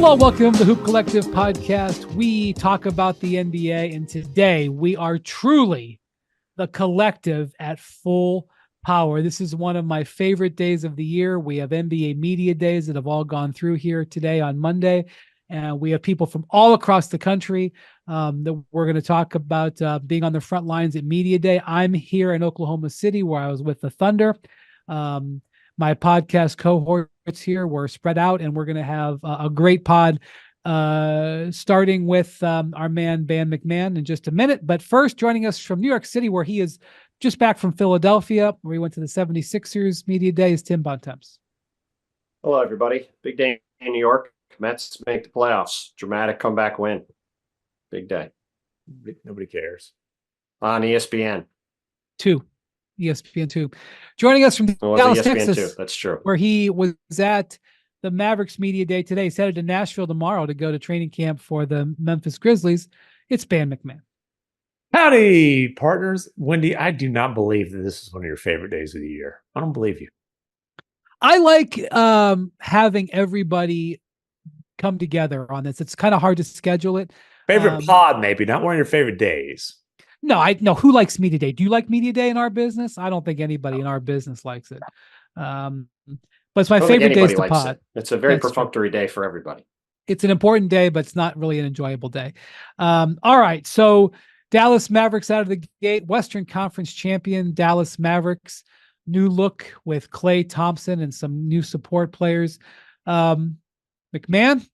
Hello, welcome to the Hoop Collective podcast. We talk about the NBA, and today we are truly the collective at full power. This is one of my favorite days of the year. We have NBA media days that have all gone through here today on Monday, and we have people from all across the country that we're going to talk about being on the front lines at media day. I'm here in Oklahoma City where I was with the Thunder. My podcast cohorts here, we're spread out, and we're going to have a great pod starting with our man Ban McMahon in just a minute. But first, joining us from New York City, where he is just back from Philadelphia, where he went to the 76ers media day, is Tim Bontemps. Hello, everybody. Big day in New York. Mets make the playoffs. Dramatic comeback win. Big day. Nobody cares. On ESPN. ESPN 2. Joining us from Dallas, ESPN Texas. 2. That's true. Where he was at the Mavericks media day today. He's headed to Nashville tomorrow to go to training camp for the Memphis Grizzlies. It's Ban McMahon. Howdy, partners. Wendy, I do not believe that this is one of your favorite days of the year. I don't believe you. I like having everybody come together on this. It's kind of hard to schedule it. Favorite pod, maybe, not one of your favorite days. No, I know. Who likes media day? Do you like media day in our business? I don't think anybody in our business likes it. But it's my favorite day is the pod. It's a very perfunctory day for everybody. It's an important day, but it's not really an enjoyable day. All right. So Dallas Mavericks out of the gate, Western Conference champion Dallas Mavericks, new look with Klay Thompson and some new support players. McMahon,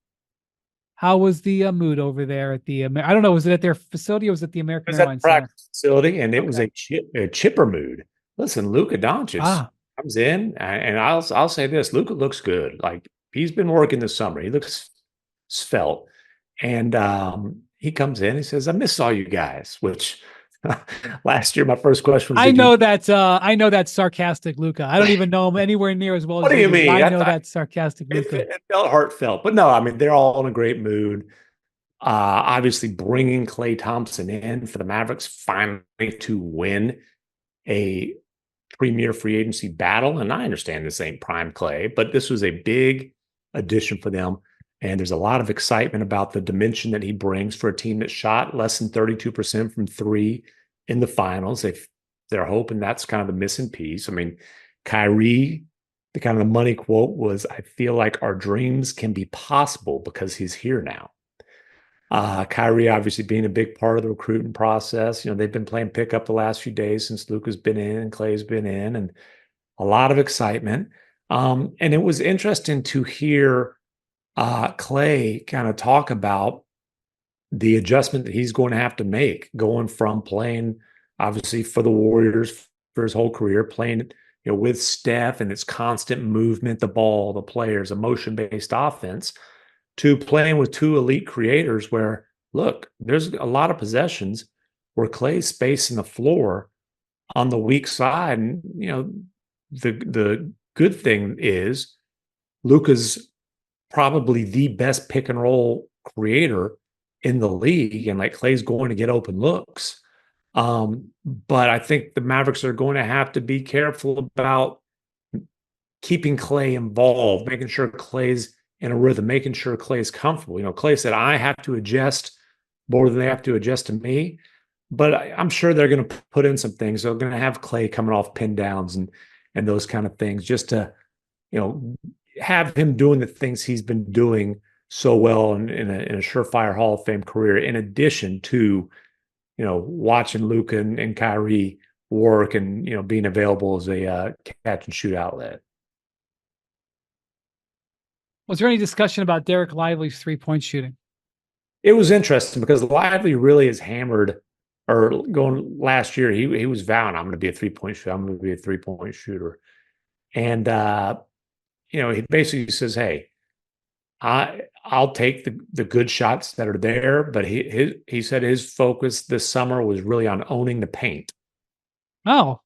how was the mood over there at the? I don't know. Was it at their facility or was it the American Airlines practice facility? And it was a chipper mood. Listen, Luka Doncic comes in, and I'll say this: Luka looks good. Like he's been working this summer. He looks svelte, and he comes in. He says, "I miss all you guys." Which last year, my first question was, I know that's sarcastic, Luka. I don't even know him anywhere near as well. What do you mean? I know that's sarcastic, Luka. It felt heartfelt, but no, I mean they're all in a great mood. Obviously, bringing Klay Thompson in for the Mavericks finally to win a premier free agency battle, and I understand this ain't prime Klay, but this was a big addition for them. And there's a lot of excitement about the dimension that he brings for a team that shot less than 32% from three in the finals. They're hoping that's kind of the missing piece. I mean, Kyrie, the kind of the money quote was, "I feel like our dreams can be possible because he's here now." Kyrie obviously being a big part of the recruiting process. You know, they've been playing pickup the last few days since Luka's been in and Klay's been in, and a lot of excitement. And it was interesting to hear Klay kind of talk about the adjustment that he's going to have to make, going from playing obviously for the Warriors for his whole career, playing with Steph and its constant movement, the ball, the players, a motion-based offense, to playing with two elite creators where, look, there's a lot of possessions where Klay's spacing the floor on the weak side. And, the good thing is Luka's probably the best pick and roll creator in the league, and like Klay's going to get open looks. But I think the Mavericks are going to have to be careful about keeping Klay involved, making sure Klay's in a rhythm, making sure Klay's comfortable. Klay said, "I have to adjust more than they have to adjust to me." But I'm sure they're going to put in some things. They're going to have Klay coming off pin downs and those kind of things, just to, have him doing the things he's been doing so well in a surefire Hall of Fame career, in addition to, watching Luka and Kyrie work and, being available as a catch and shoot outlet. Was there any discussion about Derek Lively's three-point shooting? It was interesting because Lively really is hammered, or going last year, he was vowing, "I'm going to be a three-point shooter. I'm going to be a three-point shooter." And, he basically says, "Hey, I'll take the good shots that are there," but he said his focus this summer was really on owning the paint. Oh,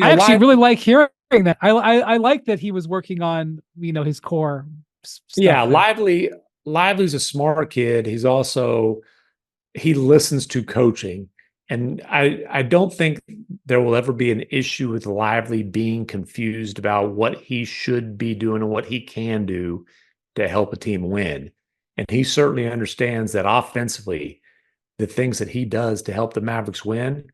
I actually really like hearing that. I like that he was working on his core stuff. Yeah, Lively's a smart kid. He listens to coaching, and I don't think there will ever be an issue with Lively being confused about what he should be doing and what he can do to help a team win. And he certainly understands that offensively, the things that he does to help the Mavericks win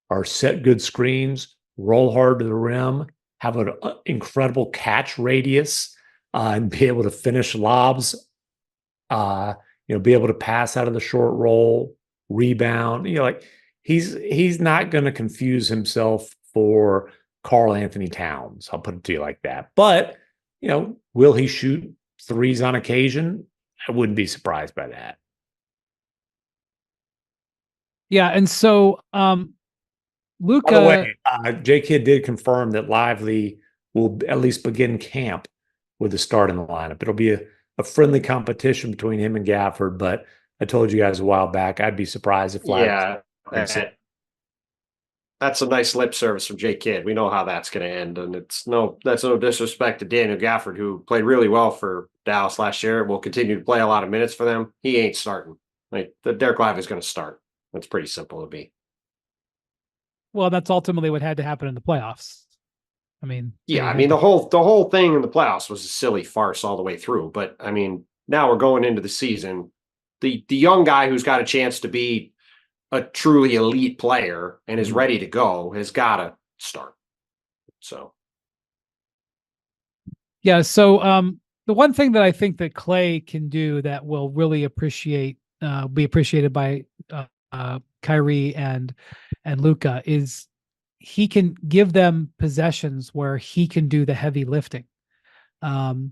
are set good screens, roll hard to the rim, have an incredible catch radius, and be able to finish lobs, be able to pass out of the short roll, rebound. Like he's not going to confuse himself for Karl Anthony Towns. I'll put it to you like that. But, will he shoot threes on occasion? I wouldn't be surprised by that. Yeah, and so Luka. By the way, J-Kid did confirm that Lively will at least begin camp with the start in the lineup. It'll be a friendly competition between him and Gafford, but I told you guys a while back, I'd be surprised if Lively. Yeah, that's a nice lip service from J-Kid. We know how that's going to end, and that's no disrespect to Daniel Gafford, who played really well for Dallas last year. Will continue to play a lot of minutes for them. He ain't starting. Like Derek Lively is going to start. That's pretty simple to be. Well, that's ultimately what had to happen in the playoffs. I mean, the whole thing in the playoffs was a silly farce all the way through. But I mean, now we're going into the season. The young guy who's got a chance to be a truly elite player and is ready to go has got to start. So, yeah. So, the one thing that I think that Klay can do that will really be appreciated by Kyrie and Luka is he can give them possessions where he can do the heavy lifting. Klay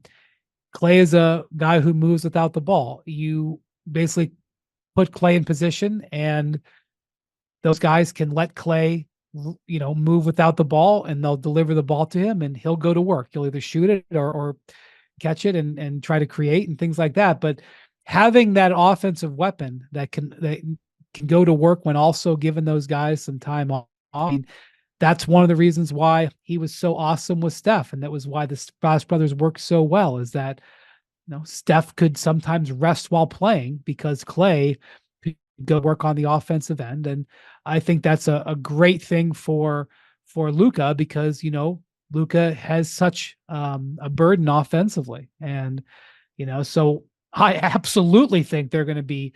is a guy who moves without the ball. You basically put Klay in position, and those guys can let Klay, move without the ball, and they'll deliver the ball to him, and he'll go to work. He'll either shoot it or catch it and try to create and things like that. But having that offensive weapon that can go to work when also giving those guys some time off. I mean, that's one of the reasons why he was so awesome with Steph. And that was why the Splash Brothers worked so well, is that, Steph could sometimes rest while playing because Klay could go work on the offensive end. And I think that's a great thing for Luka because, Luka has such a burden offensively. And, so I absolutely think they're going to be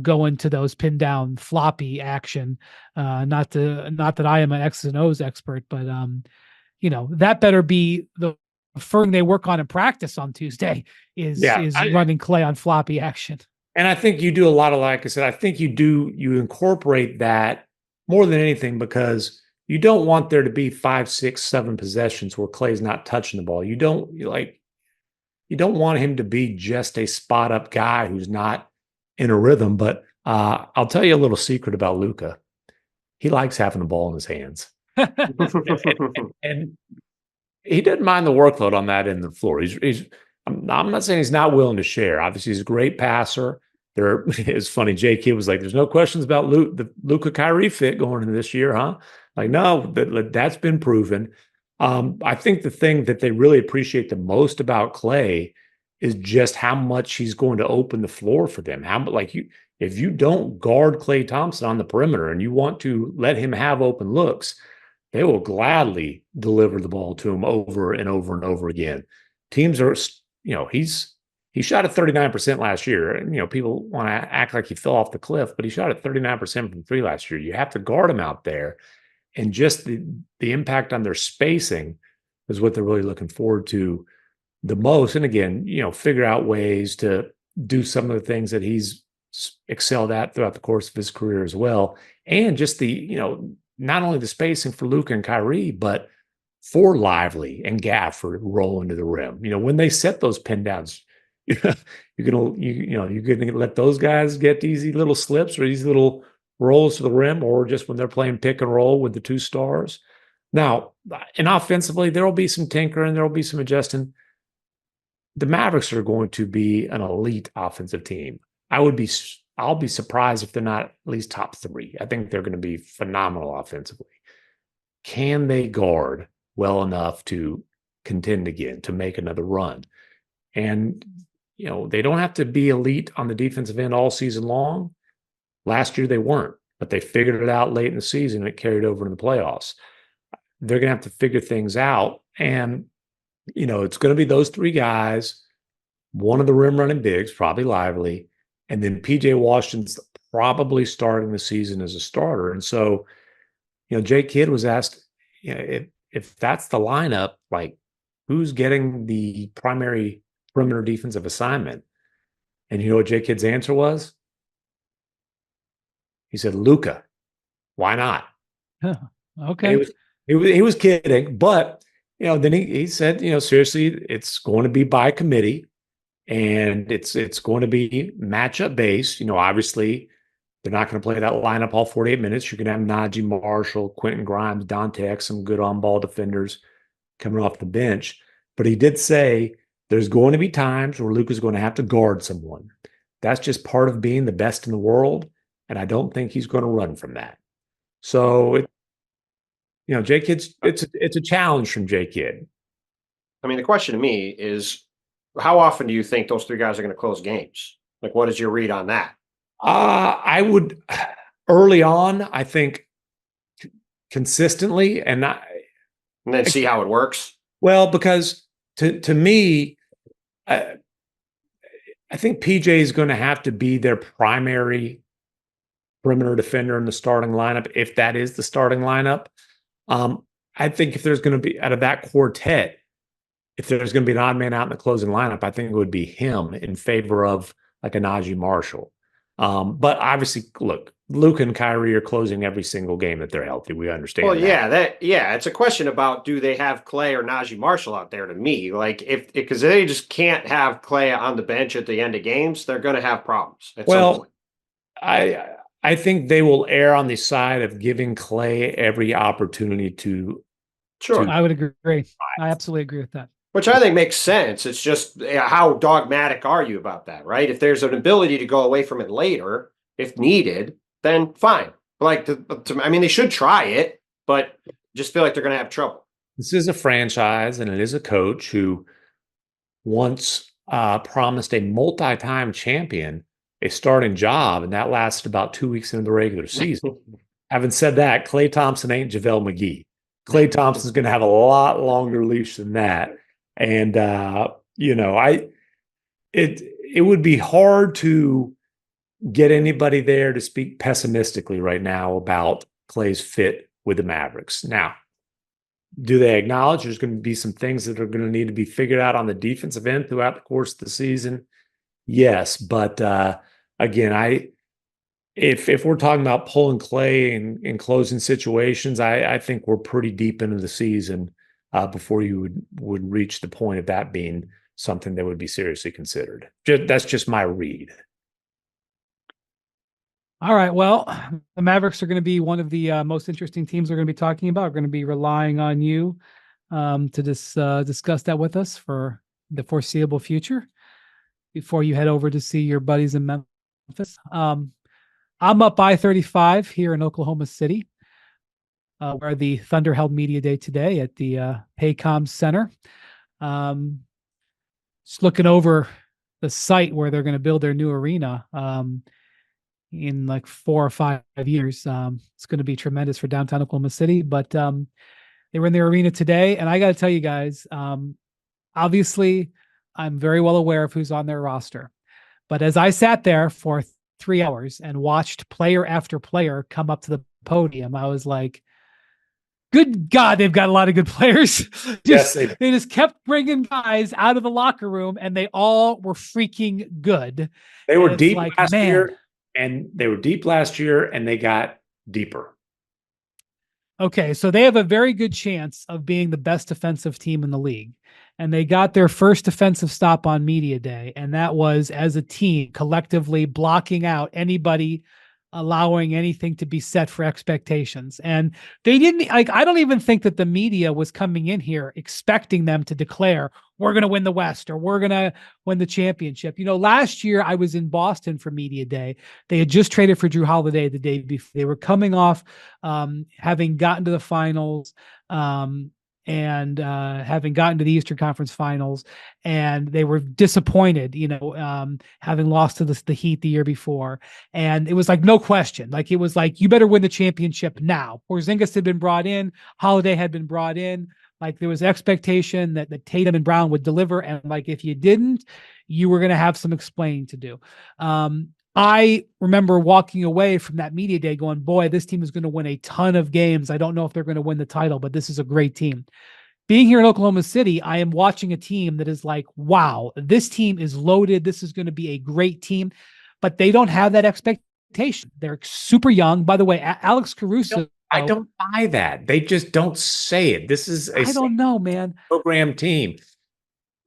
going to those pin down floppy action. Not that I am an X's and O's expert, but that better be the first thing they work on in practice on Tuesday is running Klay on floppy action. And I think you do a lot of, like I said, I think you incorporate that more than anything because you don't want there to be 5, 6, 7 possessions where Klay's not touching the ball. You don't want him to be just a spot up guy who's not in a rhythm. But I'll tell you a little secret about Luka. He likes having the ball in his hands. and he doesn't mind the workload on that end of the floor. I'm not saying he's not willing to share. Obviously, he's a great passer. It's funny. J.K. was like, "There's no questions about the Luka Kyrie fit going into this year, huh?" Like, no, that's been proven. I think the thing that they really appreciate the most about Klay is just how much he's going to open the floor for them. If you don't guard Klay Thompson on the perimeter and you want to let him have open looks, they will gladly deliver the ball to him over and over and over again. Teams are, he shot at 39% last year. And, people want to act like he fell off the cliff, but he shot at 39% from three last year. You have to guard him out there. And just the impact on their spacing is what they're really looking forward to the most. And again, figure out ways to do some of the things that he's excelled at throughout the course of his career as well. And just not only the spacing for Luka and Kyrie, but for Lively and Gafford rolling to the rim. When they set those pin downs, you're gonna let those guys get easy little slips or these little rolls to the rim, or just when they're playing pick and roll with the two stars. Now, and offensively, there will be some tinkering, there will be some adjusting. The Mavericks are going to be an elite offensive team. I'll be surprised if they're not at least top 3. I think they're going to be phenomenal offensively. Can they guard well enough to contend again, to make another run? And, they don't have to be elite on the defensive end all season long. Last year they weren't, but they figured it out late in the season and it carried over in the playoffs. They're going to have to figure things out. And, it's going to be those 3 guys one of the rim running bigs, probably Lively, and then PJ Washington's probably starting the season as a starter. And so, Jay Kidd was asked, if that's the lineup, like, who's getting the primary perimeter defensive assignment? And you know what Jay Kidd's answer was? He said, Luka. Why not? Huh. Okay. He was kidding, but then he said, seriously, it's going to be by committee, and it's going to be matchup based. Obviously, they're not going to play that lineup all 48 minutes. You're going to have Najee Marshall, Quentin Grimes, Dante X, some good on-ball defenders coming off the bench. But he did say there's going to be times where Luka's going to have to guard someone. That's just part of being the best in the world, and I don't think he's going to run from that. So, Jay Kidd's it's a challenge from Jay Kidd. I mean, the question to me is, how often do you think those three guys are going to close games? Like, what is your read on that? I would early on, I think consistently, and then see how it works. Well, because to me, I think PJ is going to have to be their primary perimeter defender in the starting lineup, if that is the starting lineup. I think if there's going to be, out of that quartet, if there's going to be an odd man out in the closing lineup, I think it would be him in favor of like a Najee Marshall. But obviously, look, Luka and Kyrie are closing every single game that they're healthy. We understand. Well, it's a question about, do they have Klay or Najee Marshall out there? To me, like, because they just can't have Klay on the bench at the end of games, they're going to have problems. Well, I think they will err on the side of giving Klay every opportunity to. Sure, I would agree. I absolutely agree with that. Which I think makes sense. It's just, how dogmatic are you about that, right? If there's an ability to go away from it later, if needed, then fine. Like, I mean, they should try it, but just feel like they're going to have trouble. This is a franchise, and it is a coach who once promised a multi-time champion a starting job, and that lasted about 2 weeks into the regular season. Having said that, Klay Thompson ain't JaVale McGee. Klay Thompson's going to have a lot longer leash than that. And, it would be hard to get anybody there to speak pessimistically right now about Klay's fit with the Mavericks. Now, do they acknowledge there's going to be some things that are going to need to be figured out on the defensive end throughout the course of the season? Yes. But, again, if we're talking about pulling Klay in closing situations, I think we're pretty deep into the season before you would reach the point of that being something that would be seriously considered. That's just my read. All right. Well, the Mavericks are going to be one of the most interesting teams we're going to be talking about. We're going to be relying on you to discuss that with us for the foreseeable future before you head over to see your buddies in Memphis. I'm up I-35 here in Oklahoma City, where the Thunder held media day today at the Paycom Center. Just looking over the site where they're going to build their new arena in like 4 or 5 years. It's going to be tremendous for downtown Oklahoma City, but they were in their arena today. And I got to tell you guys, obviously, I'm very well aware of who's on their roster. But as I sat there for 3 hours and watched player after player come up to the podium, I was like, good God, they've got a lot of good players. They just kept bringing guys out of the locker room, and they all were freaking good. They were deep last year, and they got deeper. Okay, so they have a very good chance of being the best defensive team in the league. And they got their first defensive stop on media day. And that was, as a team, collectively blocking out anybody allowing anything to be set for expectations. And they didn't, I don't even think that the media was coming in here expecting them to declare, we're going to win the West or we're going to win the championship. Last year I was in Boston for media day. They had just traded for Drew Holiday the day before. They were coming off having gotten to the finals, and having gotten to the Eastern Conference Finals, and they were disappointed, having lost to the Heat the year before. And it was like, no question. Like, it was like, you better win the championship now. Porzingis had been brought in. Holiday had been brought in. Like there was expectation that Tatum and Brown would deliver. And like, if you didn't, you were going to have some explaining to do. I remember walking away from that media day going, boy, this team is going to win a ton of games. I don't know if they're going to win the title, but this is a great team. Being here in Oklahoma City, I am watching a team that is like, wow, this team is loaded. This is going to be a great team, but they don't have that expectation. They're super young. By the way, Alex Caruso. I don't buy that. They just don't say it. This is I don't know, man. Program team.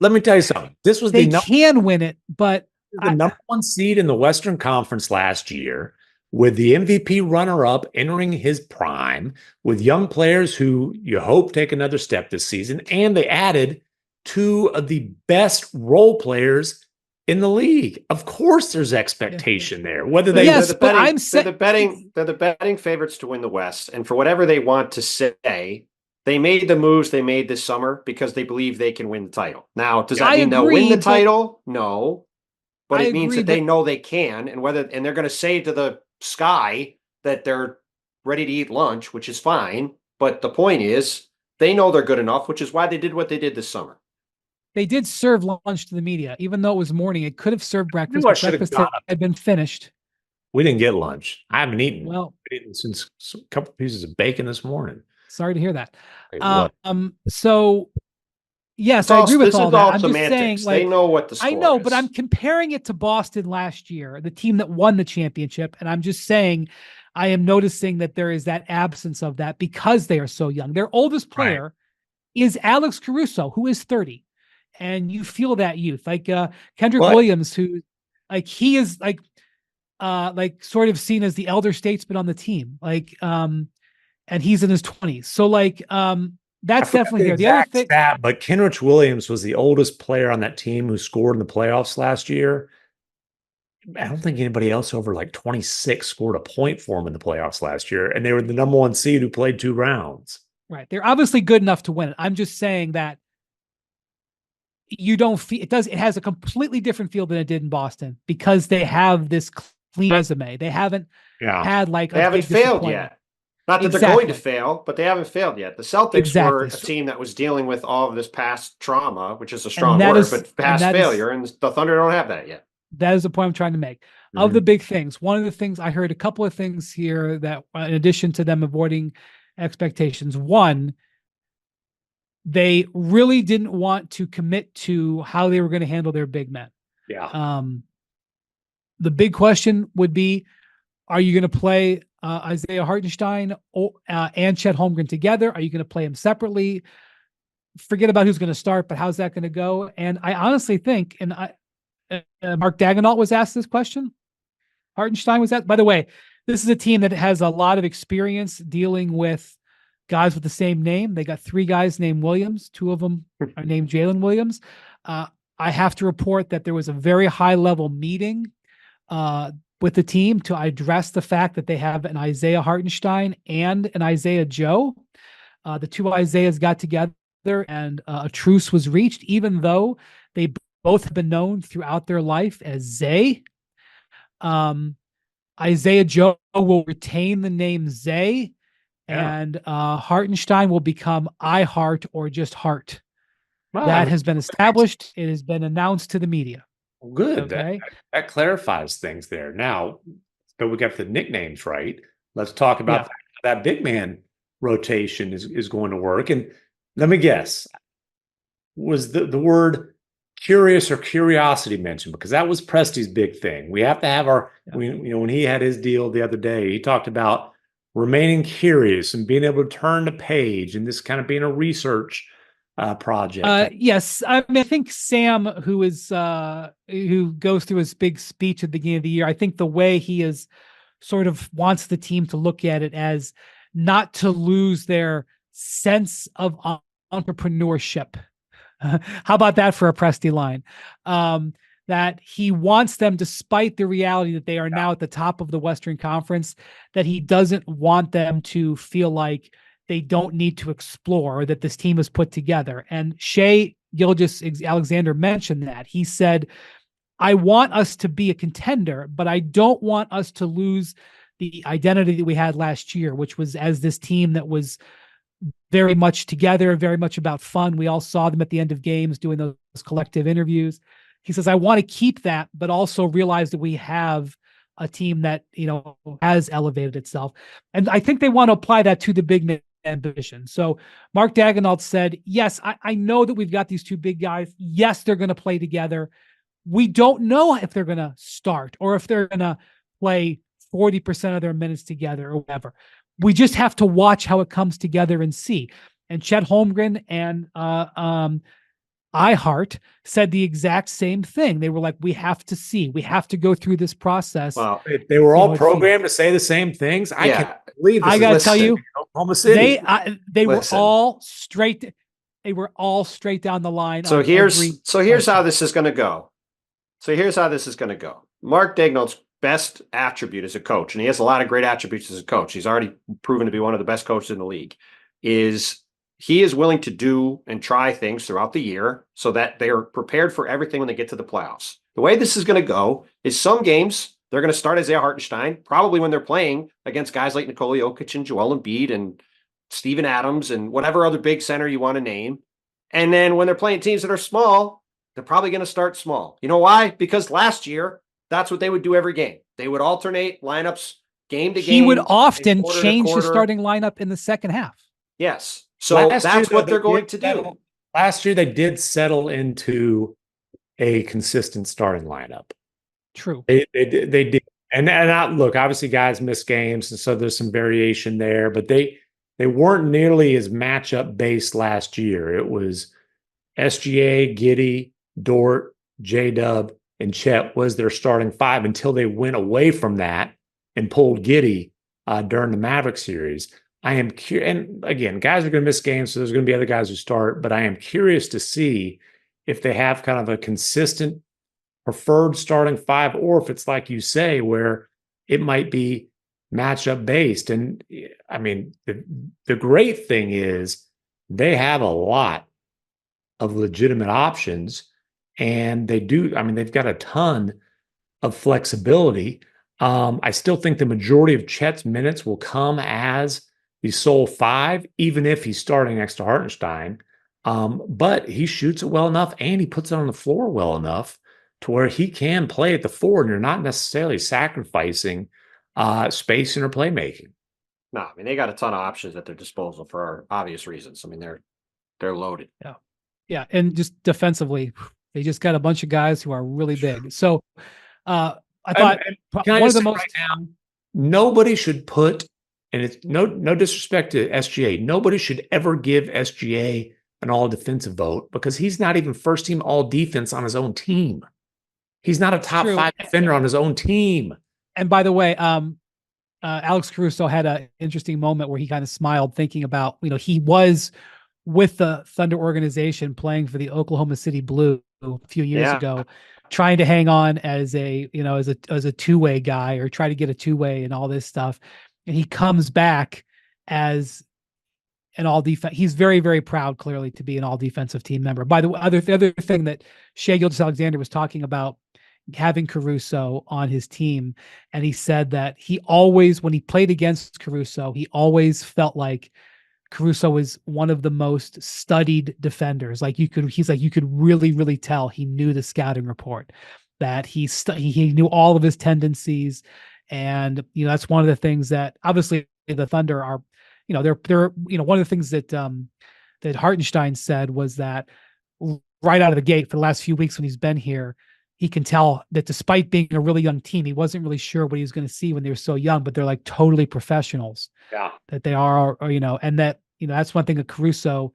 Let me tell you something. This was they can win it, but the number one seed in the Western Conference last year, with the MVP runner-up entering his prime, with young players who you hope take another step this season, and they added two of the best role players in the league. Of course, there's expectation there. Whether they they're the betting favorites to win the West, and for whatever they want to say, they made the moves they made this summer because they believe they can win the title. Now, does that mean they'll win the title? No. But it means that they know they can, and they're going to say to the sky that they're ready to eat lunch, which is fine. But the point is, they know they're good enough, which is why they did what they did this summer. They did serve lunch to the media, even though it was morning. It could have served breakfast. But breakfast had been finished. We didn't get lunch. I haven't eaten. Well, I've eaten since a couple pieces of bacon this morning. Sorry to hear that. So. Yes, I agree with all that. I'm semantics. Just saying, like, they know what the score I know, is. but I'm comparing it to Boston last year, the team that won the championship. And I'm just saying, I am noticing that there is that absence of that because they are so young. Their oldest player is Alex Caruso, who is 30. And you feel that youth. Like Kendrick Williams, who like he is like sort of seen as the elder statesman on the team. And he's in his 20s. So that's definitely here. The other thing, but Kendrick Williams was the oldest player on that team who scored in the playoffs last year. I don't think anybody else over 26 scored a point for him in the playoffs last year, and they were the number one seed who played 2 rounds. Right, they're obviously good enough to win it. I'm just saying that you don't feel it does. It has a completely different feel than it did in Boston because they have this clean resume. They haven't had they haven't failed yet. Not that they're going to fail, but they haven't failed yet. The Celtics were a team that was dealing with all of this past trauma, which is a strong word, but past failure, and the Thunder don't have that yet. That is the point I'm trying to make. Mm-hmm. Of the big things, one of the things I heard a couple of things here that, in addition to them avoiding expectations, one, they really didn't want to commit to how they were going to handle their big men. Yeah. The big question would be, are you going to play Isaiah Hartenstein and Chet Holmgren together? Are you going to play them separately? Forget about who's going to start, but how's that going to go? And I honestly think, and Mark Daigneault was asked this question. Hartenstein was asked. By the way, this is a team that has a lot of experience dealing with guys with the same name. They got 3 guys named Williams. 2 of them are named Jalen Williams. I have to report that there was a very high-level meeting with the team to address the fact that they have an Isaiah Hartenstein and an Isaiah Joe. The 2 Isaiahs got together and a truce was reached, even though they both have been known throughout their life as Zay. Isaiah Joe will retain the name Zay, and Hartenstein will become I Heart or just Hart. Wow. That has been established. It has been announced to the media. Well, good. Okay. That clarifies things there. Now, so we got the nicknames right. Let's talk about how that big man rotation is going to work. And let me guess, was the word curious or curiosity mentioned? Because that was Presti's big thing. We have to have when he had his deal the other day, he talked about remaining curious and being able to turn the page and this kind of being a research project. Yes. I mean, I think Sam, who goes through his big speech at the beginning of the year, I think the way he is sort of wants the team to look at it as not to lose their sense of entrepreneurship. How about that for a Presti line? That he wants them, despite the reality that they are now at the top of the Western Conference, that he doesn't want them to feel like they don't need to explore, or that this team is put together. And Shai Gilgeous-Alexander mentioned that. He said, I want us to be a contender, but I don't want us to lose the identity that we had last year, which was as this team that was very much together, very much about fun. We all saw them at the end of games doing those collective interviews. He says, I want to keep that, but also realize that we have a team that, has elevated itself. And I think they want to apply that to the big man position. So Mark Daigneault said, yes, I know that we've got these two big guys. Yes, they're going to play together. We don't know if they're going to start or if they're going to play 40% of their minutes together or whatever. We just have to watch how it comes together and see. And Chet Holmgren and iHeart said the exact same thing. They were like, we have to see. We have to go through this process. Well, they were all programmed to say the same things. I can't believe this. I got to tell you, Oklahoma City. They were all straight. They were all straight down the line. So here's how this is going to go. Mark Daigneault's best attribute as a coach, and he has a lot of great attributes as a coach. He's already proven to be one of the best coaches in the league, is he is willing to do and try things throughout the year so that they are prepared for everything when they get to the playoffs. The way this is going to go is some games they're going to start Isaiah Hartenstein, probably when they're playing against guys like Nikola Jokic and Joel Embiid and Steven Adams and whatever other big center you want to name. And then when they're playing teams that are small, they're probably going to start small. You know why? Because last year, that's what they would do every game. They would alternate lineups game to game. He would often change his starting lineup in the second half. Yes. So that's what they're going to do. Last year, they did settle into a consistent starting lineup. True. They did. And look, obviously guys miss games, and so there's some variation there, but they weren't nearly as matchup based last year. It was SGA, Giddey, Dort, J-Dub, and Chet was their starting five until they went away from that and pulled Giddey during the Mavericks series. I am curious, and again, guys are going to miss games, so there's going to be other guys who start, but I am curious to see if they have kind of a consistent preferred starting five, or if it's like you say, where it might be matchup based. And I mean, the great thing is they have a lot of legitimate options, and they've got a ton of flexibility. I still think the majority of Chet's minutes will come as the sole five, even if he's starting next to Hartenstein. But he shoots it well enough, and he puts it on the floor well enough to where he can play at the four, and you're not necessarily sacrificing spacing or playmaking. No, I mean, they got a ton of options at their disposal for obvious reasons. I mean, they're loaded. Yeah. Yeah. And just defensively, they just got a bunch of guys who are really big. So I thought one of the most right now, nobody should put, and it's no disrespect to SGA, nobody should ever give SGA an all defensive vote because he's not even first team all defense on his own team. He's not a top five defender on his own team. And by the way, Alex Caruso had an interesting moment where he kind of smiled thinking about, he was with the Thunder organization playing for the Oklahoma City Blue a few years ago, trying to hang on as a two-way guy or try to get a two-way and all this stuff. And he comes back as an all defense. He's very, very proud, clearly, to be an all defensive team member. By the way, the other thing that Shai Gilgeous-Alexander was talking about, having Caruso on his team, and he said that he always, when he played against Caruso, he always felt like Caruso was one of the most studied defenders. He's like, you could really, really tell he knew the scouting report, that he knew all of his tendencies. And, that's one of the things that obviously the Thunder are, they're one of the things that, that Hartenstein said was that right out of the gate for the last few weeks when he's been here, he can tell that despite being a really young team, he wasn't really sure what he was going to see when they were so young, but they're like totally professionals. Yeah. That they are, and that, that's one thing of Caruso.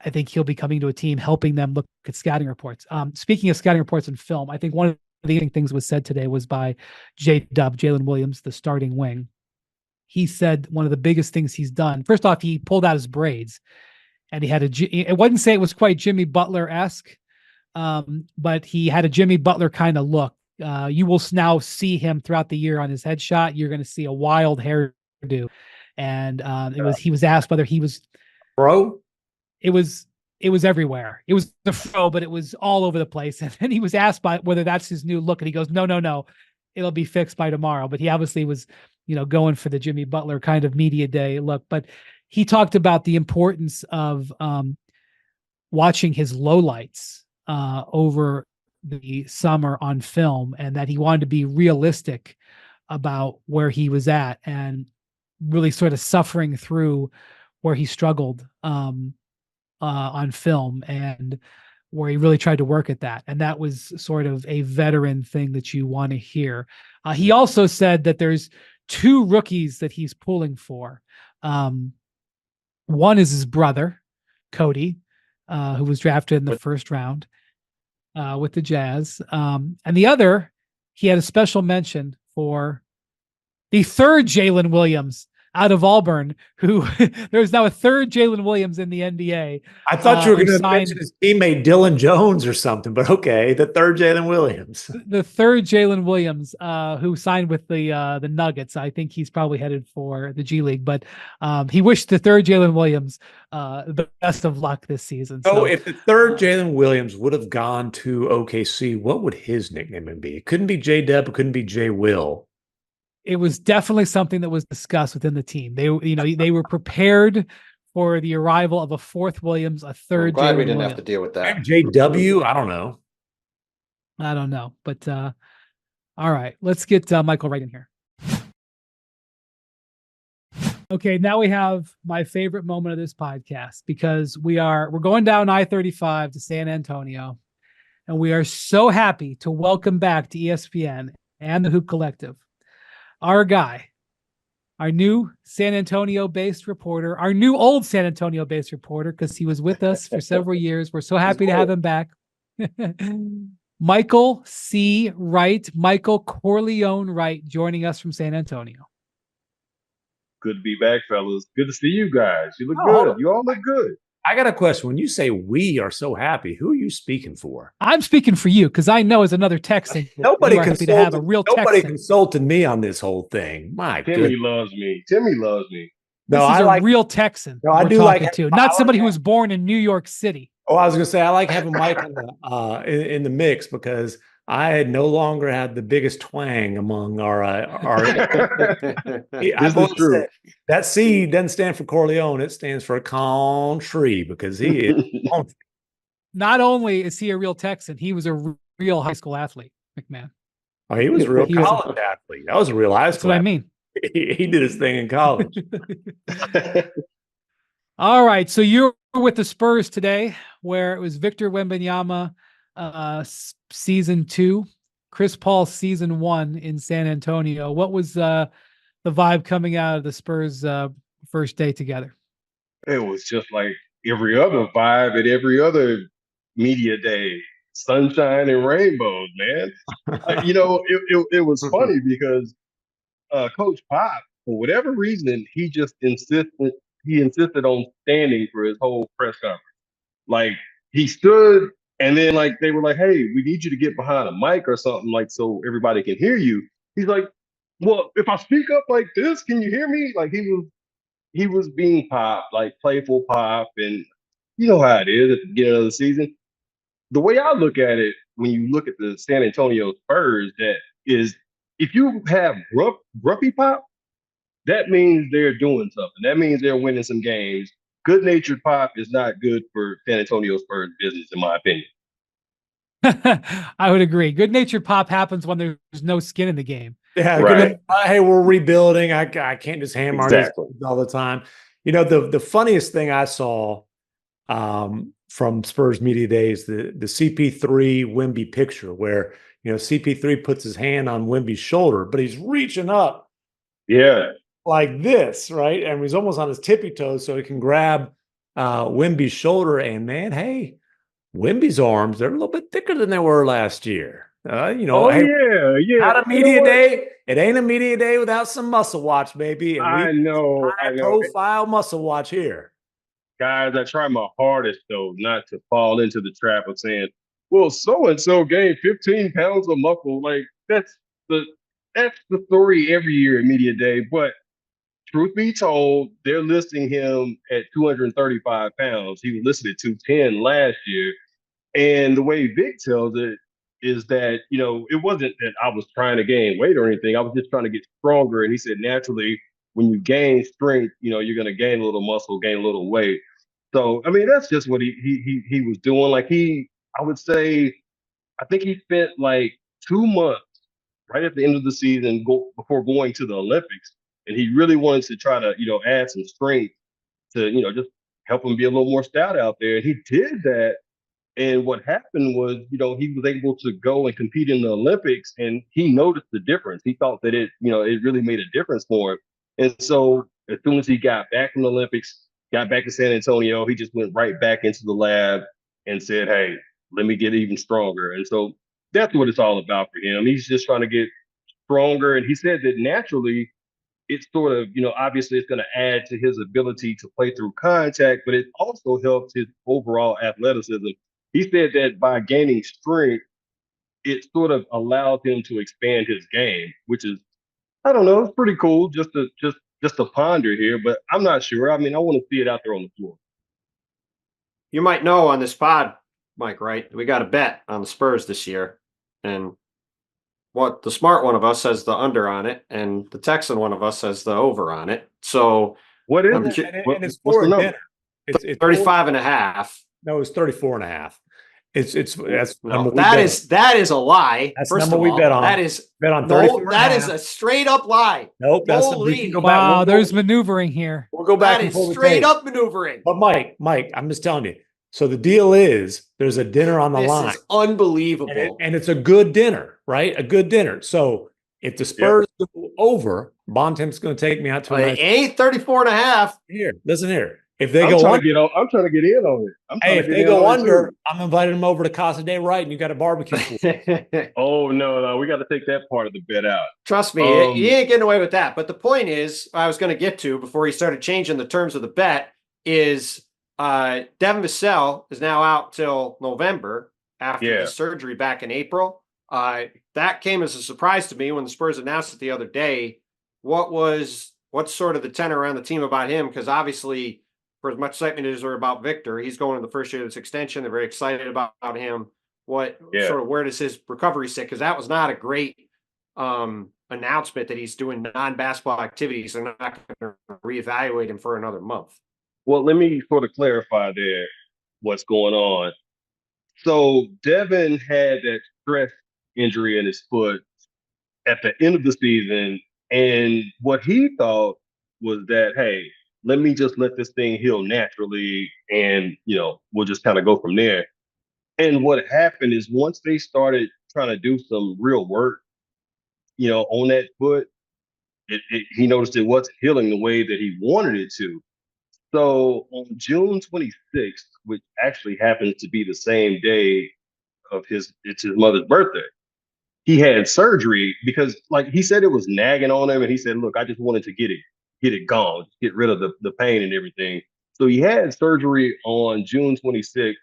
I think he'll be coming to a team, helping them look at scouting reports. Speaking of scouting reports and film, I think one of the interesting things was said today was by J-Dub, Jalen Williams, the starting wing. He said one of the biggest things he's done, first off, he pulled out his braids and he had it wouldn't say it was quite Jimmy Butler-esque, but he had a Jimmy Butler kind of look. You will now see him throughout the year on his headshot. You're going to see a wild hairdo. And he was asked whether he was bro. It was everywhere. It was the fro, but it was all over the place. And then he was asked by whether that's his new look. And he goes, no, it'll be fixed by tomorrow. But he obviously was, going for the Jimmy Butler kind of media day look. But he talked about the importance of watching his lowlights over the summer on film, and that he wanted to be realistic about where he was at and really sort of suffering through where he struggled on film, and where he really tried to work at that. And that was sort of a veteran thing that you want to hear. He also said that there's two rookies that he's pulling for. One is his brother, Cody, who was drafted in the first round with the Jazz. And the other, he had a special mention for the third Jalen Williams out of Auburn, who there's now a third Jalen Williams in the NBA. I thought you were going to mention his teammate Dylan Jones or something, but okay, the third Jalen Williams. The third Jalen Williams, who signed with the Nuggets. I think he's probably headed for the G League, but he wished the third Jalen Williams the best of luck this season. So if the third Jalen Williams would have gone to OKC, what would his nickname be? It couldn't be J-Dub, it couldn't be J-Will. It was definitely something that was discussed within the team. They were prepared for the arrival of a fourth Williams, a third. I'm glad Jalen we didn't Williams. have to deal with that. JW, I don't know, but all right, let's get Michael right in here. Okay, now we have my favorite moment of this podcast, because we're going down I-35 to San Antonio, and we are so happy to welcome back to ESPN and the Hoop Collective our guy, our new San Antonio-based reporter, our new old San Antonio-based reporter, because he was with us for several years. We're so happy to have him back. Michael C. Wright, Michael Corleone Wright, joining us from San Antonio. Good to be back, fellas. Good to see you guys. You look good. You all look good. I got a question. When you say we are so happy, who are you speaking for? I'm speaking for you, because I know as another Texan, nobody consulted me on this whole thing. My Timmy loves me. Timmy loves me. No, this is a real Texan. No, I do like to, not somebody who was born in New York City. Oh, I was going to say, I like having Mike in the mix, because I had no longer had the biggest twang among our This is true. That C doesn't stand for Corleone, it stands for country, because he is not only is he a real Texan, he was a real high school athlete, McMahon. Oh, he was a real college athlete. That was a real high school. That's what I mean. He did his thing in college. All right, so you're with the Spurs today, where it was Victor Wembanyama season 2, Chris Paul season 1 in San Antonio. What was the vibe coming out of the Spurs first day together? It was just like every other vibe at every other media day. Sunshine and rainbows, man. It was funny because Coach Pop, for whatever reason, he just insisted on standing for his whole press conference. Like, he stood, and then like they were like, "Hey, we need you to get behind a mic or something, like, so everybody can hear you." He's like, "Well, if I speak up like this, can you hear me?" Like, he was being Pop, like playful Pop, and you know how it is at the beginning of the season. The way I look at it, when you look at the San Antonio Spurs, that is, if you have grumpy Pop, that means they're doing something. That means they're winning some games. Good-natured Pop is not good for San Antonio Spurs business, in my opinion. I would agree. Good-natured Pop happens when there's no skin in the game. Yeah, right. Hey, we're rebuilding. I can't just hammer on these all the time. You know, the funniest thing I saw from Spurs media days, the CP3 Wemby picture, where CP3 puts his hand on Wemby's shoulder, but he's reaching up. Yeah. Like this, right? And he's almost on his tippy toes so he can grab Wemby's shoulder. And man, hey, Wemby's arms, they're a little bit thicker than they were last year. Yeah. Not a media day. It ain't a media day without some muscle watch, baby. And I know. High-profile muscle watch here. Guys, I try my hardest, though, not to fall into the trap of saying, well, so-and-so gained 15 pounds of muscle. Like, that's the story every year at media day. But truth be told, they're listing him at 235 pounds. He was listed at 210 last year. And the way Vic tells it is that, it wasn't that I was trying to gain weight or anything. I was just trying to get stronger. And he said, naturally, when you gain strength, you're going to gain a little muscle, gain a little weight. So, I mean, that's just what he was doing. Like I would say, I think he spent like 2 months right at the end of the season before going to the Olympics. And he really wanted to try to, add some strength to, just help him be a little more stout out there. And he did that. And what happened was, he was able to go and compete in the Olympics, and he noticed the difference. He thought that it really made a difference for him. And so as soon as he got back from the Olympics, got back to San Antonio, he just went right back into the lab and said, hey, let me get even stronger. And so that's what it's all about for him. He's just trying to get stronger. And he said that naturally, it's sort of, obviously it's going to add to his ability to play through contact, but it also helps his overall athleticism. He said that by gaining strength, it sort of allows him to expand his game, which is, I don't know, it's pretty cool just to ponder here, but I'm not sure. I mean, I want to see it out there on the floor. You might know on this pod, Mike, right? We got a bet on the Spurs this year, and what the smart one of us says the under on it, and the Texan one of us says the over on it. So what is it? And it's for a dinner. It's 35.5. No, it's 34.5. That is a lie. That's First the number of all, we bet on. That is bet on 34. No, that is a straight up lie. Nope. That's wow. There's maneuvering here. We'll go back. That is straight up maneuvering. But Mike, I'm just telling you. So the deal is there's a dinner on the line. This is unbelievable. And it's a good dinner, right? A good dinner. So if the Spurs go over, Bontemps going to take me out to it ain't 34.5. Here, listen here. If they go under, I'm trying to get in on it. Hey, if they go under, I'm inviting them over to Casa de Right, and you got a barbecue. Oh no, we got to take that part of the bet out. Trust me, you ain't getting away with that. But the point is, I was going to get to before he started changing the terms of the bet is Devin Vassell is now out till November after the surgery back in April. That came as a surprise to me when the Spurs announced it the other day. What's sort of the tenor around the team about him? Because obviously, for as much excitement as there about Victor, he's going to the first year of this extension. They're very excited about him. Where does his recovery sit? Because that was not a great announcement that he's doing non-basketball activities. They're not going to reevaluate him for another month. Well, let me sort of clarify there what's going on. So Devin had that stress injury in his foot at the end of the season, and what he thought was that, hey, let me just let this thing heal naturally, and we'll just kind of go from there. And what happened is once they started trying to do some real work, on that foot, he noticed it wasn't healing the way that he wanted it to. So on June 26th, which actually happens to be the same day of it's his mother's birthday, he had surgery because, like, he said it was nagging on him, and he said, look, I just wanted to get it gone, get rid of the pain and everything. So he had surgery on June 26th.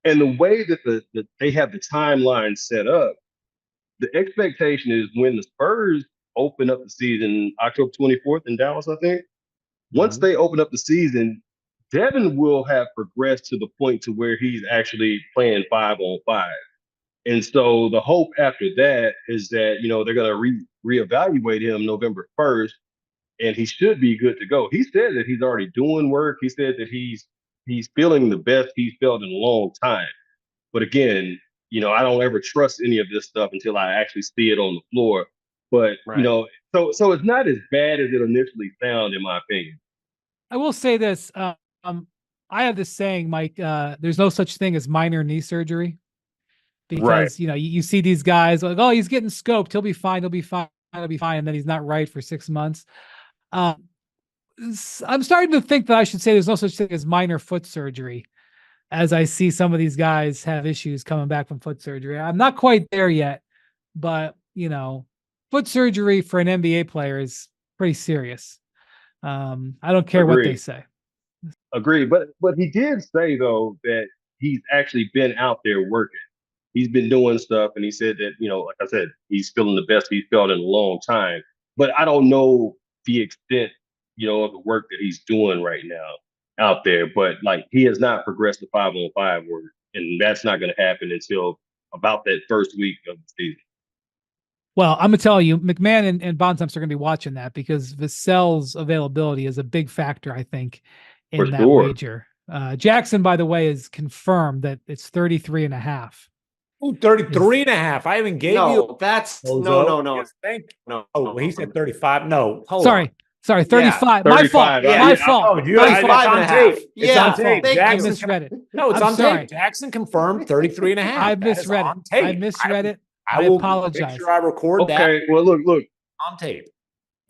And the way that they have the timeline set up, the expectation is when the Spurs open up the season, October 24th in Dallas, I think. Once they open up the season, Devin will have progressed to the point to where he's actually playing 5-on-5. And so the hope after that is that, they're going to reevaluate him November 1st, and he should be good to go. He said that he's already doing work. He said that he's feeling the best he's felt in a long time. But again, I don't ever trust any of this stuff until I actually see it on the floor. But, so it's not as bad as it initially sounded, in my opinion. I will say this. I have this saying, Mike, there's no such thing as minor knee surgery. Because, you see these guys like, oh, he's getting scoped. He'll be fine. He'll be fine. And then he's not right for 6 months. I'm starting to think that I should say there's no such thing as minor foot surgery, as I see some of these guys have issues coming back from foot surgery. I'm not quite there yet, but, foot surgery for an NBA player is pretty serious. I don't care what they say. Agree. But he did say, though, that he's actually been out there working. He's been doing stuff, and he said that, like I said, he's feeling the best he's felt in a long time. But I don't know the extent, of the work that he's doing right now out there. But, like, he has not progressed to 5-on-5 work, and that's not going to happen until about that first week of the season. Well, I'm gonna tell you, McMahon and Bontemps are gonna be watching that because Vassell's availability is a big factor, I think, in For that sure. wager. Jackson, by the way, is confirmed that it's 33.5. Ooh, 33.5. I even gave you. No, that's no. Yes, thank you. No. Oh, he said 35. No, hold Sorry, on. sorry, 35. My 35. fault. Yeah, My yeah, fault. Oh, My it's fault. on tape. It's Yeah, on tape. thank I you. misread it. No, it's I'm on sorry. tape. Jackson confirmed 33.5. I That is misread it. on tape. I misread it. I I will apologize. make sure I record that Okay. Well, look. on tape.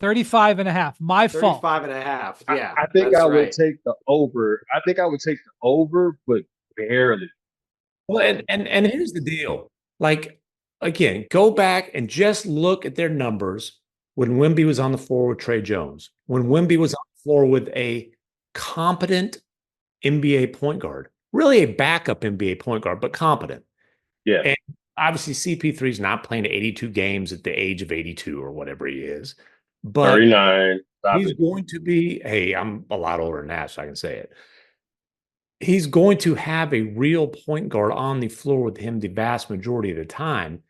35.5. My fault. 35.5. Yeah. I think that's I would right. take the over. I think I would take the over, but barely. Well, and here's the deal. Like, again, go back and just look at their numbers when Wemby was on the floor with Trey Jones, when Wemby was on the floor with a competent NBA point guard, really a backup NBA point guard, but competent. Yeah. And obviously, CP3 is not playing 82 games at the age of 82 or whatever he is, but 39. Stop he's it. going to be, hey, I'm a lot older than that, so I can say it. He's going to have a real point guard on the floor with him the vast majority of the time.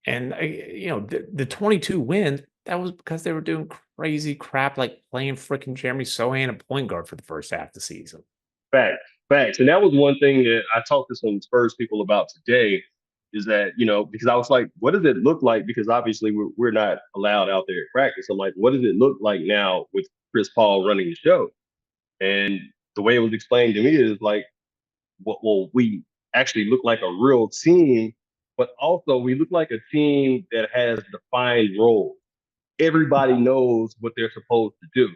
And, the 22 wins, that was because they were doing crazy crap like playing freaking Jeremy Sohan at point guard for the first half of the season. Facts. And that was one thing that I talked to some Spurs people about today is that, because I was like, what does it look like? Because obviously we're not allowed out there at practice. I'm like, what does it look like now with Chris Paul running the show? And the way it was explained to me is like, well, we actually look like a real team, but also we look like a team that has defined roles. Everybody knows what they're supposed to do.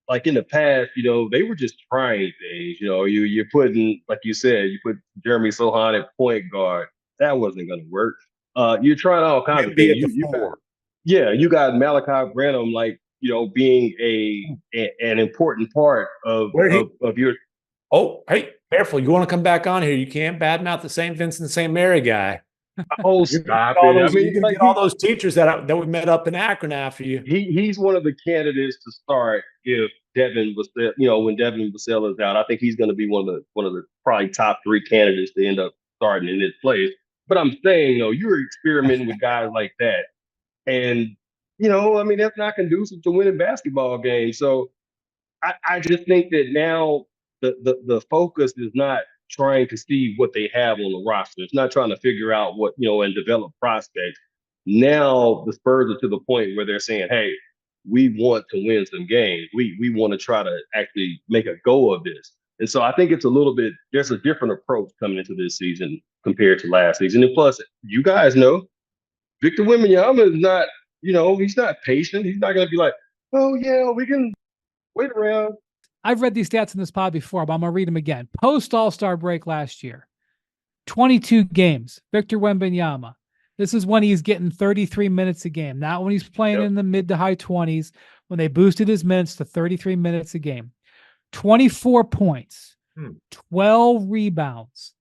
Like in the past, they were just trying things. You're putting, like you said, you put Jeremy Sohan at point guard. That wasn't going to work. You're trying all kinds of Be things. at the floor. You got Malachi Branham, like being an important part of your. Oh, hey, careful! You want to come back on here? You can't badmouth the St. Vincent St. Mary guy. Oh, stop it! I mean, you're gonna get all those teachers that we met up in Akron after you. He's one of the candidates to start if Devin was there. When Devin Vassell is out, I think he's going to be one of the probably top 3 candidates to end up starting in his place. But I'm saying, you're experimenting with guys like that, and I mean that's not conducive to winning basketball games. So I just think that now the focus is not trying to see what they have on the roster. It's not trying to figure out what, and develop prospects. Now the Spurs are to the point where they're saying, hey, we want to win some games. We want to try to actually make a go of this. And so I think it's there's a different approach coming into this season compared to last season. And plus, you guys know, Victor Wembanyama is not, he's not patient. He's not going to be like, oh, yeah, we can wait around. I've read these stats in this pod before, but I'm going to read them again. Post All-Star break last year, 22 games, Victor Wembanyama. This is when he's getting 33 minutes a game, not when he's playing in the mid to high 20s, when they boosted his minutes to 33 minutes a game. 24 points, 12 rebounds,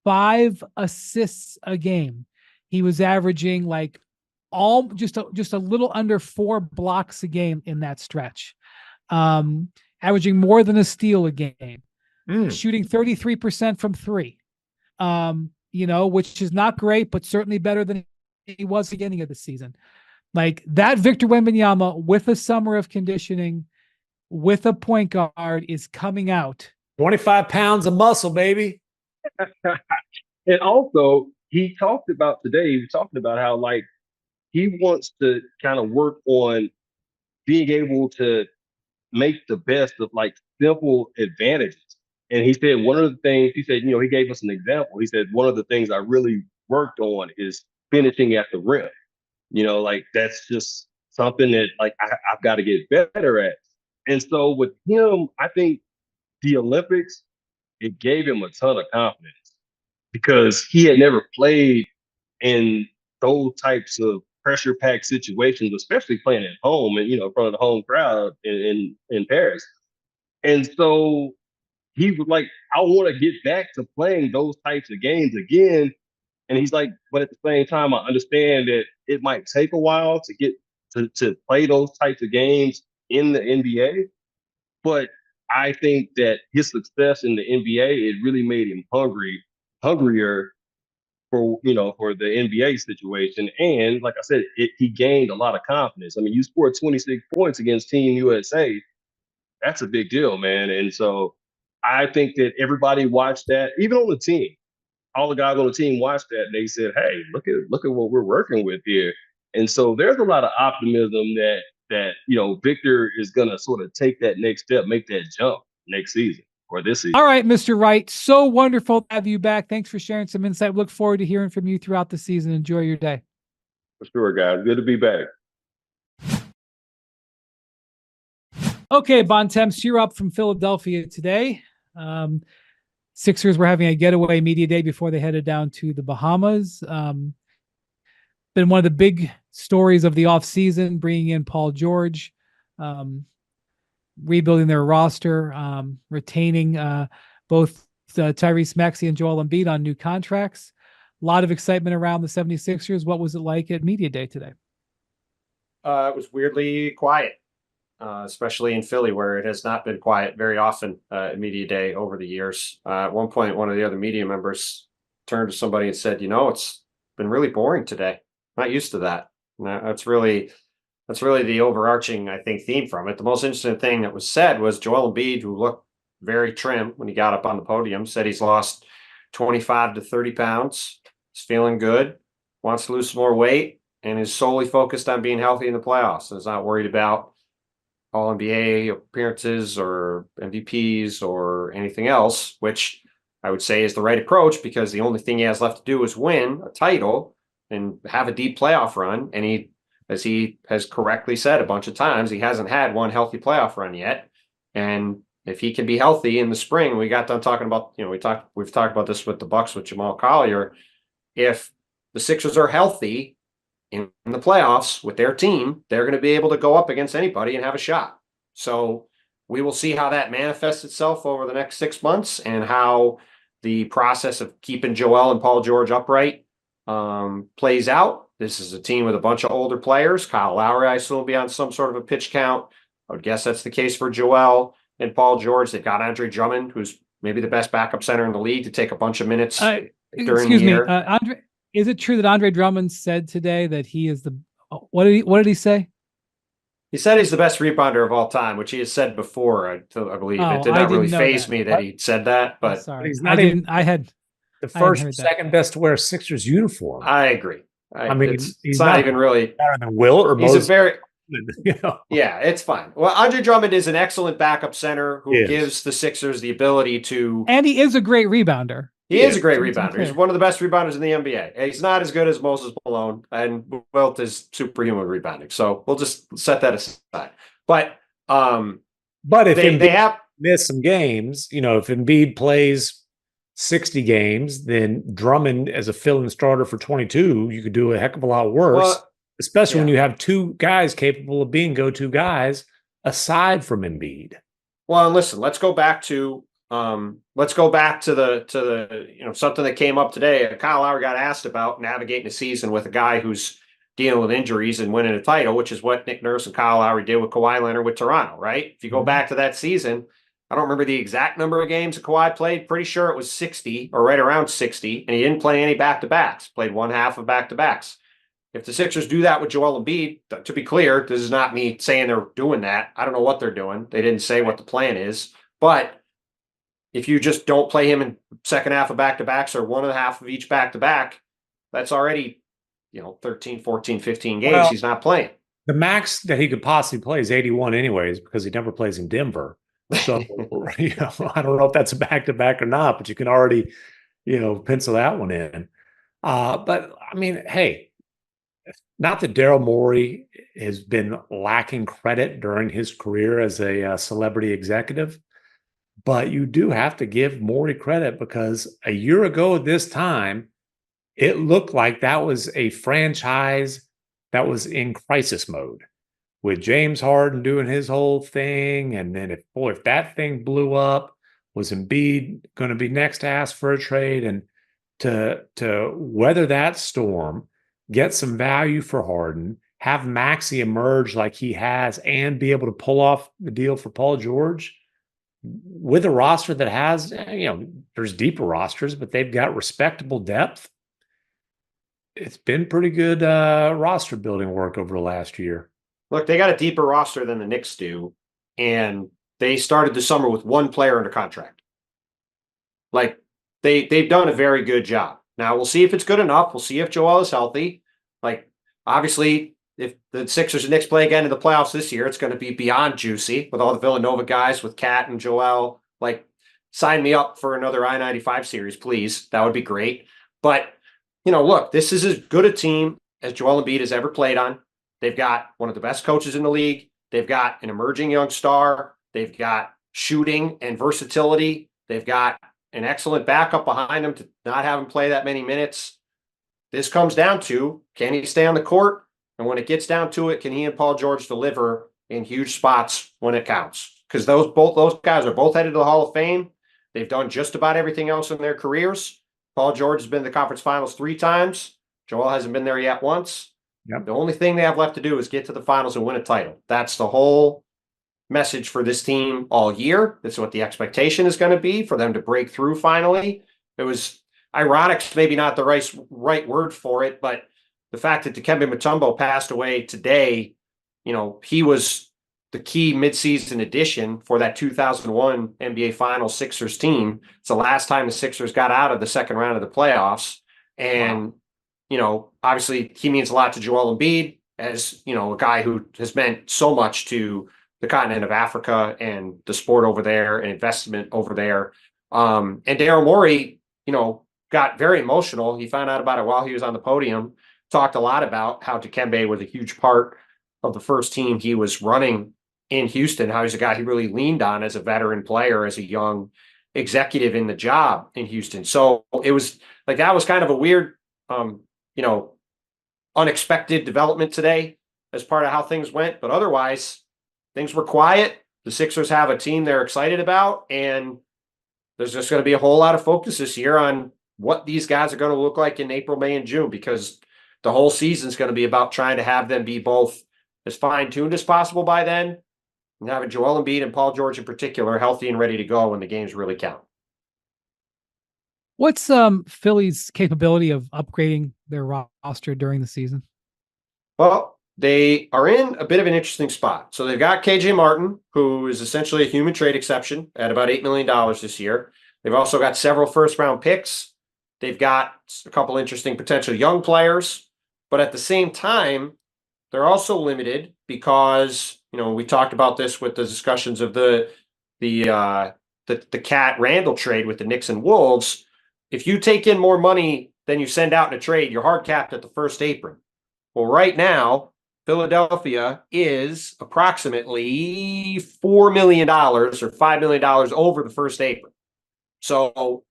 5 assists a game. He was averaging like just a little under 4 blocks a game in that stretch. Averaging more than a steal a game, shooting 33% from 3, which is not great, but certainly better than he was at the beginning of the season. Like that Victor Wembanyama with a summer of conditioning, with a point guard is coming out. 25 pounds of muscle, baby. And also, he was talking about how like he wants to kind of work on being able to make the best of like simple advantages. And he said one of the things, he gave us an example. He said, one of the things I really worked on is finishing at the rim. Like that's just something that like I've got to get better at. And so with him, I think the Olympics, it gave him a ton of confidence because he had never played in those types of pressure packed situations, especially playing at home and, in front of the home crowd in Paris. And so he was like, I want to get back to playing those types of games again. And he's like, but at the same time, I understand that it might take a while to get to play those types of games in the NBA. But I think that his success in the NBA, it really made him hungrier for the NBA situation. And like I said, he gained a lot of confidence. I mean, you scored 26 points against Team USA. That's a big deal, man. And so I think that everybody watched that, even on the team. All the guys on the team watched that and they said, "Hey, look at what we're working with here." And so there's a lot of optimism that Victor is gonna sort of take that next step, make that jump next season or this season. All right, Mr. Wright, so wonderful to have you back. Thanks for sharing some insight. Look forward to hearing from you throughout the season. Enjoy your day. For sure, guys. Good to be back. Okay, Bontemps, you're up from Philadelphia today. Sixers were having a getaway media day before they headed down to the Bahamas. Been one of the big stories of the offseason, bringing in Paul George, rebuilding their roster, retaining both Tyrese Maxey and Joel Embiid on new contracts. A lot of excitement around the 76ers. What was it like at media day today? It was weirdly quiet. Especially in Philly, where it has not been quiet very often at media day over the years. At one point, one of the other media members turned to somebody and said, "It's been really boring today. Not used to that." That's really the overarching, I think, theme from it. The most interesting thing that was said was Joel Embiid, who looked very trim when he got up on the podium, said he's lost 25 to 30 pounds. He's feeling good, wants to lose some more weight, and is solely focused on being healthy in the playoffs. And is not worried about all NBA appearances or MVPs or anything else, which I would say is the right approach, because the only thing he has left to do is win a title and have a deep playoff run. And he, as he has correctly said a bunch of times, he hasn't had one healthy playoff run yet. And if he can be healthy in the spring, we got done talking about, we've talked about this with the Bucks with Jamal Collier. If the Sixers are healthy in the playoffs with their team, they're going to be able to go up against anybody and have a shot. So we will see how that manifests itself over the next 6 months, and how the process of keeping Joel and Paul George upright plays out. This is a team with a bunch of older players. Kyle Lowry, I assume, will be on some sort of a pitch count. I would guess that's the case for Joel and Paul George. They've got Andre Drummond, who's maybe the best backup center in the league, to take a bunch of minutes during the year. Andre, is it true that Andre Drummond said today that he is the what did he say? He said he's the best rebounder of all time, which he has said before, I believe. Oh, it did not really faze that. me that he said that, but sorry. He's not the first, second best to wear a Sixers uniform. I agree. I mean, it's not even really better than Will or he's Moses. A very Yeah, it's fine. Well, Andre Drummond is an excellent backup center who gives the Sixers the ability to, and he is a great rebounder. He is a great rebounder. He's one of the best rebounders in the NBA. He's not as good as Moses Malone, and Wilt is superhuman rebounding. So we'll just set that aside. But if they have missed some games, if Embiid plays 60 games, then Drummond as a fill-in starter for 22, you could do a heck of a lot worse, especially when you have two guys capable of being go-to guys aside from Embiid. Well, and listen, let's go back to the something that came up today. Kyle Lowry got asked about navigating a season with a guy who's dealing with injuries and winning a title, which is what Nick Nurse and Kyle Lowry did with Kawhi Leonard with Toronto, right? If you go back to that season, I don't remember the exact number of games that Kawhi played. Pretty sure it was 60 or right around 60, and he didn't play any back-to-backs. Played one half of back-to-backs. If the Sixers do that with Joel Embiid, to be clear, this is not me saying they're doing that. I don't know what they're doing. They didn't say what the plan is. But if you just don't play him in second half of back-to-backs or one and a half of each back-to-back, that's already, 13, 14, 15 games he's not playing. The max that he could possibly play is 81 anyways, because he never plays in Denver. So, I don't know if that's a back-to-back or not, but you can already, pencil that one in. But, I mean, hey, not that Daryl Morey has been lacking credit during his career as a celebrity executive, but you do have to give Morey credit, because a year ago at this time, it looked like that was a franchise that was in crisis mode, with James Harden doing his whole thing. And then if that thing blew up, was Embiid going to be next to ask for a trade? And to weather that storm, get some value for Harden, have Maxey emerge like he has, and be able to pull off the deal for Paul George with a roster that has, there's deeper rosters, but they've got respectable depth. it's been pretty good roster building work over the last year. Look, they got a deeper roster than the Knicks do, and they started the summer with one player under contract. Like they've done a very good job. Now we'll see if it's good enough. We'll see if Joel is healthy. Like obviously, if the Sixers and Knicks play again in the playoffs this year, it's going to be beyond juicy with all the Villanova guys, with Cat and Joel. Like, sign me up for another I-95 series, please. That would be great. But look, this is as good a team as Joel Embiid has ever played on. They've got one of the best coaches in the league. They've got an emerging young star. They've got shooting and versatility. They've got an excellent backup behind him to not have him play that many minutes. This comes down to, can he stay on the court? And when it gets down to it, can he and Paul George deliver in huge spots when it counts? Because both those guys are both headed to the Hall of Fame. They've done just about everything else in their careers. Paul George has been to the conference finals 3 times. Joel hasn't been there yet once. Yep. The only thing they have left to do is get to the finals and win a title. That's the whole message for this team all year. That's what the expectation is going to be for them to break through finally. It was ironic, maybe not the right word for it, but the fact that Dikembe Mutombo passed away today, he was the key midseason addition for that 2001 NBA Finals Sixers team. It's the last time the Sixers got out of the second round of the playoffs. And, obviously he means a lot to Joel Embiid as, a guy who has meant so much to the continent of Africa and the sport over there and investment over there. And Daryl Morey, got very emotional. He found out about it while he was on the podium, talked a lot about how Dikembe was a huge part of the first team he was running in Houston, how he's a guy he really leaned on as a veteran player, as a young executive in the job in Houston. So it was like, that was kind of a weird, unexpected development today as part of how things went. But otherwise, things were quiet. The Sixers have a team they're excited about, and there's just going to be a whole lot of focus this year on what these guys are going to look like in April, May, and June, because the whole season is going to be about trying to have them be both as fine-tuned as possible by then, and having Joel Embiid and Paul George in particular healthy and ready to go when the games really count. What's Philly's capability of upgrading their roster during the season? Well, they are in a bit of an interesting spot. So they've got KJ Martin, who is essentially a human trade exception at about $8 million this year. They've also got several first-round picks. They've got a couple interesting potential young players. But at the same time, they're also limited because, we talked about this with the discussions of the Cat Randall trade with the Knicks and Wolves. If you take in more money than you send out in a trade, you're hard capped at the first apron. Well, right now, Philadelphia is approximately $4 million or $5 million over the first apron. So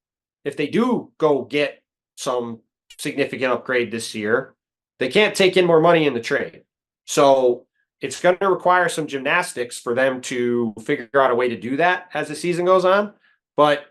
if they do go get some significant upgrade this year, they can't take in more money in the trade. So it's going to require some gymnastics for them to figure out a way to do that as the season goes on. But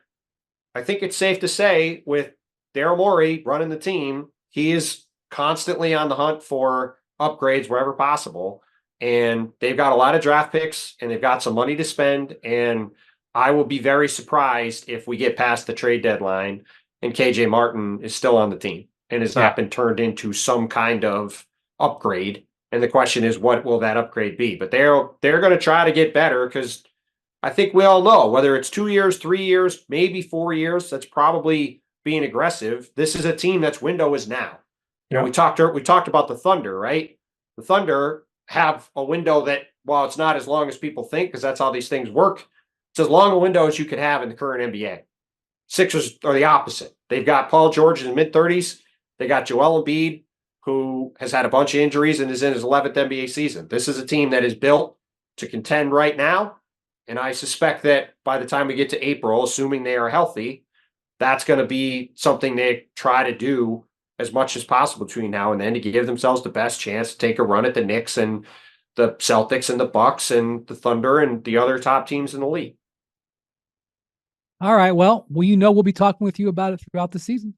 I think it's safe to say, with Daryl Morey running the team, he is constantly on the hunt for upgrades wherever possible. And they've got a lot of draft picks and they've got some money to spend. And I will be very surprised if we get past the trade deadline and KJ Martin is still on the team and has not been turned into some kind of upgrade. And the question is, what will that upgrade be? But they're going to try to get better, because I think we all know, whether it's 2 years, 3 years, maybe 4 years, that's probably being aggressive. This is a team that's window is now. We talked about the Thunder, right? The Thunder have a window that, while it's not as long as people think, because that's how these things work, it's as long a window as you could have in the current NBA. Sixers are the opposite. They've got Paul George in the mid-30s. They got Joel Embiid, who has had a bunch of injuries and is in his 11th NBA season. This is a team that is built to contend right now. And I suspect that by the time we get to April, assuming they are healthy, that's going to be something they try to do as much as possible between now and then to give themselves the best chance to take a run at the Knicks and the Celtics and the Bucks and the Thunder and the other top teams in the league. All right. Well, we'll be talking with you about it throughout the season.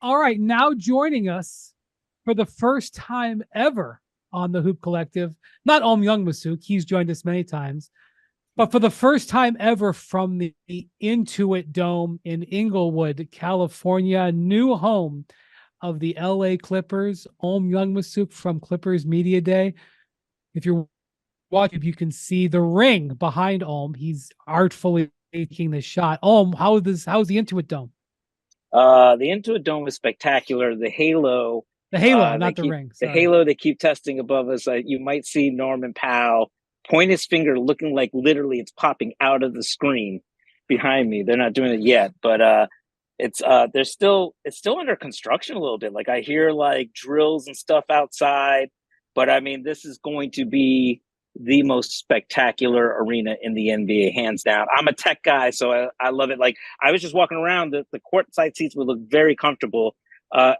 All right. Now joining us for the first time ever on the Hoop Collective, not Young Masuk. He's joined us many times. But for the first time ever from the Intuit Dome in Inglewood, California, new home of the LA Clippers, Om Youngmasuk from Clippers Media Day. If you're watching, you can see the ring behind Om. He's artfully taking the shot. Om, how's the Intuit Dome? The Intuit Dome is spectacular. The halo, not the ring. Sorry. The halo they keep testing above us. You might see Norman Powell point his finger, looking like literally it's popping out of the screen behind me. They're not doing it yet, but it's still under construction a little bit. Like I hear like drills and stuff outside, but I mean, this is going to be the most spectacular arena in the NBA, hands down. I'm a tech guy, so I love it. Like I was just walking around, the courtside seats would look very comfortable,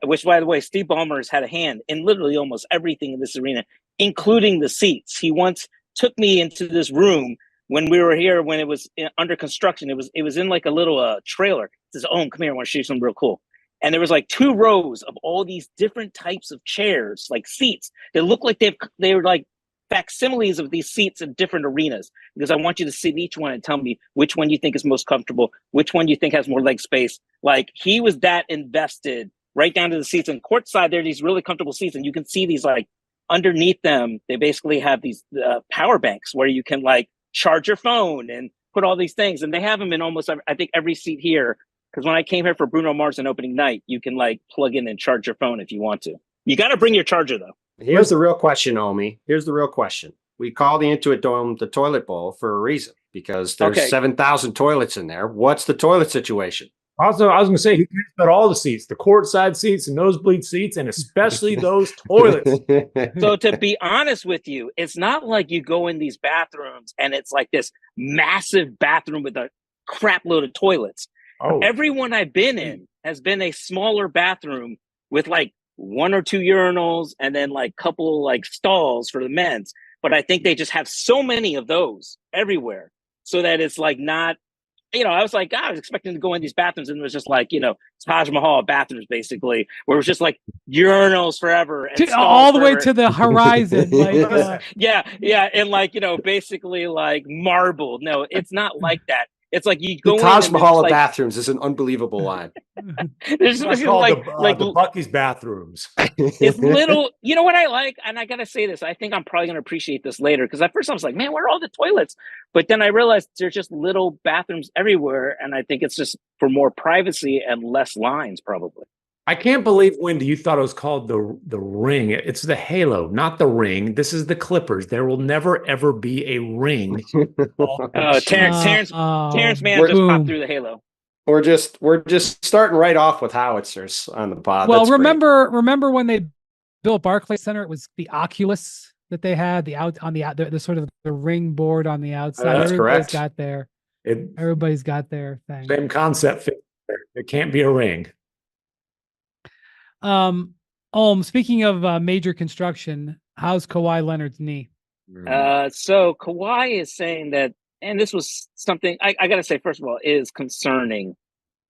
which by the way, Steve Ballmer's had a hand in literally almost everything in this arena, including the seats. He once took me into this room when we were here, when it was under construction. It was in like a little trailer. He says, "Oh, come here, I want to show you something real cool." And there was like 2 rows of all these different types of chairs, like seats that look like they were like facsimiles of these seats in different arenas, because I want you to sit each one and tell me which one you think is most comfortable, which one you think has more leg space. Like he was that invested right down to the seats. And courtside, there are these really comfortable seats, and you can see these like underneath them. They basically have these power banks where you can like charge your phone and put all these things. And they have them in almost, I think, every seat here. Because when I came here for Bruno Mars on opening night, you can like plug in and charge your phone if you want to. You got to bring your charger though. Here's the real question, Omi. Here's the real question. We call the Intuit Dome the toilet bowl for a reason, because there's 7,000 toilets in there. What's the toilet situation? Also, I was going to say, who cares about all the seats, the courtside seats and nosebleed seats, and especially those toilets? So to be honest with you, it's not like you go in these bathrooms and it's like this massive bathroom with a crap load of toilets. Oh. Everyone I've been in has been a smaller bathroom with like 1 or 2 urinals and then like couple like stalls for the men's. But I think they just have so many of those everywhere, so that it's like not, I was like, I was expecting to go in these bathrooms and it was just like, Taj Mahal bathrooms basically, where it was just like urinals forever. And all the way to the horizon. Like, yeah. And like, basically like marble. No, it's not like that. It's like you go the Taj Mahal of bathrooms is an unbelievable line. There's like the Bucky's bathrooms. It's little, you know what I like? And I got to say this, I think I'm probably going to appreciate this later, because at first I was like, man, where are all the toilets? But then I realized there's just little bathrooms everywhere. And I think it's just for more privacy and less lines, probably. I can't believe, Wendy, you thought it was called the ring. It's the halo, not the ring. This is the Clippers. There will never, ever be a ring. Terrence Mann just popped through the halo. We're just starting right off with howitzers on the pod. Well, remember when they built Barclays Center? It was the Oculus that they had, the sort of the ring board on the outside. That's correct. Everybody's got their thing. Same concept. It can't be a ring. Speaking of major construction, how's Kawhi Leonard's knee? So Kawhi is saying that, and this was something I got to say, first of all, it is concerning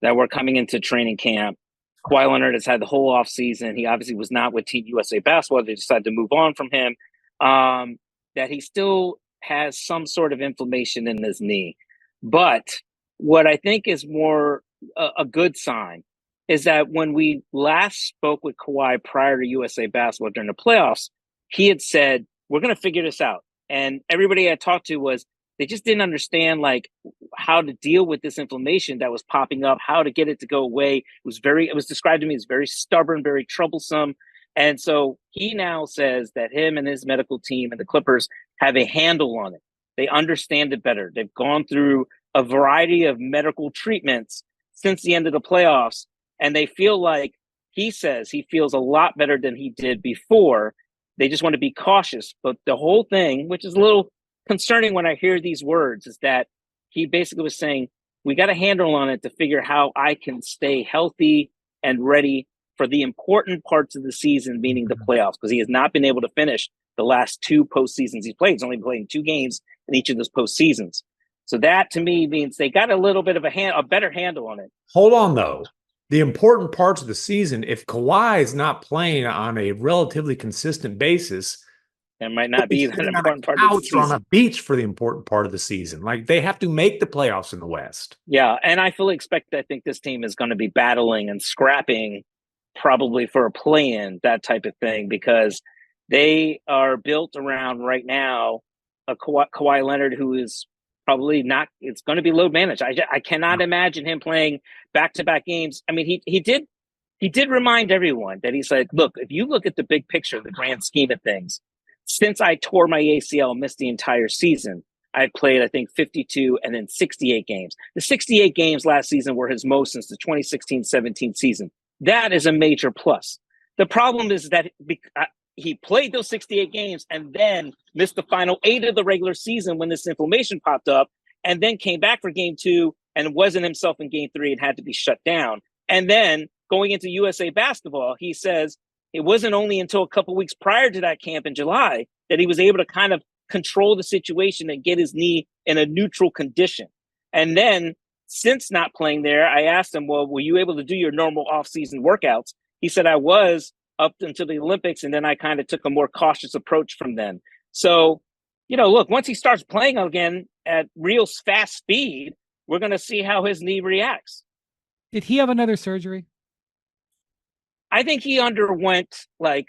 that we're coming into training camp. Kawhi Leonard has had the whole off season. He obviously was not with Team USA basketball. They decided to move on from him. That he still has some sort of inflammation in his knee. But what I think is more a good sign is that when we last spoke with Kawhi prior to USA basketball during the playoffs, he had said, we're going to figure this out. And everybody I talked to was, they just didn't understand like how to deal with this inflammation that was popping up, how to get it to go away. It was described to me as very stubborn, very troublesome. And so he now says that him and his medical team and the Clippers have a handle on it. They understand it better. They've gone through a variety of medical treatments since the end of the playoffs. And they feel like, he says he feels a lot better than he did before. They just want to be cautious. But the whole thing, which is a little concerning when I hear these words, is that he basically was saying, we got a handle on it to figure how I can stay healthy and ready for the important parts of the season, meaning the playoffs, because he has not been able to finish the last 2 postseasons he's played. He's only playing 2 games in each of those postseasons. So that to me means they got a little bit of a better handle on it. Hold on, though. The important parts of the season, if Kawhi is not playing on a relatively consistent basis, It might not be an important part of the Couch season. on a beach for the important part of the season. Like, they have to make the playoffs in the West. Yeah, and I fully expect. I think this team is going to be battling and scrapping, probably for a play-in, that type of thing, because they are built around right now a Kawhi Leonard who is probably not. It's going to be load managed. I cannot imagine him playing back-to-back games. I mean, he did remind everyone that he's like, look, if you look at the big picture, the grand scheme of things, since I tore my ACL and missed the entire season, I've played, I think, 52 and then 68 games. The 68 games last season were his most since the 2016-17 season. That is a major plus. The problem is that he played those 68 games and then missed the final 8 of the regular season when this inflammation popped up, and then came back for game 2 and wasn't himself in game 3 and had to be shut down. And then going into USA basketball, he says it wasn't only until a couple weeks prior to that camp in July that he was able to kind of control the situation and get his knee in a neutral condition. And then, since not playing there, I asked him, well, were you able to do your normal off-season workouts? He said, I was up until the Olympics, and then I kind of took a more cautious approach from then. So, look, once he starts playing again at real fast speed, we're going to see how his knee reacts. Did he have another surgery? I think he underwent a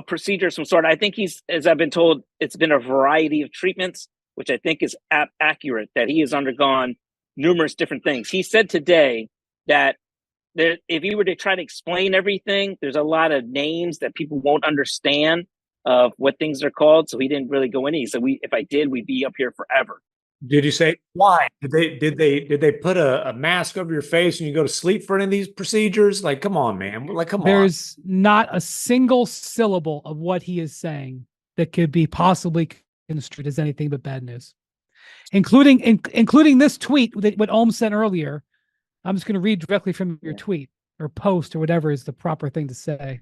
procedure of some sort. I think as I've been told, it's been a variety of treatments, which I think is accurate, that he has undergone numerous different things. He said today that if you were to try to explain everything, there's a lot of names that people won't understand of what things are called. So he didn't really go into it. He said, if I did, we'd be up here forever. Did you say why? Did they put a mask over your face and you go to sleep for any of these procedures? Like, come on, man. Like, come on. There's not a single syllable of what he is saying that could be possibly construed as anything but bad news, including this tweet that what Ohm sent earlier. I'm just going to read directly from your tweet or post or whatever is the proper thing to say.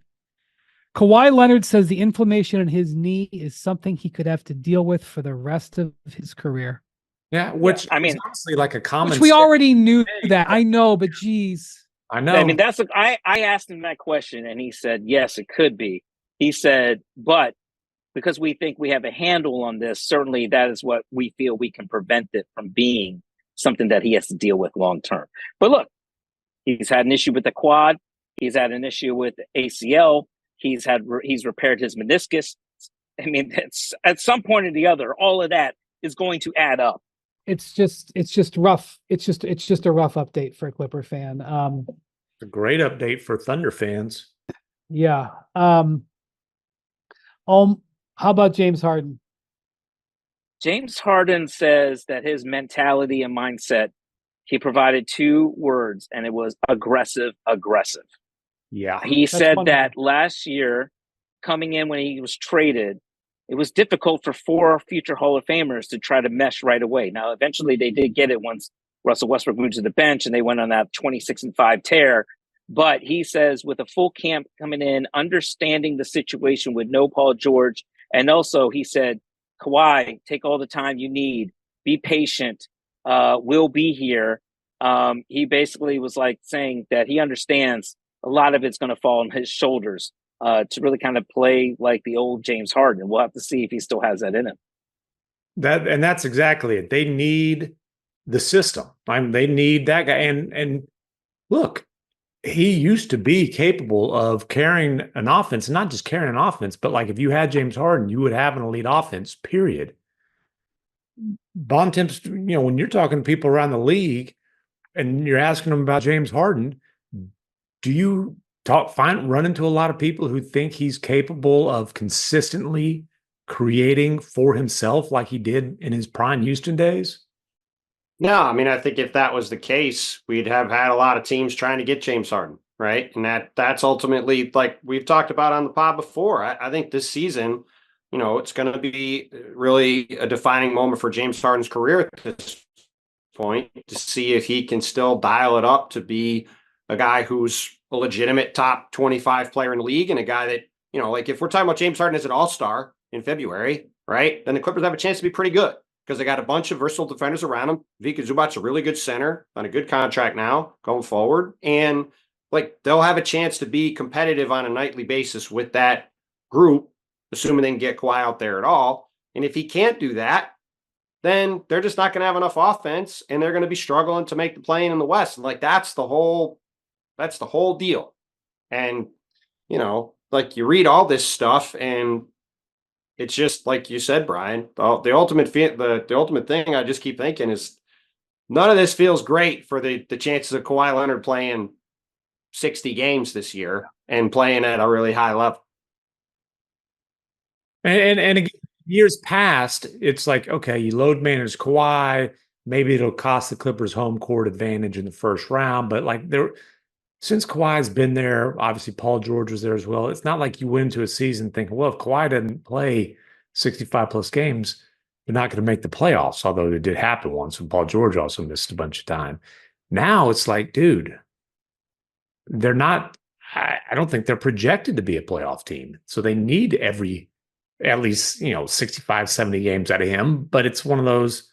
Kawhi Leonard says the inflammation in his knee is something he could have to deal with for the rest of his career. Yeah, which I mean, honestly, like a common. Which we already knew that. I know, but geez. I know. I mean, I asked him that question, and he said, yes, it could be. He said, but because we think we have a handle on this, certainly that is what we feel we can prevent it from being something that he has to deal with long term. But look, he's had an issue with the quad. He's had an issue with the ACL. He's repaired his meniscus. I mean, it's, at some point or the other, all of that is going to add up. It's just rough. It's just a rough update for a Clipper fan. A great update for Thunder fans. Yeah. How about James Harden? James Harden says that his mentality and mindset, he provided 2 words, and it was aggressive. Yeah. He said that last year, coming in when he was traded, it was difficult for 4 future Hall of Famers to try to mesh right away. Now, eventually they did get it once Russell Westbrook moved to the bench and they went on that 26-5 tear. But he says with a full camp coming in, understanding the situation with no Paul George, and also he said, Kawhi, take all the time you need. Be patient. We'll be here. He basically was like saying that he understands a lot of it's going to fall on his shoulders to really kind of play like the old James Harden. We'll have to see if he still has that in him. That's exactly it. They need the system. They need that guy. And look, he used to be capable of carrying an offense, not just carrying an offense, but like if you had James Harden, you would have an elite offense, period. Bontemps, when you're talking to people around the league and you're asking them about James Harden, do you run into a lot of people who think he's capable of consistently creating for himself like he did in his prime Houston days? No, I mean, I think if that was the case, we'd have had a lot of teams trying to get James Harden, right? And that's ultimately, like we've talked about on the pod before. I think this season, it's going to be really a defining moment for James Harden's career at this point to see if he can still dial it up to be a guy who's a legitimate top 25 player in the league and a guy that, like if we're talking about James Harden as an all-star in February, right, then the Clippers have a chance to be pretty good because they got a bunch of versatile defenders around him. Vika Zubac's a really good center on a good contract now going forward. And like they'll have a chance to be competitive on a nightly basis with that group assuming they can get Kawhi out there at all. And if he can't do that, then they're just not going to have enough offense, and they're going to be struggling to make the play-in in the West. And like that's the whole deal. And like you read all this stuff, and it's just like you said, Brian. The ultimate thing I just keep thinking is none of this feels great for the chances of Kawhi Leonard playing 60 games this year and playing at a really high level. And again, years past, it's like, okay, you load manage Kawhi, maybe it'll cost the Clippers home court advantage in the first round, but like since Kawhi's been there, obviously Paul George was there as well. It's not like you went into a season thinking, well, if Kawhi doesn't play 65 plus games, they're not going to make the playoffs, although it did happen once when Paul George also missed a bunch of time. Now it's like, dude, they're not, I don't think they're projected to be a playoff team. So they need at least 65, 70 games out of him. But it's one of those,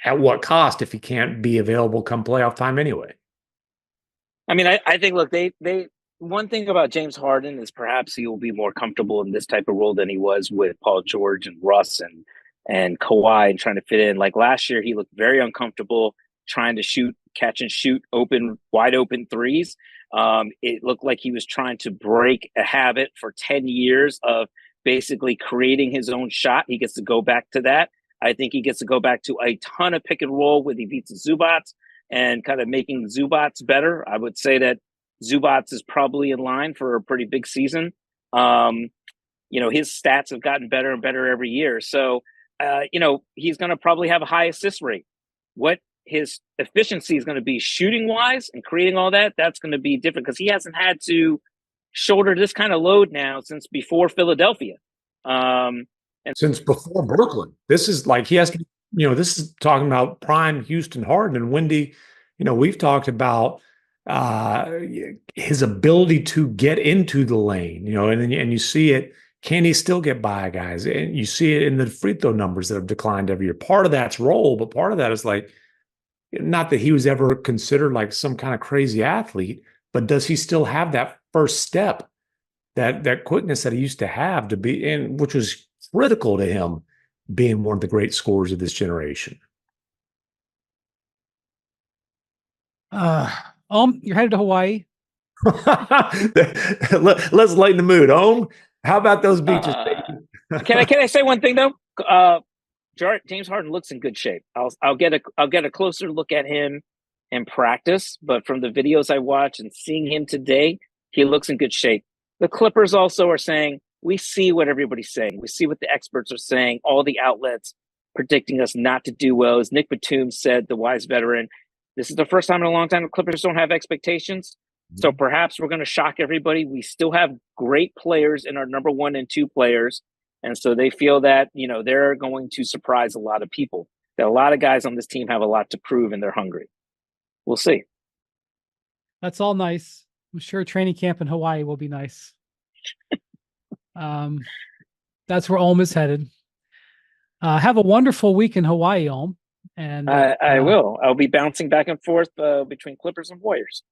at what cost if he can't be available come playoff time anyway? I mean, I think, look, they one thing about James Harden is perhaps he will be more comfortable in this type of role than he was with Paul George and Russ and Kawhi and trying to fit in. Like last year, he looked very uncomfortable trying to catch and shoot wide open threes. It looked like he was trying to break a habit for 10 years of basically creating his own shot. He gets to go back to that. I think he gets to go back to a ton of pick and roll with he beats Zubats and kind of making Zubats better. I would say that Zubats is probably in line for a pretty big season. His stats have gotten better and better every year. So, he's going to probably have a high assist rate. What his efficiency is going to be shooting wise and creating all that, that's going to be different because he hasn't had to shoulder this kind of load now since before Philadelphia. And since before Brooklyn. This is like he has to, this is talking about prime Houston Harden and Wendy. We've talked about his ability to get into the lane, and you see it. Can he still get by guys? And you see it in the free throw numbers that have declined every year. Part of that's role, but part of that is like, not that he was ever considered like some kind of crazy athlete, but does he still have that first step, that quickness that he used to have to be in, which was critical to him being one of the great scorers of this generation? You're headed to Hawaii. Let's lighten the mood. How about those beaches? Can I say one thing though? James Harden looks in good shape. I'll get a closer look at him in practice, but from the videos I watch and seeing him today, he looks in good shape. The Clippers also are saying, we see what everybody's saying. We see what the experts are saying, all the outlets predicting us not to do well. As Nick Batum said, the wise veteran, this is the first time in a long time the Clippers don't have expectations. So perhaps we're going to shock everybody. We still have great players in our number 1 and 2 players. And so they feel that, they're going to surprise a lot of people. That a lot of guys on this team have a lot to prove and they're hungry. We'll see. That's all nice. I'm sure training camp in Hawaii will be nice. That's where Olm is headed. Have a wonderful week in Hawaii, Olm. And I will. I'll be bouncing back and forth between Clippers and Warriors.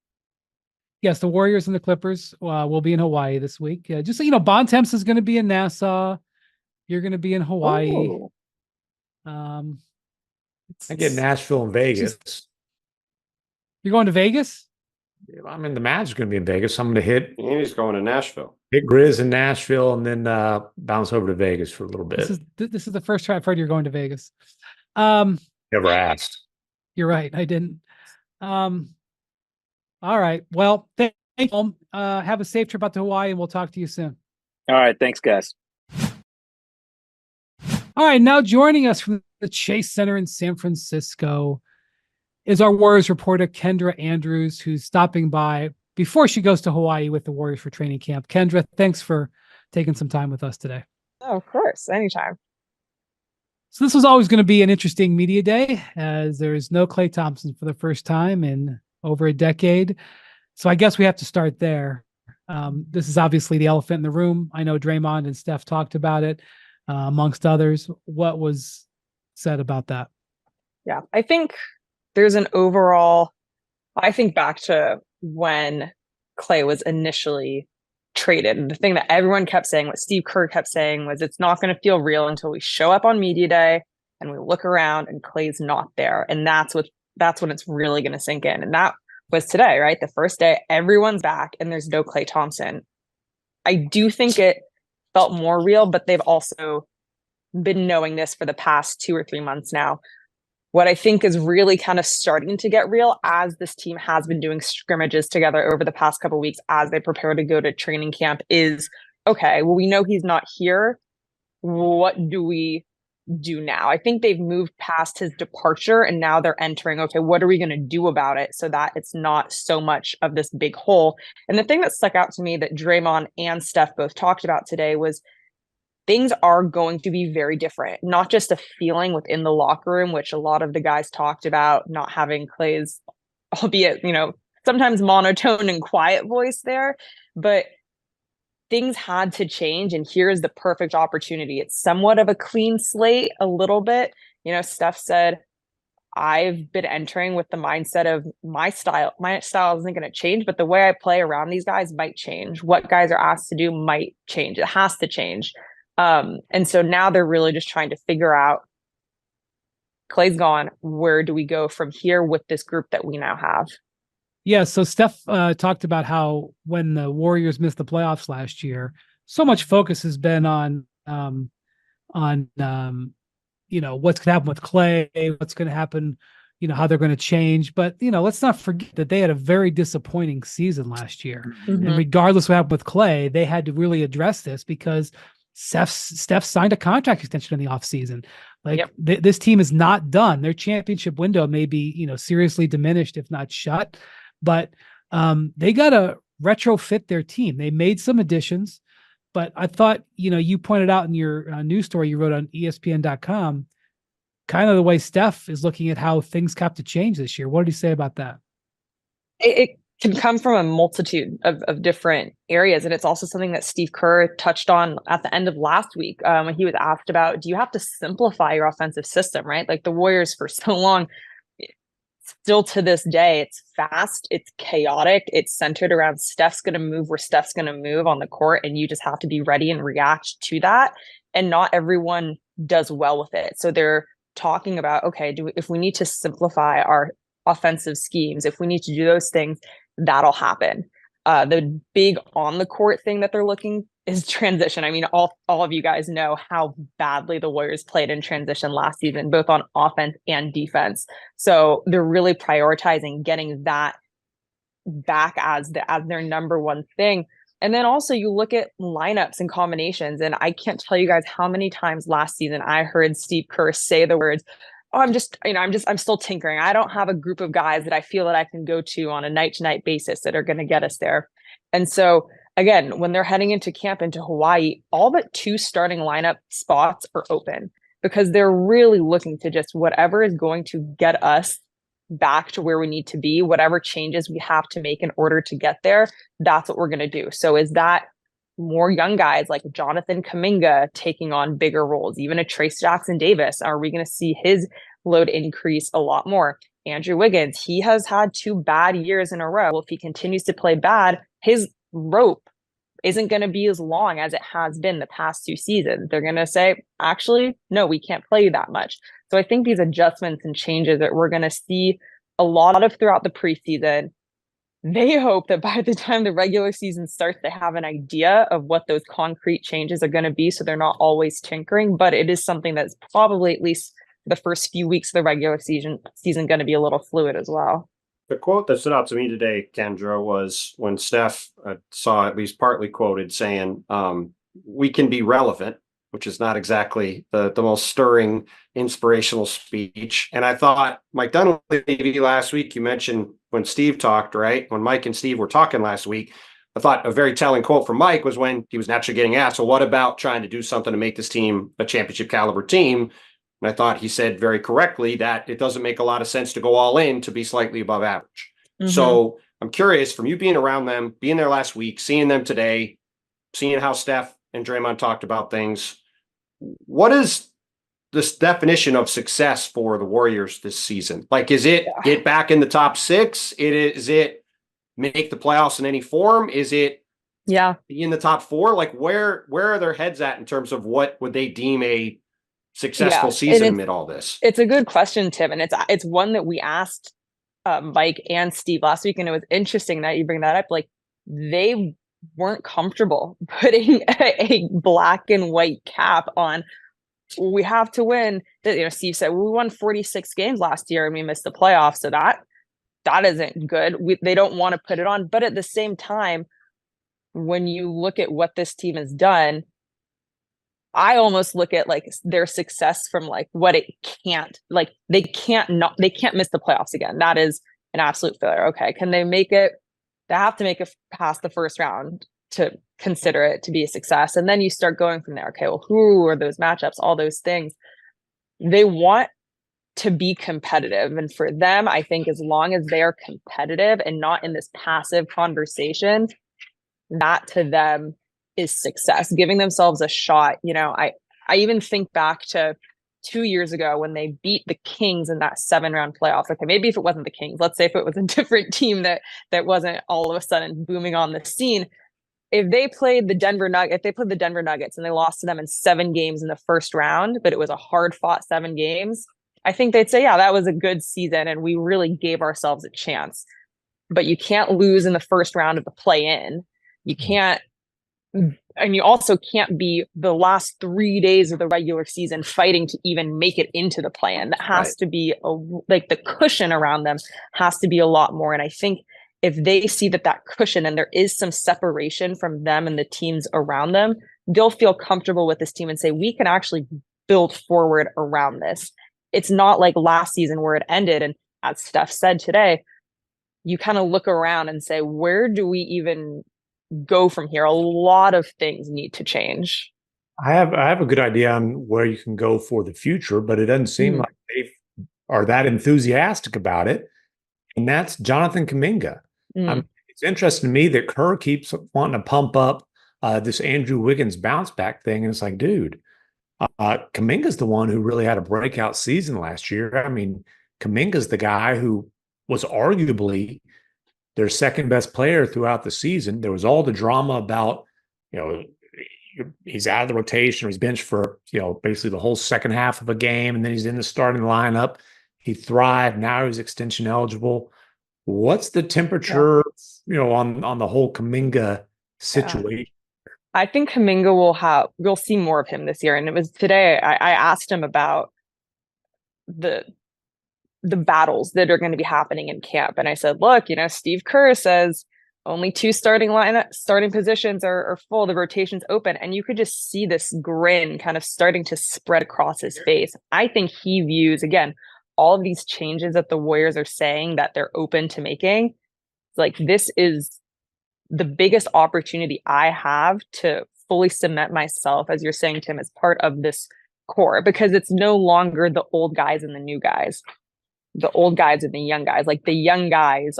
Yes, the Warriors and the Clippers will be in Hawaii this week. Just so you know, Bontemps is going to be in Nassau. You're going to be in Hawaii. I get Nashville and Vegas. You're going to Vegas? I mean, the Mavs are going to be in Vegas. I'm going to hit. He's going to Nashville. Hit Grizz in Nashville and then bounce over to Vegas for a little bit. This is the first time I've heard you're going to Vegas. Never asked. You're right. I didn't. All right. Well, thank you. Have a safe trip out to Hawaii, and we'll talk to you soon. All right. Thanks, guys. All right. Now joining us from the Chase Center in San Francisco is our Warriors reporter, Kendra Andrews, who's stopping by before she goes to Hawaii with the Warriors for training camp. Kendra, thanks for taking some time with us today. Oh, of course. Anytime. So this was always going to be an interesting media day, as there's no Klay Thompson for the first time in over a decade. So I guess we have to start there. This is obviously the elephant in the room. I know Draymond and Steph talked about it, amongst others. What was said about that? Yeah, I think there's an overall, I think back to when Klay was initially traded. And the thing that everyone kept saying, what Steve Kerr kept saying, was it's not going to feel real until we show up on media day and we look around and Klay's not there. And that's when it's really going to sink in. And that was today, right? The first day, everyone's back and there's no Klay Thompson. I do think it felt more real, but they've also been knowing this for the past 2 or 3 months now. What I think is really kind of starting to get real as this team has been doing scrimmages together over the past couple of weeks as they prepare to go to training camp is, okay, well, we know he's not here. What do we do now? I think they've moved past his departure and now they're entering, okay, what are we going to do about it so that it's not so much of this big hole? And the thing that stuck out to me that Draymond and Steph both talked about today was things are going to be very different, not just a feeling within the locker room, which a lot of the guys talked about, not having Klay's, albeit, sometimes monotone and quiet voice there, but things had to change. And here's the perfect opportunity. It's somewhat of a clean slate a little bit. Steph said, I've been entering with the mindset of my style isn't going to change, but the way I play around these guys might change. What guys are asked to do might change. It has to change. And so now they're really just trying to figure out, Klay's gone. Where do we go from here with this group that we now have? Yeah. So Steph talked about how when the Warriors missed the playoffs last year, so much focus has been on what's going to happen with Klay, what's going to happen, how they're going to change. But, let's not forget that they had a very disappointing season last year. Mm-hmm. And regardless of what happened with Klay, they had to really address this because Steph signed a contract extension in the offseason. This team is not done. Their championship window may be, seriously diminished, if not shut. But they got to retrofit their team. They made some additions, but I thought, you pointed out in your news story you wrote on ESPN.com, kind of the way Steph is looking at how things have to change this year. What did he say about that? It can come from a multitude of different areas. And it's also something that Steve Kerr touched on at the end of last week when he was asked about, do you have to simplify your offensive system, right? Like the Warriors for so long, still to this day, it's fast, it's chaotic, it's centered around Steph's going to move where Steph's going to move on the court, and you just have to be ready and react to that. And not everyone does well with it. So they're talking about, okay, if we need to simplify our offensive schemes, if we need to do those things, that'll happen. The big on the court thing that they're looking is transition. I mean, all of you guys know how badly the Warriors played in transition last season, both on offense and defense. So they're really prioritizing getting that back as their number one thing. And then also you look at lineups and combinations, and I can't tell you guys how many times last season I heard Steve Kerr say the words, oh, I'm still tinkering. I don't have a group of guys that I feel that I can go to on a night-to-night basis that are going to get us there. And so again, when they're heading into camp into Hawaii, all but 2 starting lineup spots are open because they're really looking to just whatever is going to get us back to where we need to be, whatever changes we have to make in order to get there, that's what we're going to do. So is that more young guys like Jonathan Kuminga taking on bigger roles, even a Trace Jackson Davis? Are we going to see his load increase a lot more? Andrew Wiggins, he has had 2 bad years in a row. Well, if he continues to play bad, his rope isn't going to be as long as it has been the past 2 seasons. They're going to say, actually, no, we can't play you that much. So I think these adjustments and changes that we're going to see a lot of throughout the preseason, they hope that by the time the regular season starts, they have an idea of what those concrete changes are going to be. So they're not always tinkering, but it is something that's probably at least the first few weeks of the regular season going to be a little fluid as well. The quote that stood out to me today, Kendra, was when Steph saw at least partly quoted saying, we can be relevant, which is not exactly the most stirring, inspirational speech. And I thought, Mike Dunleavy last week, you mentioned when Steve talked, right? When Mike and Steve were talking last week, I thought a very telling quote from Mike was when he was naturally getting asked, well, what about trying to do something to make this team a championship caliber team? And I thought he said very correctly that it doesn't make a lot of sense to go all in to be slightly above average. Mm-hmm. So I'm curious, from you being around them, being there last week, seeing them today, seeing how Steph and Draymond talked about things, what is this definition of success for the Warriors this season? Like, is it get back in the top 6? Is it make the playoffs in any form? Is it Yeah. be in the top 4? Like where are their heads at in terms of what would they deem a successful season amid all this? It's a good question, Tim. And it's one that we asked Mike and Steve last week. And it was interesting that you bring that up. Like they weren't comfortable putting a black and white cap on. We have to win. Steve said, well, we won 46 games last year and we missed the playoffs. So that isn't good. They don't want to put it on. But at the same time, when you look at what this team has done, I almost look at like their success from like what it can't, like they can't miss the playoffs again. That is an absolute failure. Okay. Can they make it? They have to make it past the first round to consider it to be a success. And then you start going from there. Okay. Well, who are those matchups? All those things. They want to be competitive. And for them, I think as long as they are competitive and not in this passive conversation, that to them is success, giving themselves a shot. I even think back to 2 years ago when they beat the Kings in that 7-round playoffs. Okay, maybe if it wasn't the Kings, let's say if it was a different team that wasn't all of a sudden booming on the scene. If they played the Denver Nuggets and they lost to them in 7 games in the first round, but it was a hard fought 7 games, I think they'd say, yeah, that was a good season and we really gave ourselves a chance. But you can't lose in the first round of the play-in. You can't, and you also can't be the last 3 days of the regular season fighting to even make it into the play-in. That has to be like the cushion around them has to be a lot more. And I think if they see that cushion and there is some separation from them and the teams around them, they'll feel comfortable with this team and say, we can actually build forward around this. It's not like last season where it ended. And as Steph said today, you kind of look around and say, where do we even go from here? A lot of things need to change. I have a good idea on where you can go for the future, but it doesn't seem like they are that enthusiastic about it. And that's Jonathan Kuminga. It's interesting to me that Kerr keeps wanting to pump up this Andrew Wiggins bounce back thing. And it's like, dude, Kuminga's the one who really had a breakout season last year. I mean, Kuminga's the guy who was arguably their second best player throughout the season. There was all the drama about, he's out of the rotation or he's benched for, basically the whole second half of a game. And then he's in the starting lineup. He thrived. Now he's extension eligible. What's the temperature, on the whole Kuminga situation? I think Kuminga we'll see more of him this year. And it was today, I asked him about the battles that are going to be happening in camp. And I said, look, Steve Kerr says only 2 starting positions are full, the rotation's open. And you could just see this grin kind of starting to spread across his face. I think he views, again, all of these changes that the Warriors are saying that they're open to making. Like, this is the biggest opportunity I have to fully cement myself, as you're saying, Tim, as part of this core, because it's no longer the old guys and the new guys. The old guys and the young guys. Like, the young guys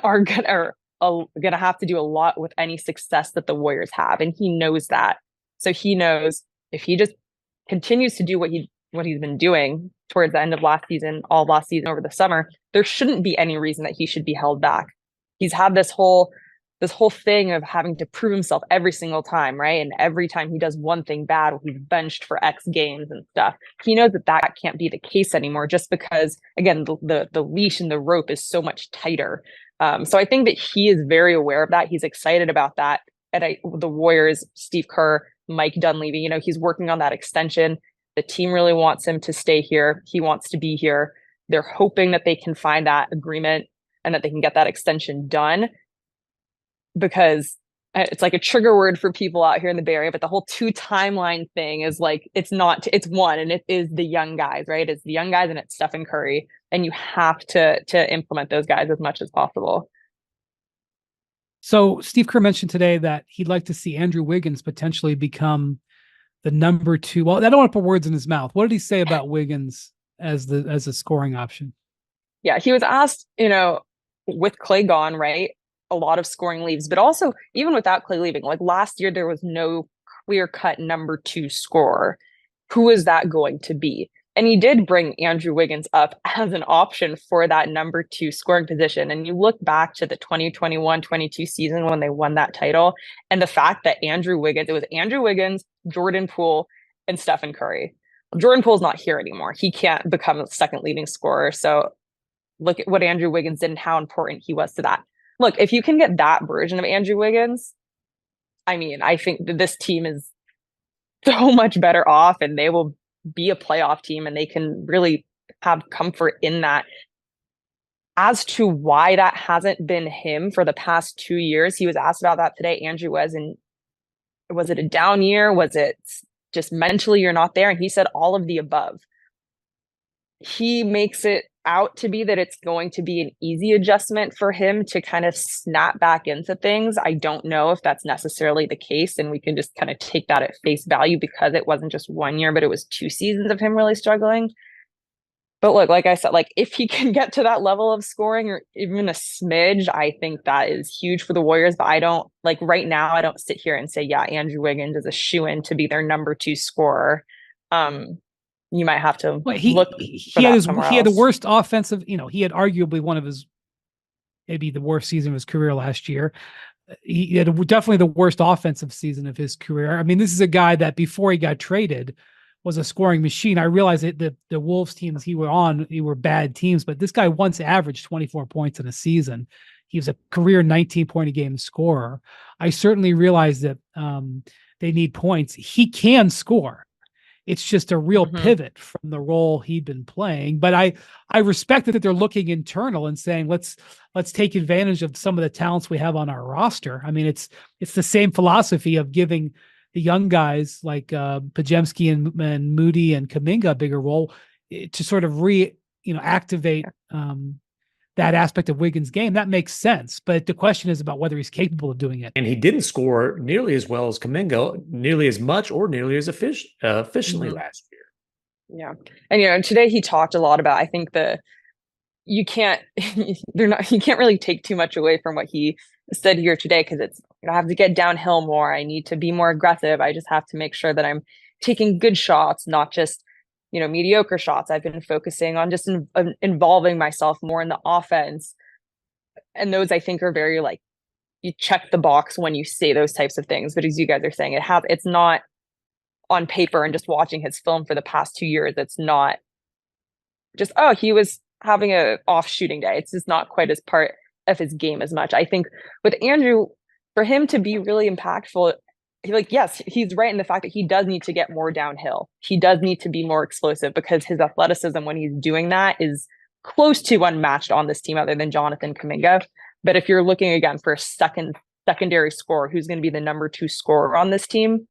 are gonna have to do a lot with any success that the Warriors have, and he knows that. So he knows if he just continues to do what he's been doing towards the end of last season, all last season over the summer, there shouldn't be any reason that he should be held back. He's had this whole thing of having to prove himself every single time, right? And every time he does one thing bad, he's benched for X games and stuff. He knows that can't be the case anymore, just because, again, the leash and the rope is so much tighter. So I think that he is very aware of that. He's excited about that. And the Warriors, Steve Kerr, Mike Dunleavy, he's working on that extension. The team really wants him to stay here. He wants to be here. They're hoping that they can find that agreement and that they can get that extension done, because it's like a trigger word for people out here in the Bay Area. But the whole 2 timeline thing is like, it's one, and it is the young guys, right? It's the young guys and it's Stephen Curry. And you have to implement those guys as much as possible. So Steve Kerr mentioned today that he'd like to see Andrew Wiggins potentially become the number 2. Well, I don't want to put words in his mouth. What did he say about Wiggins as a scoring option? Yeah, he was asked, with Klay gone, right? A lot of scoring leaves, but also even without Klay leaving, like last year, there was no clear-cut number 2 scorer. Who is that going to be? And he did bring Andrew Wiggins up as an option for that number 2 scoring position. And you look back to the 2021-22 season when they won that title, and the fact that it was Andrew Wiggins, Jordan Poole, and Stephen Curry. Jordan Poole's not here anymore. He can't become a second leading scorer. So look at what Andrew Wiggins did and how important he was to that. Look, if you can get that version of Andrew Wiggins, I mean, I think that this team is so much better off, and they will be a playoff team, and they can really have comfort in that. As to why that hasn't been him for the past 2 years, he was asked about that today. Andrew was it a down year? Was it just mentally you're not there? And he said all of the above. He makes it out to be that it's going to be an easy adjustment for him to kind of snap back into things. I don't know if that's necessarily the case, and we can just kind of take that at face value because it wasn't just 1 year, but it was 2 seasons of him really struggling. But look, like I said, like if he can get to that level of scoring or even a smidge, I think that is huge for the Warriors. But I don't, like right now, I don't sit here and say, yeah, Andrew Wiggins is a shoo-in to be their number 2 scorer. You might have to look. He had the worst offensive. He had arguably one of his, maybe the worst season of his career last year. He had definitely the worst offensive season of his career. I mean, this is a guy that before he got traded was a scoring machine. I realize that the Wolves teams he were bad teams, but this guy once averaged 24 points in a season. He was a career 19-point a game scorer. I certainly realize that they need points. He can score. It's just a real pivot from the role he'd been playing. But I respect that they're looking internal and saying, let's take advantage of some of the talents we have on our roster. I mean, it's the same philosophy of giving the young guys like Podziemski and Moody and Kuminga a bigger role to sort of activate that aspect of Wiggins' game. That makes sense. But the question is about whether he's capable of doing it. And he didn't score nearly as well as Kuminga, nearly as much or nearly as efficiently last year. Yeah. And, today he talked a lot about, I think you can't really take too much away from what he said here today, because it's, I have to get downhill more. I need to be more aggressive. I just have to make sure that I'm taking good shots, not just, mediocre shots. I've been focusing on just involving myself more in the offense. And those, I think, are very you check the box when you say those types of things. But as you guys are saying, it's not on paper, and just watching his film for the past 2 years, it's not just, he was having a off shooting day. It's just not quite as part of his game as much. I think with Andrew, for him to be really impactful, yes, he's right in the fact that he does need to get more downhill. He does need to be more explosive, because his athleticism when he's doing that is close to unmatched on this team other than Jonathan Kuminga. But if you're looking again for a secondary scorer, who's going to be the number 2 scorer on this team,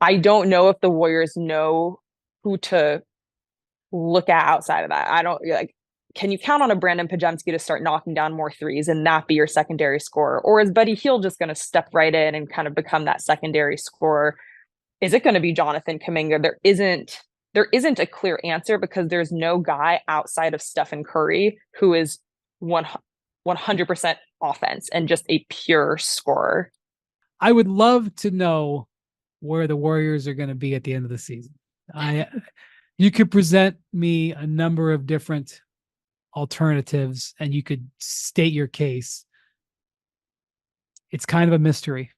I don't know if the Warriors know who to look at outside of that. I don't can you count on a Brandon Podziemski to start knocking down more threes and that be your secondary scorer? Or is Buddy Hield just going to step right in and kind of become that secondary scorer? Is it going to be Jonathan Kuminga? There isn't a clear answer, because there's no guy outside of Stephen Curry who is 100% offense and just a pure scorer. I would love to know where the Warriors are going to be at the end of the season. You could present me a number of different alternatives and you could state your case. It's kind of a mystery.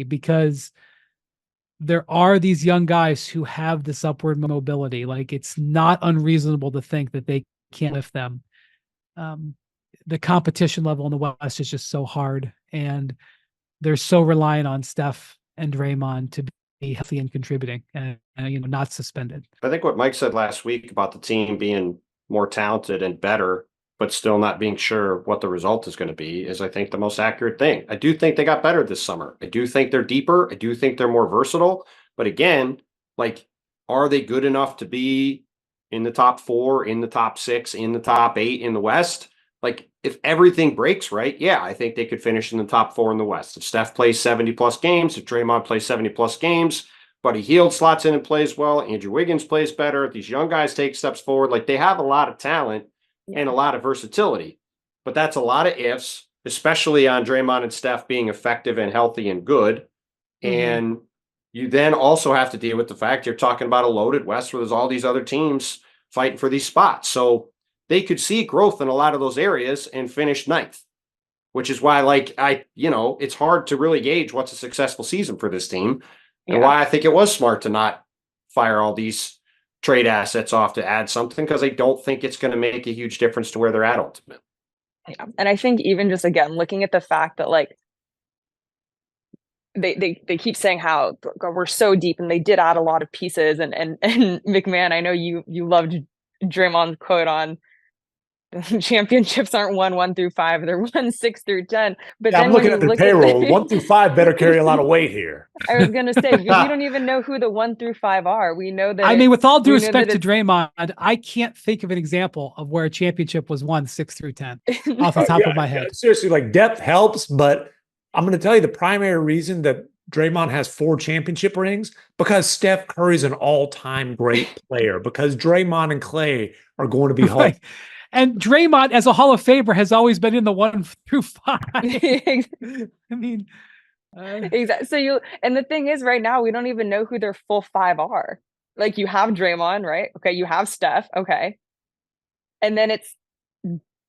Because there are these young guys who have this upward mobility. It's not unreasonable to think that they can't lift them. The competition level in the West is just so hard, and they're so reliant on Steph and Draymond to be healthy and contributing and not suspended. I think what Mike said last week about the team being more talented and better, but still not being sure what the result is going to be, is I think the most accurate thing. I do think they got better this summer. I do think they're deeper. I do think they're more versatile. But again, are they good enough to be in the top 4, in the top 6, in the top 8 in the West? If everything breaks right, yeah, I think they could finish in the top 4 in the West. If Steph plays 70-plus games, if Draymond plays 70-plus games, Buddy Hield slots in and plays well, Andrew Wiggins plays better, these young guys take steps forward. They have a lot of talent and a lot of versatility. But that's a lot of ifs, especially on Draymond and Steph being effective and healthy and good. And you then also have to deal with the fact you're talking about a loaded West where there's all these other teams fighting for these spots. So they could see growth in a lot of those areas and finish ninth, which is why, it's hard to really gauge what's a successful season for this team, and why I think it was smart to not fire all these trade assets off to add something, because I don't think it's going to make a huge difference to where they're at ultimately. Yeah. And I think even just, again, looking at the fact that, like, they keep saying how we're so deep, and they did add a lot of pieces. And McMahon, I know you loved Draymond's quote on championships aren't won 1 through 5; they're won 6 through 10. But then I'm looking at their payroll. 1 through 5 better carry a lot of weight here. I was going to say, we don't even know who the 1 through 5 are. We know that. I mean, with all due respect to Draymond, I can't think of an example of where a championship was won 6 through 10 off the top of my head. Seriously, like, depth helps, but I'm going to tell you the primary reason that Draymond has 4 championship rings, because Steph Curry's an all-time great player, because Draymond and Klay are going to be right. And Draymond, as a Hall of Famer, has always been in the 1 through 5. I mean, exactly. So and the thing is, right now, we don't even know who their full 5 are. Like, you have Draymond, right? Okay. You have Steph. Okay. And then it's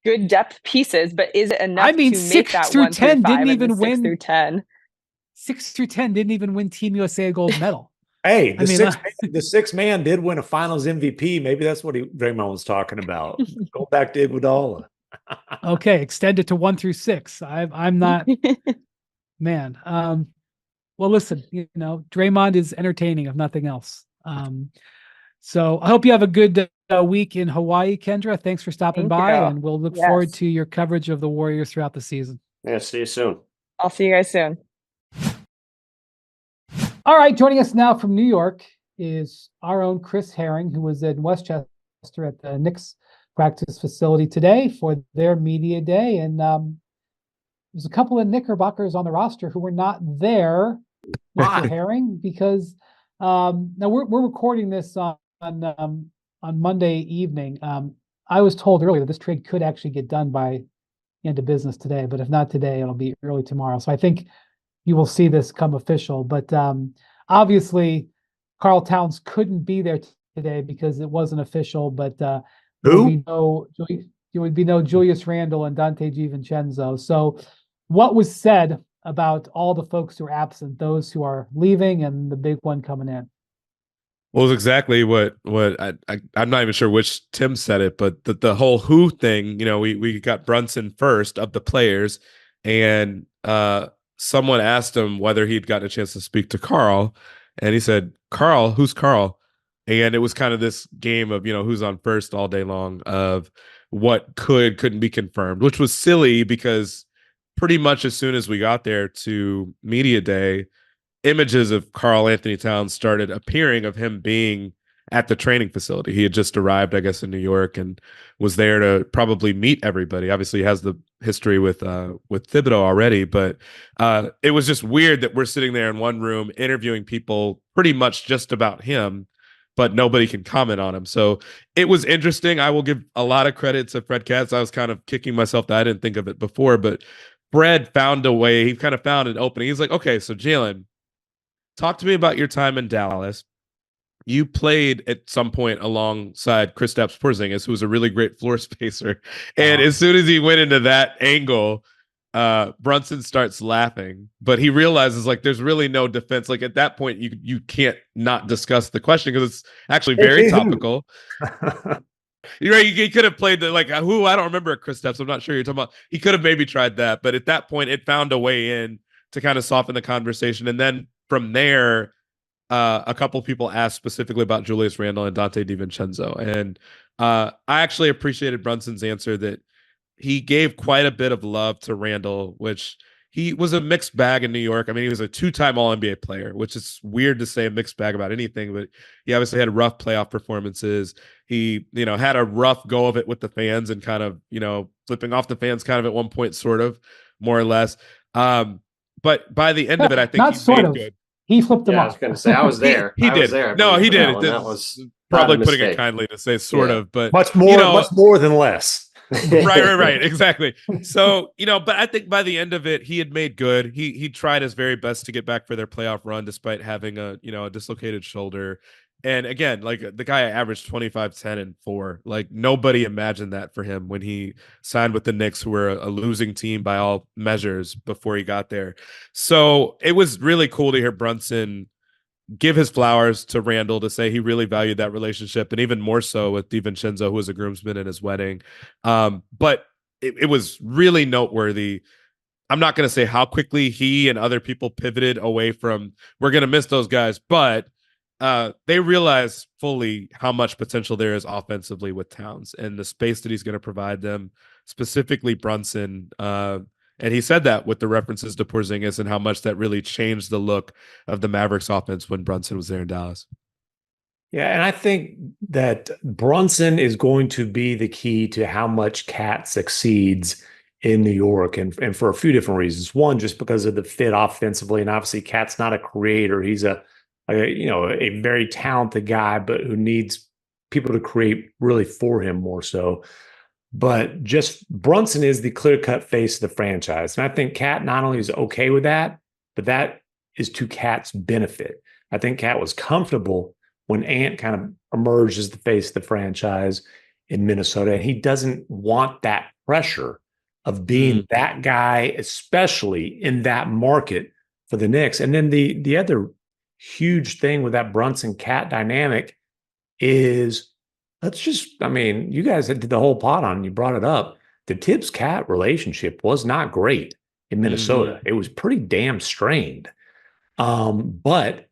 good depth pieces, but is it enough to make that 1 through 5 didn't even win 6 through 10? 6 through 10 didn't even win Team USA a gold medal. Hey, the sixth man did win a Finals MVP. Maybe that's what Draymond was talking about. Go back to Iguodala. Okay, extend it to 1 through 6. I'm not, man. Well, listen, Draymond is entertaining, if nothing else. So I hope you have a good week in Hawaii, Kendra. Thanks for stopping by, and we'll look forward to your coverage of the Warriors throughout the season. Yeah, see you soon. I'll see you guys soon. All right, joining us now from New York is our own Chris Herring, who was in Westchester at the Knicks practice facility today for their media day. And there's a couple of Knickerbockers on the roster who were not there, Mr. Herring, because now we're recording this on Monday evening. I was told earlier that this trade could actually get done by the end of business today, but if not today, it'll be early tomorrow. So I think you will see this come official. But obviously, Karl Towns couldn't be there today because it wasn't official. But who? There would be no Julius Randle and Dante DiVincenzo. So what was said about all the folks who are absent, those who are leaving and the big one coming in? Well, it's exactly what I'm not even sure which Tim said it, but the whole who thing, we got Brunson first of the players, and someone asked him whether he'd gotten a chance to speak to Karl, and he said, "Karl, who's Karl?" And it was kind of this game of, who's on first all day long of what couldn't be confirmed, which was silly because pretty much as soon as we got there to media day, images of Karl Anthony Towns started appearing of him being at the training facility. He had just arrived, I guess, in New York and was there to probably meet everybody. Obviously, he has the history with Thibodeau already, but it was just weird that we're sitting there in one room interviewing people pretty much just about him, but nobody can comment on him. So it was interesting. I will give a lot of credit to Fred Katz. I was kind of kicking myself that I didn't think of it before, but Fred found a way. He kind of found an opening. He's like, okay, so Jalen, talk to me about your time in Dallas. You played at some point alongside Kristaps Porzingis, who was a really great floor spacer. And as soon as he went into that angle, Brunson starts laughing, but he realizes there's really no defense. Like at that point, you can't not discuss the question because it's actually very topical. You're right. He could have played who I don't remember Kristaps. I'm not sure you're talking about. He could have maybe tried that, but at that point, it found a way in to kind of soften the conversation. And then from there, a couple of people asked specifically about Julius Randle and Dante DiVincenzo. And I actually appreciated Brunson's answer that he gave quite a bit of love to Randle, which he was a mixed bag in New York. I mean, he was a 2-time All-NBA player, which is weird to say a mixed bag about anything, but he obviously had rough playoff performances. He, had a rough go of it with the fans and kind of, flipping off the fans kind of at one point, sort of, more or less. But by the end of it, I think he made good. He flipped them off. I was going to say, I was there. He did. No, he did. That was probably putting it kindly to say sort of, but much more than less. Right. Exactly. So, but I think by the end of it, he had made good. He tried his very best to get back for their playoff run, despite having a dislocated shoulder. And again, like the guy averaged 25, 10, and 4. Like nobody imagined that for him when he signed with the Knicks, who were a losing team by all measures before he got there. So it was really cool to hear Brunson give his flowers to Randall, to say he really valued that relationship, and even more so with DiVincenzo, who was a groomsman in his wedding. But it was really noteworthy. I'm not going to say how quickly he and other people pivoted away from, we're going to miss those guys, but they realize fully how much potential there is offensively with Towns and the space that he's going to provide them, specifically Brunson. And he said that with the references to Porzingis and how much that really changed the look of the Mavericks offense when Brunson was there in Dallas. Yeah, and I think that Brunson is going to be the key to how much Cat succeeds in New York, and for a few different reasons. One, just because of the fit offensively, and obviously Cat's not a creator. He's a very talented guy, but who needs people to create really for him more so. But just Brunson is the clear-cut face of the franchise. And I think Cat not only is okay with that, but that is to Cat's benefit. I think Cat was comfortable when Ant kind of emerged as the face of the franchise in Minnesota. And he doesn't want that pressure of being that guy, especially in that market for the Knicks. And then the other huge thing with that Brunson-Cat dynamic is, you guys did the whole pod on, you brought it up. The Tibbs-Cat relationship was not great in Minnesota. It was pretty damn strained. But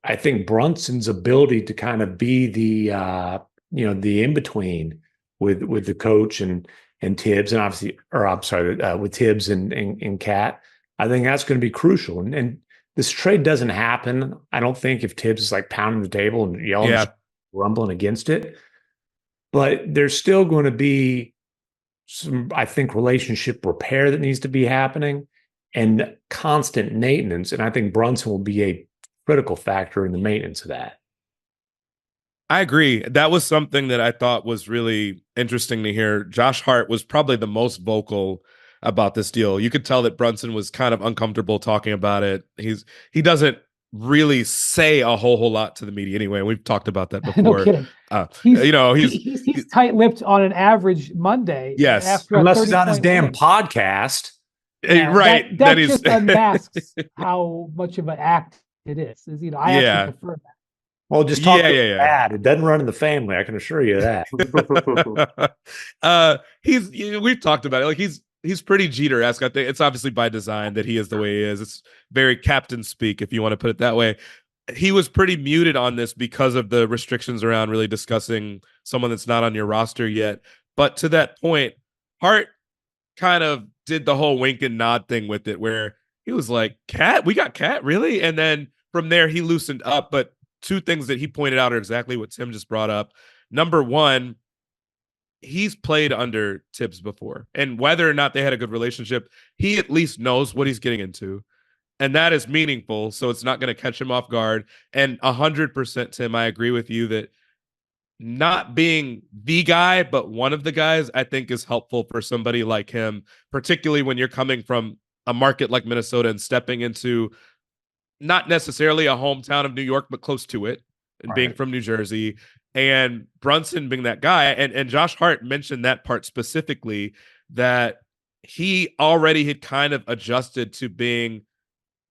I think Brunson's ability to kind of be the in-between with the coach and Tibbs, and obviously, with Tibbs and Cat, I think that's going to be crucial. And this trade doesn't happen, I don't think, if Tibbs is like pounding the table and yelling, rumbling against it. But there's still going to be some, I think, relationship repair that needs to be happening and constant maintenance. And I think Brunson will be a critical factor in the maintenance of that. I agree. That was something that I thought was really interesting to hear. Josh Hart was probably the most vocal about this deal. You could tell that Brunson was kind of uncomfortable talking about it. He doesn't really say a whole lot to the media anyway. We've talked about that before. No kidding. He's tight-lipped on an average Monday. Yes, unless he's on his damn podcast. Yeah, right. That just unmasks how much of an act it is. I actually prefer that. Well, just talk to dad. It doesn't run in the family. I can assure you that. We've talked about it. Like he's pretty Jeter-esque. I think it's obviously by design that he is the way he is. It's very captain speak, if you want to put it that way. He was pretty muted on this because of the restrictions around really discussing someone that's not on your roster yet. But to that point, Hart kind of did the whole wink and nod thing with it, where he was like, Cat? We got Cat? Really? And then from there, he loosened up. But two things that he pointed out are exactly what Tim just brought up. Number one, he's played under Tibbs before, and whether or not they had a good relationship, he at least knows what he's getting into, and that is meaningful. So it's not going to catch him off guard. And 100%, Tim, I agree with you that not being the guy, but one of the guys, I think is helpful for somebody like him, particularly when you're coming from a market like Minnesota and stepping into not necessarily a hometown of New York, but close to it, and being from New Jersey, and Brunson being that guy. And Josh Hart mentioned that part specifically, that he already had kind of adjusted to being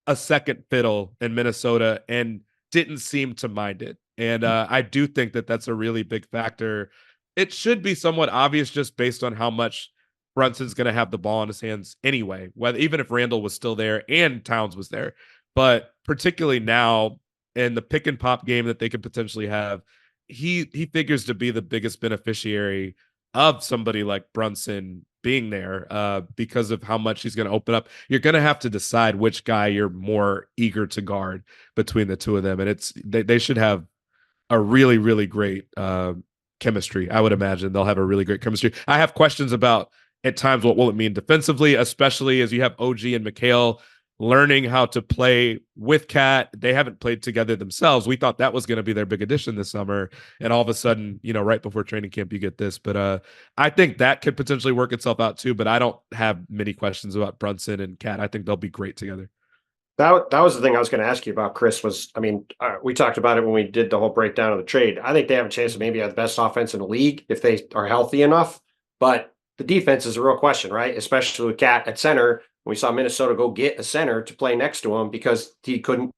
a second fiddle in Minnesota and didn't seem to mind it. And I do think that that's a really big factor. It should be somewhat obvious just based on how much Brunson's going to have the ball in his hands anyway, even if Randall was still there and Towns was there. But particularly now in the pick and pop game that they could potentially have, he figures to be the biggest beneficiary of somebody like Brunson being there because of how much he's going to open up. You're going to have to decide which guy you're more eager to guard between the two of them. And they should have a really, really great chemistry. I would imagine they'll have a really great chemistry. I have questions about at times what will it mean defensively, especially as you have OG and McHale learning how to play with Cat. They haven't played together themselves. We thought that was going to be their big addition this summer. And all of a sudden, right before training camp, you get this. But I think that could potentially work itself out too. But I don't have many questions about Brunson and Cat. I think they'll be great together. That was the thing I was going to ask you about, Chris, we talked about it when we did the whole breakdown of the trade. I think they have a chance to maybe have the best offense in the league if they are healthy enough. But the defense is a real question, right? Especially with Cat at center. We saw Minnesota go get a center to play next to him because he couldn't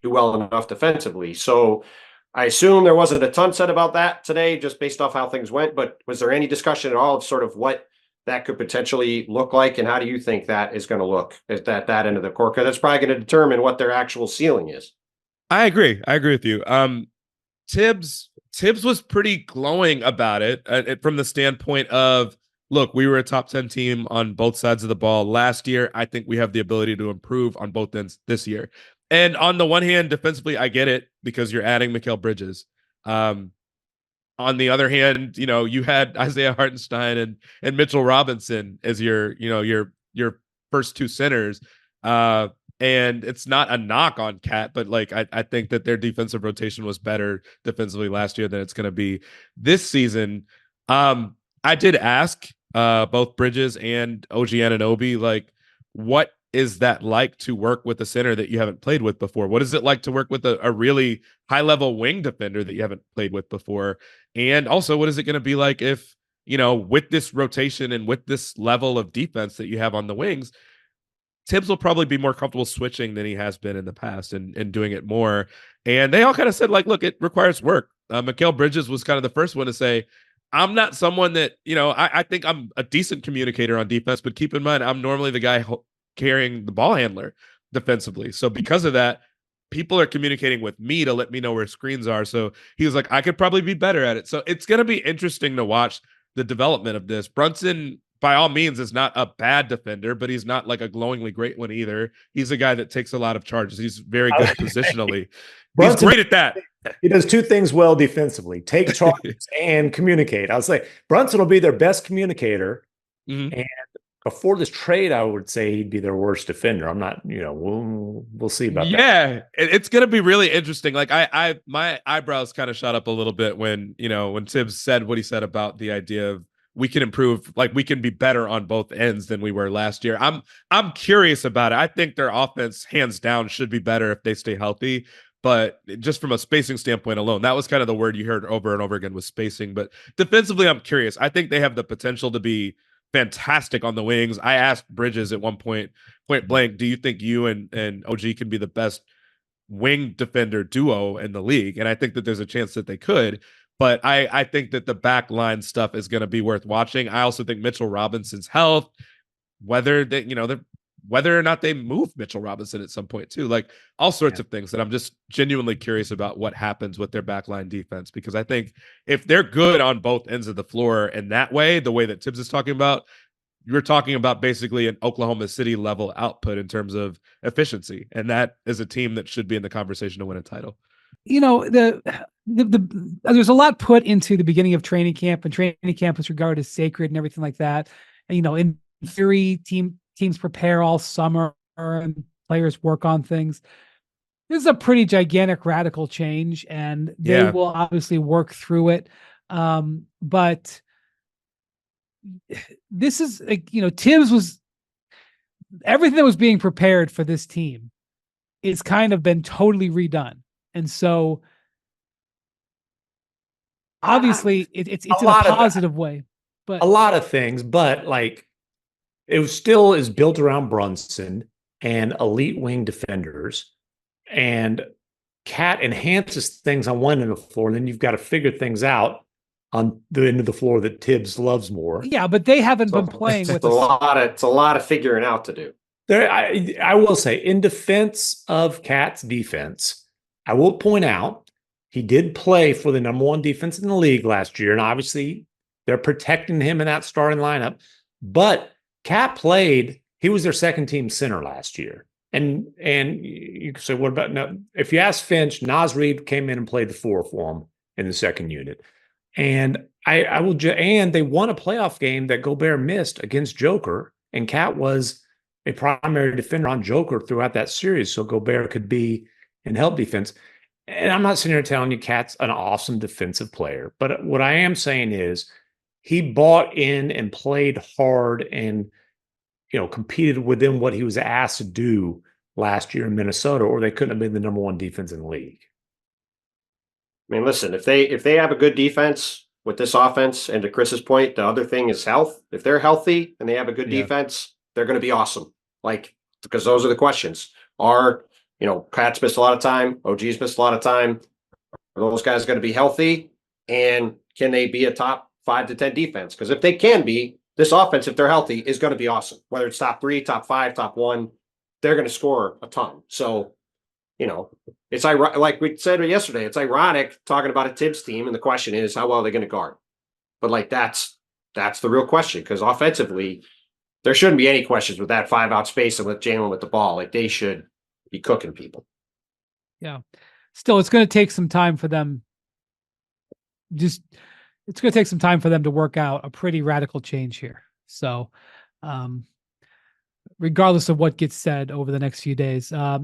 do well enough defensively. So I assume there wasn't a ton said about that today, just based off how things went. But was there any discussion at all of sort of what that could potentially look like, and how do you think that is going to look at that end of the court? Because that's probably going to determine what their actual ceiling is. I agree with you. Tibbs was pretty glowing about it from the standpoint of, look, we were a top 10 team on both sides of the ball last year. I think we have the ability to improve on both ends this year. And on the one hand, defensively, I get it because you're adding Mikal Bridges. On the other hand, you had Isaiah Hartenstein and Mitchell Robinson as your first two centers. And it's not a knock on Cat, but I think that their defensive rotation was better defensively last year than it's going to be this season. I did ask both Bridges and OG Anunoby, what is that like to work with a center that you haven't played with before? What is it like to work with a really high-level wing defender that you haven't played with before? And also, what is it going to be like if, with this rotation and with this level of defense that you have on the wings, Tibbs will probably be more comfortable switching than he has been in the past and doing it more. And they all kind of said, look, it requires work. Mikal Bridges was kind of the first one to say, I'm not someone that, I think I'm a decent communicator on defense, but keep in mind, I'm normally the guy carrying the ball handler defensively. So because of that, people are communicating with me to let me know where screens are. So he was like, I could probably be better at it. So it's going to be interesting to watch the development of this. Brunson, by all means, is not a bad defender, but he's not like a glowingly great one either. He's a guy that takes a lot of charges. He's very good positionally. He's great at that. He does two things well defensively: take charges and communicate. I was like, Brunson will be their best communicator. Mm-hmm. And before this trade, I would say he'd be their worst defender. I'm not, we'll see about that. Yeah, it's going to be really interesting. My eyebrows kind of shot up a little bit when Tibbs said what he said about the idea of we can improve, we can be better on both ends than we were last year. I'm curious about it. I think their offense, hands down, should be better if they stay healthy. But just from a spacing standpoint alone, that was kind of the word you heard over and over again, was spacing. But defensively, I'm curious. I think they have the potential to be fantastic on the wings. I asked Bridges at one point blank, do you think you and OG can be the best wing defender duo in the league? And I think that there's a chance that they could. But I think that the back line stuff is going to be worth watching. I also think Mitchell Robinson's health, whether or not they move Mitchell Robinson at some point too, all sorts of things that I'm just genuinely curious about what happens with their backline defense. Because I think if they're good on both ends of the floor in that way, the way that Tibbs is talking about, you're talking about basically an Oklahoma City level output in terms of efficiency. And that is a team that should be in the conversation to win a title. There's a lot put into the beginning of training camp, and training camp is regarded as sacred and everything like that. And, in theory, teams prepare all summer and players work on things. This is a pretty gigantic radical change, and they will obviously work through it. But this is Tibbs was everything that was being prepared for this team is kind of been totally redone. And so obviously it's in a positive way, but a lot of things, but it still is built around Brunson and elite wing defenders, and Cat enhances things on one end of the floor. And then you've got to figure things out on the end of the floor that Tibbs loves more. Yeah, but they haven't been playing with it's a lot of figuring out to do. I will say, in defense of Cat's defense, I will point out he did play for the number one defense in the league last year, and obviously they're protecting him in that starting lineup. But Cat played; he was their second team center last year. And you can say, what about now? If you ask Finch, Naz Reid came in and played the four for him in the second unit. And and they won a playoff game that Gobert missed against Joker, and Cat was a primary defender on Joker throughout that series, so Gobert could be in help defense. And I'm not sitting here telling you Cat's an awesome defensive player, but what I am saying is he bought in and played hard and competed within what he was asked to do last year in Minnesota, or they couldn't have been the number one defense in the league. I mean, listen, if they have a good defense with this offense, and to Chris's point, the other thing is health. If they're healthy and they have a good defense, they're going to be awesome. Because those are the questions. Cat's missed a lot of time. OG's missed a lot of time. Are those guys going to be healthy? And can they be a top 5 to 10 defense? Because if they can be, this offense, if they're healthy, is going to be awesome. Whether it's top 3, top 5, top 1, they're going to score a ton. So, it's ironic, like we said yesterday, it's ironic talking about a Tibbs team, and the question is, how well are they going to guard? But that's the real question, because offensively, there shouldn't be any questions with that 5-out space and with Jalen with the ball. They should be cooking people. Yeah. Still, it's going to take some time for them. It's going to take some time for them to work out a pretty radical change here. So, regardless of what gets said over the next few days, I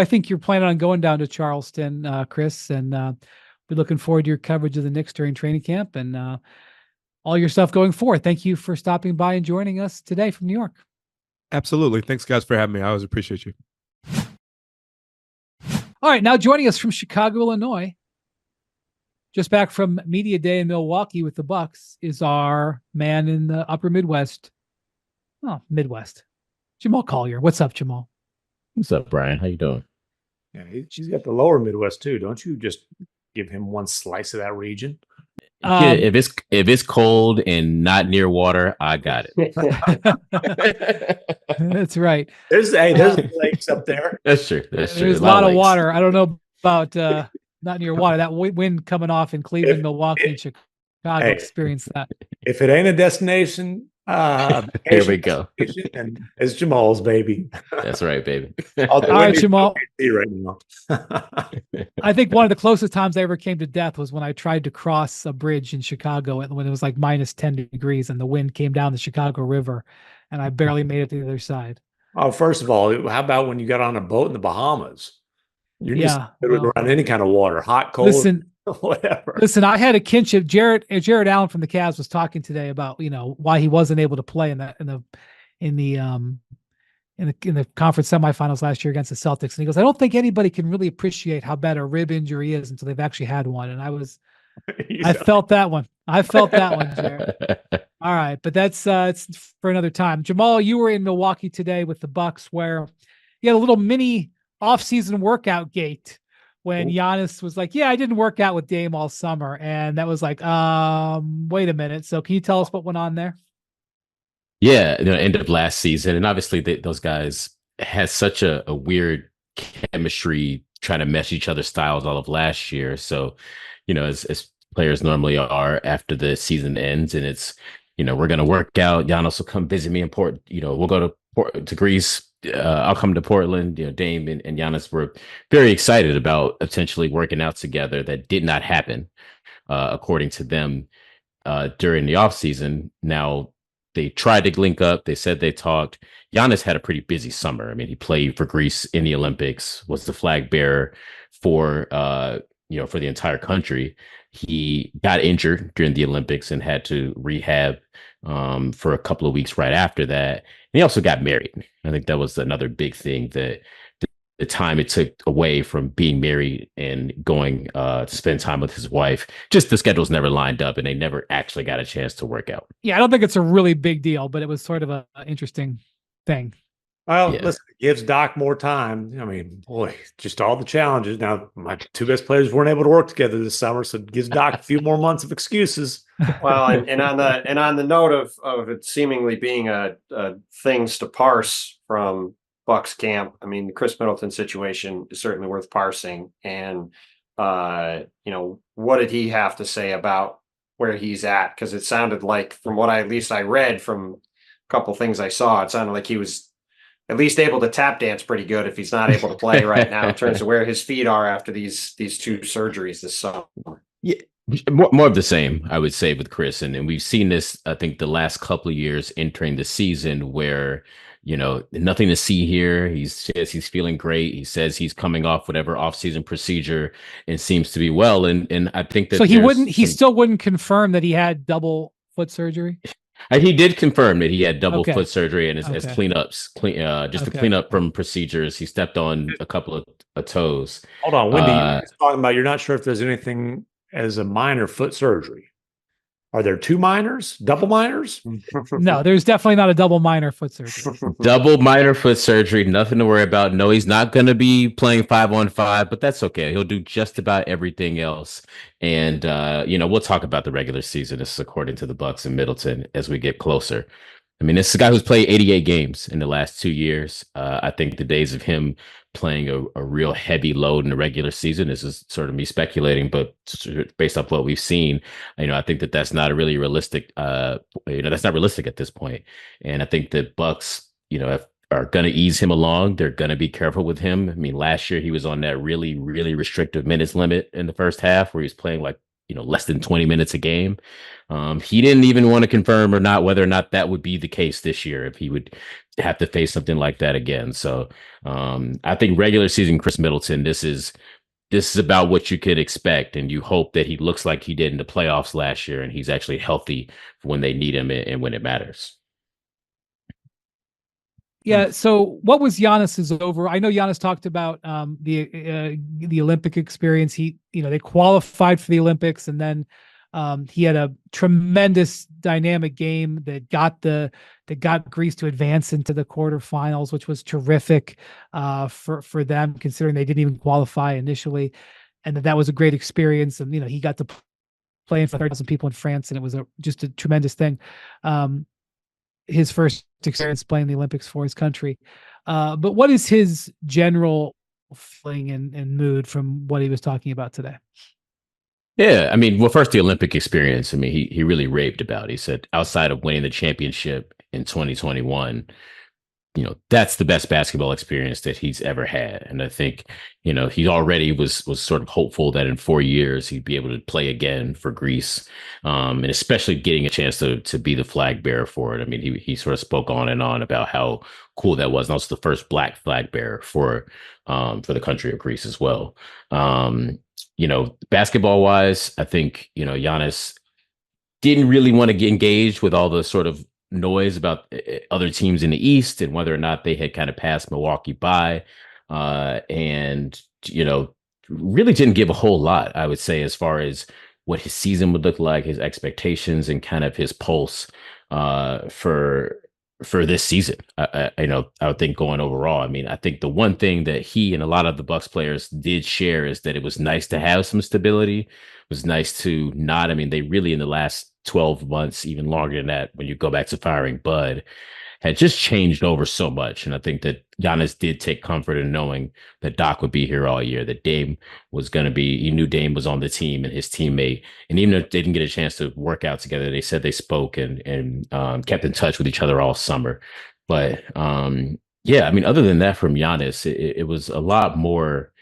think you're planning on going down to Charleston, Chris, and we're looking forward to your coverage of the Knicks during training camp and all your stuff going forward. Thank you for stopping by and joining us today from New York. Absolutely. Thanks, guys, for having me. I always appreciate you. All right, now joining us from Chicago, Illinois, just back from Media Day in Milwaukee with the Bucks, is our man in the upper Midwest. Oh, Midwest. Jamal Collier. What's up, Jamal? What's up, Brian? How you doing? Yeah, she's got the lower Midwest too. Don't you just give him one slice of that region? Yeah, if it's cold and not near water, I got it. That's right. There's lakes up there. That's true. That's true. There's a lot of water. I don't know about not near water. That wind coming off in Cleveland, Milwaukee, and Chicago experienced that. If it ain't a destination, here we go. And it's Jamal's baby. That's right, baby. All right, Jamal. Right now. I think one of the closest times I ever came to death was when I tried to cross a bridge in Chicago when it was like minus 10 degrees and the wind came down the Chicago River and I barely made it to the other side. Oh, first of all, how about when you got on a boat in the Bahamas? You're just around any kind of water, hot, cold. Whatever. Listen, I had a kinship. Jared Allen from the Cavs was talking today about why he wasn't able to play in the conference semifinals last year against the Celtics, and he goes, "I don't think anybody can really appreciate how bad a rib injury is until they've actually had one." And I felt that one. Jared. All right, but that's it's for another time. Jamal, you were in Milwaukee today with the Bucks, where you had a little mini off-season workout gate. When Giannis was like, "Yeah, I didn't work out with Dame all summer," and that was like, wait a minute. So, can you tell us what went on there? Yeah, end of last season, and obviously those guys had such a weird chemistry, trying to mesh each other's styles all of last year. So, as players normally are after the season ends, and it's we're gonna work out. Giannis will come visit me in Port. We'll go to Greece. I'll come to Portland. Dame and Giannis were very excited about potentially working out together. That did not happen, according to them, during the offseason. Now, they tried to link up. They said they talked. Giannis had a pretty busy summer. I mean, he played for Greece in the Olympics, was the flag bearer for the entire country. He got injured during the Olympics and had to rehab for a couple of weeks right after that. And he also got married. I think that was another big thing, that the time it took away from being married and going to spend time with his wife. Just the schedules never lined up and they never actually got a chance to work out. Yeah, I don't think it's a really big deal, but it was sort of an interesting thing. Well, listen, it gives Doc more time. I mean, boy, just all the challenges. Now, my two best players weren't able to work together this summer, so it gives Doc a few more months of excuses. Well, and on the note of it seemingly being a things to parse from Bucks camp, I mean, the Chris Middleton situation is certainly worth parsing. And what did he have to say about where he's at? Because it sounded like, from what I read from a couple things I saw, it sounded like he was at least able to tap dance pretty good if he's not able to play right now, in terms of where his feet are after these two surgeries this summer. More of the same, I would say, with Chris. And we've seen this, I think, the last couple of years entering the season where, nothing to see here. He says he's feeling great. He says he's coming off whatever offseason procedure and seems to be well. And I think that so he still wouldn't confirm that he had double foot surgery. He did confirm that he had double Okay. foot surgery and as Okay. cleanups, just to Okay. clean up from procedures. He stepped on a couple of toes. Hold on, Wendy, you're talking about you're not sure if there's anything as a minor foot surgery. Are there two minors, double minors? No, there's definitely not a double minor foot surgery. Double minor foot surgery, nothing to worry about. No, he's not going to be playing 5-on-5, but that's okay. He'll do just about everything else. And, we'll talk about the regular season. This is according to the Bucks and Middleton as we get closer. I mean, this is a guy who's played 88 games in the last 2 years. I think the days of him playing a real heavy load in the regular season, this is sort of me speculating, but based off what we've seen, I think that's not a really realistic, that's not realistic at this point. And I think that Bucks, are going to ease him along. They're going to be careful with him. I mean, last year he was on that really, really restrictive minutes limit in the first half where he was playing like, less than 20 minutes a game. He didn't even want to confirm or not whether or not that would be the case this year if he would have to face something like that again. So I think regular season Chris Middleton, this is about what you could expect, and you hope that he looks like he did in the playoffs last year, and he's actually healthy when they need him and when it matters. Yeah. So what was Giannis's over? I know Giannis talked about the Olympic experience. They qualified for the Olympics, and then he had a tremendous dynamic game that got Greece to advance into the quarterfinals, which was terrific for them, considering they didn't even qualify initially, and that was a great experience. And he got to play in front of 30,000 people in France, and it was just a tremendous thing. His first experience playing the Olympics for his country. But what is his general feeling and mood from what he was talking about today? Yeah, I mean, well, first the Olympic experience. I mean, he really raved about it. He said outside of winning the championship in 2021, that's the best basketball experience that he's ever had. And I think, he already was sort of hopeful that in 4 years he'd be able to play again for Greece, and especially getting a chance to be the flag bearer for it. I mean, he sort of spoke on and on about how cool that was, and also the first Black flag bearer for the country of Greece as well. Basketball wise, I think, Giannis didn't really want to get engaged with all the sort of noise about other teams in the East and whether or not they had kind of passed Milwaukee by, and really didn't give a whole lot, I would say, as far as what his season would look like, his expectations, and kind of his pulse for this season. I would think going overall, I mean, I think the one thing that he and a lot of the Bucks players did share is that it was nice to have some stability. It was nice to not, I mean, they really in the last 12 months, even longer than that, when you go back to firing Bud, had just changed over so much. And I think that Giannis did take comfort in knowing that Doc would be here all year, that Dame was going to be, he knew Dame was on the team and his teammate. And even if they didn't get a chance to work out together, they said they spoke and kept in touch with each other all summer. But yeah, I mean, other than that from Giannis, it was a lot more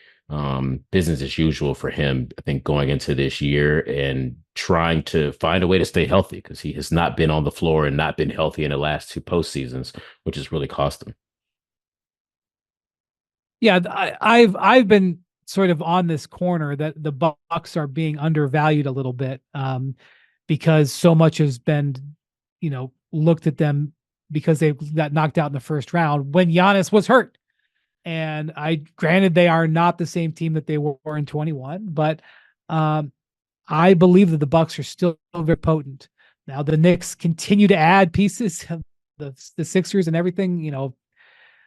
business as usual for him, I think, going into this year and trying to find a way to stay healthy, because he has not been on the floor and not been healthy in the last two postseasons, which has really cost him. Yeah, I've been sort of on this corner that the Bucks are being undervalued a little bit, because so much has been, looked at them because they got knocked out in the first round when Giannis was hurt. And granted, they are not the same team that they were in 21, but I believe that the Bucks are still very potent. Now the Knicks continue to add pieces, the Sixers and everything.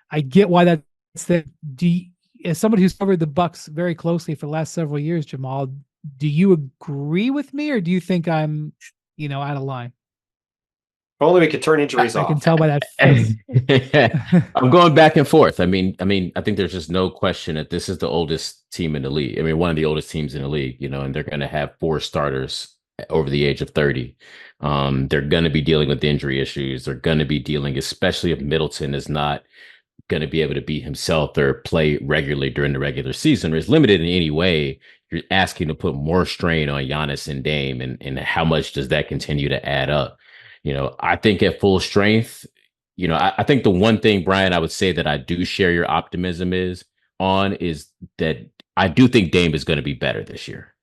I get why that's the. As somebody who's covered the Bucks very closely for the last several years, Jamal, do you agree with me, or do you think I'm, out of line? Only we could turn injuries off. I can tell by that face. I'm going back and forth. I mean, I think there's just no question that this is the oldest team in the league. I mean, one of the oldest teams in the league, and they're going to have 4 starters over the age of 30. They're going to be dealing with injury issues. They're going to be dealing, especially if Middleton is not going to be able to be himself or play regularly during the regular season, or is limited in any way you're asking to put more strain on Giannis and Dame, and how much does that continue to add up? I think at full strength, I think the one thing, Brian, I would say that I do share your optimism is that I do think Dame is going to be better this year.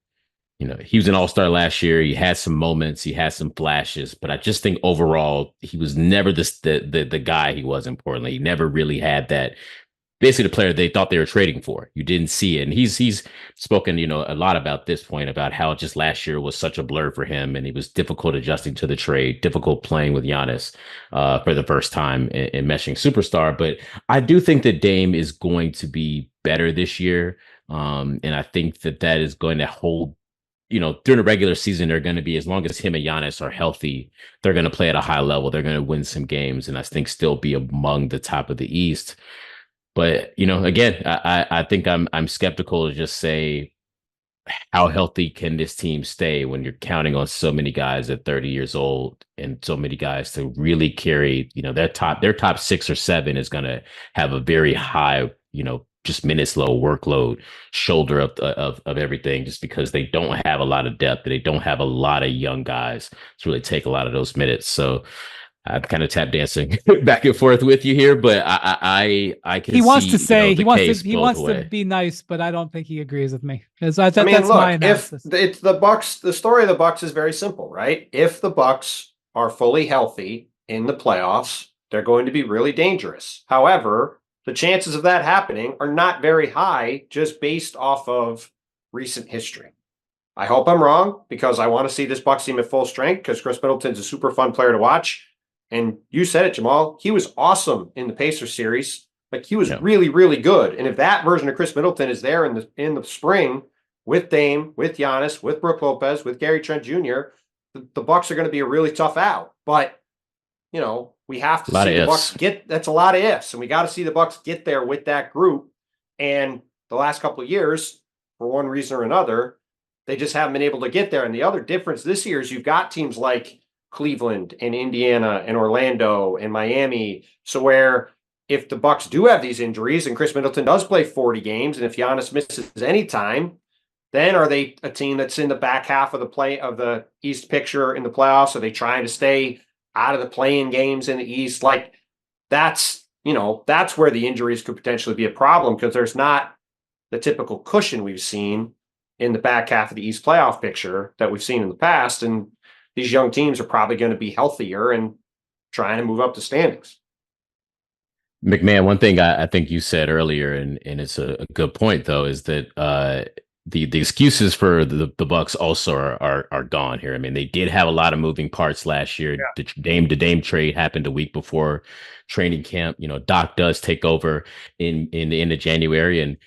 He was an all-star last year. He had some moments, he had some flashes, but I just think overall he was never the guy he was in Portland. He never really had that, basically the player they thought they were trading for. You didn't see it. And he's spoken, a lot about this point, about how just last year was such a blur for him, and he was difficult adjusting to the trade, difficult playing with Giannis for the first time in meshing superstar. But I do think that Dame is going to be better this year. And I think that is going to hold, during the regular season, they're going to be, as long as him and Giannis are healthy, they're going to play at a high level. They're going to win some games, and I think still be among the top of the East. But, again, I think I'm skeptical to just say, how healthy can this team stay when you're counting on so many guys at 30 years old, and so many guys to really carry, their top 6 or 7 is going to have a very high, just minutes low workload, shoulder of everything, just because they don't have a lot of depth. They don't have a lot of young guys to really take a lot of those minutes. So I'm kind of tap dancing back and forth with you here, but I can. He wants see, to say he wants to be nice, but I don't think he agrees with me. That's look, my analysis. If it's the Bucks, the story of the Bucks is very simple, right? If the Bucks are fully healthy in the playoffs, they're going to be really dangerous. However, the chances of that happening are not very high, just based off of recent history. I hope I'm wrong, because I want to see this Bucks team at full strength, because Chris Middleton's a super fun player to watch. And you said it, Jamal. He was awesome in the Pacers series. Like, he was really, really good. And if that version of Chris Middleton is there in the spring with Dame, with Giannis, with Brook Lopez, with Gary Trent Jr., the Bucks are going to be a really tough out. But we have to see the Bucks that's a lot of ifs, and we got to see the Bucks get there with that group. And the last couple of years, for one reason or another, they just haven't been able to get there. And the other difference this year is you've got teams like Cleveland and Indiana and Orlando and Miami. So where if the Bucks do have these injuries and Chris Middleton does play 40 games, and if Giannis misses any time, then are they a team that's in the back half of the East picture in the playoffs? Are they trying to stay out of the play-in games in the East? Like, that's where the injuries could potentially be a problem, because there's not the typical cushion we've seen in the back half of the East playoff picture that we've seen in the past. And these young teams are probably going to be healthier and trying to move up the standings. McMahon, one thing I think you said earlier, and it's a good point, though, is that the excuses for the Bucks also are gone here. I mean, they did have a lot of moving parts last year. Yeah. The Dame trade happened a week before training camp. Doc does take over in the end of January, and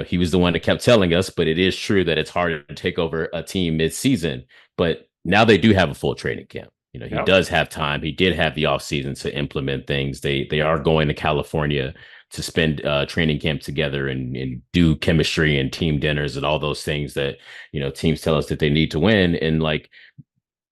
he was the one that kept telling us, but it is true that it's harder to take over a team mid-season. But now they do have a full training camp. He does have time. He did have the offseason to implement things. They are going to California to spend training camp together and do chemistry and team dinners and all those things that, teams tell us that they need to win. And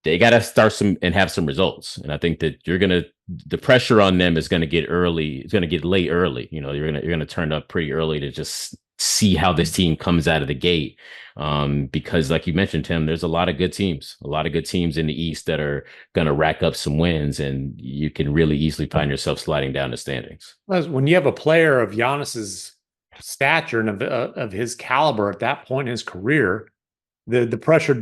they got to start and have some results. And I think that the pressure on them is going to get early. It's going to get late early. You're going to turn up pretty early to just see how this team comes out of the gate. Because like you mentioned, Tim, there's a lot of good teams in the East that are going to rack up some wins, and you can really easily find yourself sliding down the standings. When you have a player of Giannis's stature and of his caliber at that point in his career, the pressure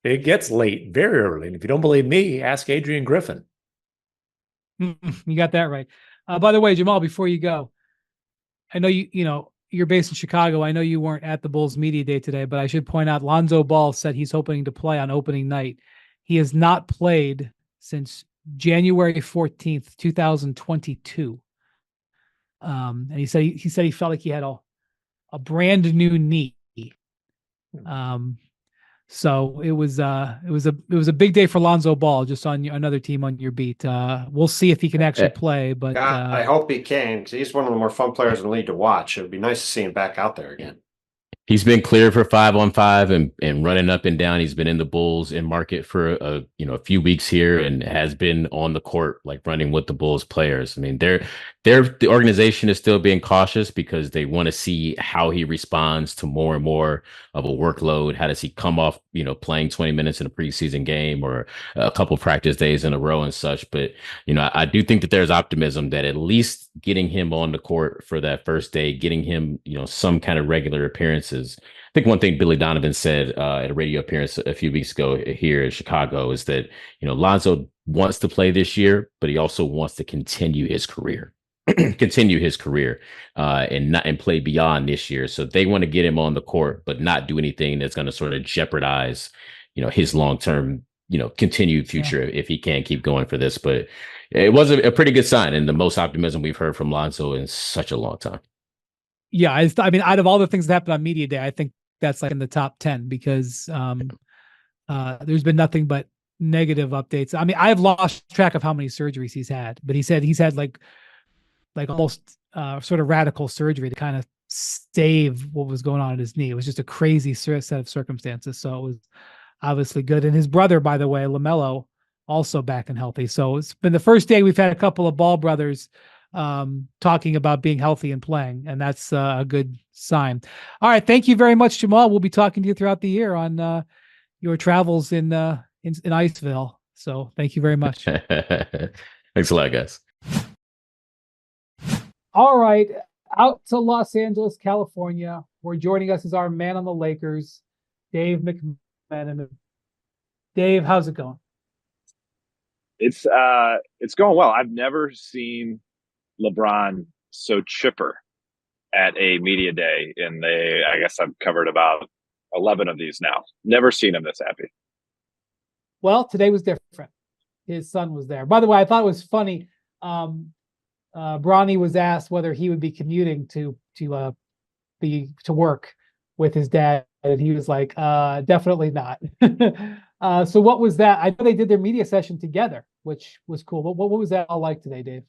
it gets late very early. And if you don't believe me, ask Adrian Griffin. You got that right. By the way, Jamal, before you go, I know you're based in Chicago. I know you weren't at the Bulls media day today, but I should point out Lonzo Ball said he's hoping to play on opening night. He has not played since January 14th, 2022. And he said he felt like he had a brand new knee. So it was a big day for Lonzo Ball, just on another team on your beat. We'll see if he can actually play, but I hope he can, because he's one of the more fun players in the league to watch. It would be nice to see him back out there again. He's been cleared for 5-on-5 and running up and down. He's been in the Bulls in market for a few weeks here and has been on the court like running with the Bulls players. I mean, the organization is still being cautious because they want to see how he responds to more and more of a workload. How does he come off, playing 20 minutes in a preseason game or a couple practice days in a row and such. But, I do think that there's optimism that at least getting him on the court for that first day, getting him, some kind of regular appearances. I think one thing Billy Donovan said at a radio appearance a few weeks ago here in Chicago is that, Lonzo wants to play this year, but he also wants to continue his career. And play beyond this year. So they want to get him on the court, but not do anything that's going to sort of jeopardize, his long-term, continued future if he can't keep going for this. But it was a pretty good sign and the most optimism we've heard from Lonzo in such a long time. Yeah, I mean, out of all the things that happened on media day, I think that's like in the top 10 because there's been nothing but negative updates. I mean, I've lost track of how many surgeries he's had, but he said he's had like almost sort of radical surgery to kind of save what was going on in his knee. It was just a crazy set of circumstances. So it was obviously good. And his brother, by the way, LaMelo, also back and healthy. So it's been the first day we've had a couple of Ball brothers talking about being healthy and playing, and that's a good sign. All right, thank you very much, Jamal. We'll be talking to you throughout the year on your travels in Iceville. So thank you very much. Thanks a lot, guys. All right, out to Los Angeles, California. Where joining us is our man on the Lakers, Dave McMenamin. Dave, how's it going? It's going well. I've never seen LeBron so chipper at a media day I guess I've covered about 11 of these now. Never seen him this happy. Well, today was different. His son was there. By the way, I thought it was funny. Bronny was asked whether he would be commuting to work with his dad, and he was like, definitely not. So what was that? I know they did their media session together, which was cool. But what was that all like today, Dave?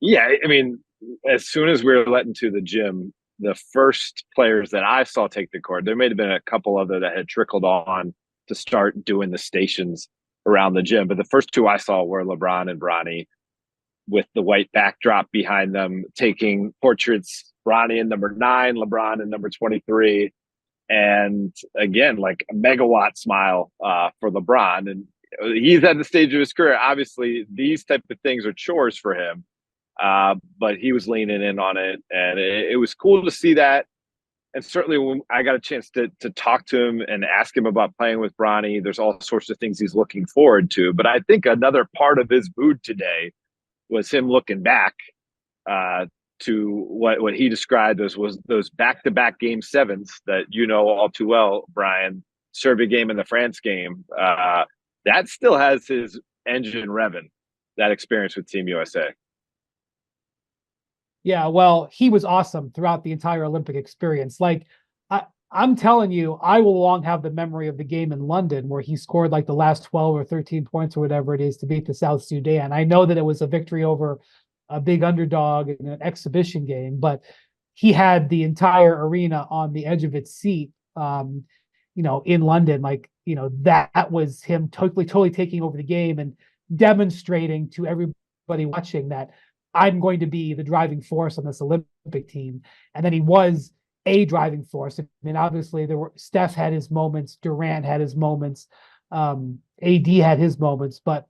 Yeah, I mean, as soon as we were let into the gym, the first players that I saw take the court, there may have been a couple other that had trickled on to start doing the stations around the gym. But the first two I saw were LeBron and Bronny with the white backdrop behind them, taking portraits, Bronny in number 9, LeBron in number 23. And again, like a megawatt smile for LeBron. And he's at the stage of his career. Obviously, these type of things are chores for him. But he was leaning in on it, and it was cool to see that. And certainly when I got a chance to talk to him and ask him about playing with Bronny, there's all sorts of things he's looking forward to. But I think another part of his mood today was him looking back to what he described as was those back-to-back game 7s that you know all too well, Brian, Serbia game and the France game. That still has his engine revving, that experience with Team USA. Yeah, well, he was awesome throughout the entire Olympic experience. Like, I'm telling you, I will long have the memory of the game in London where he scored like the last 12 or 13 points or whatever it is to beat the South Sudan. I know that it was a victory over a big underdog in an exhibition game, but he had the entire arena on the edge of its seat, in London. Like, that was him totally taking over the game and demonstrating to everybody watching that I'm going to be the driving force on this Olympic team. And then he was a driving force. I mean, obviously Steph had his moments, Durant had his moments, AD had his moments, but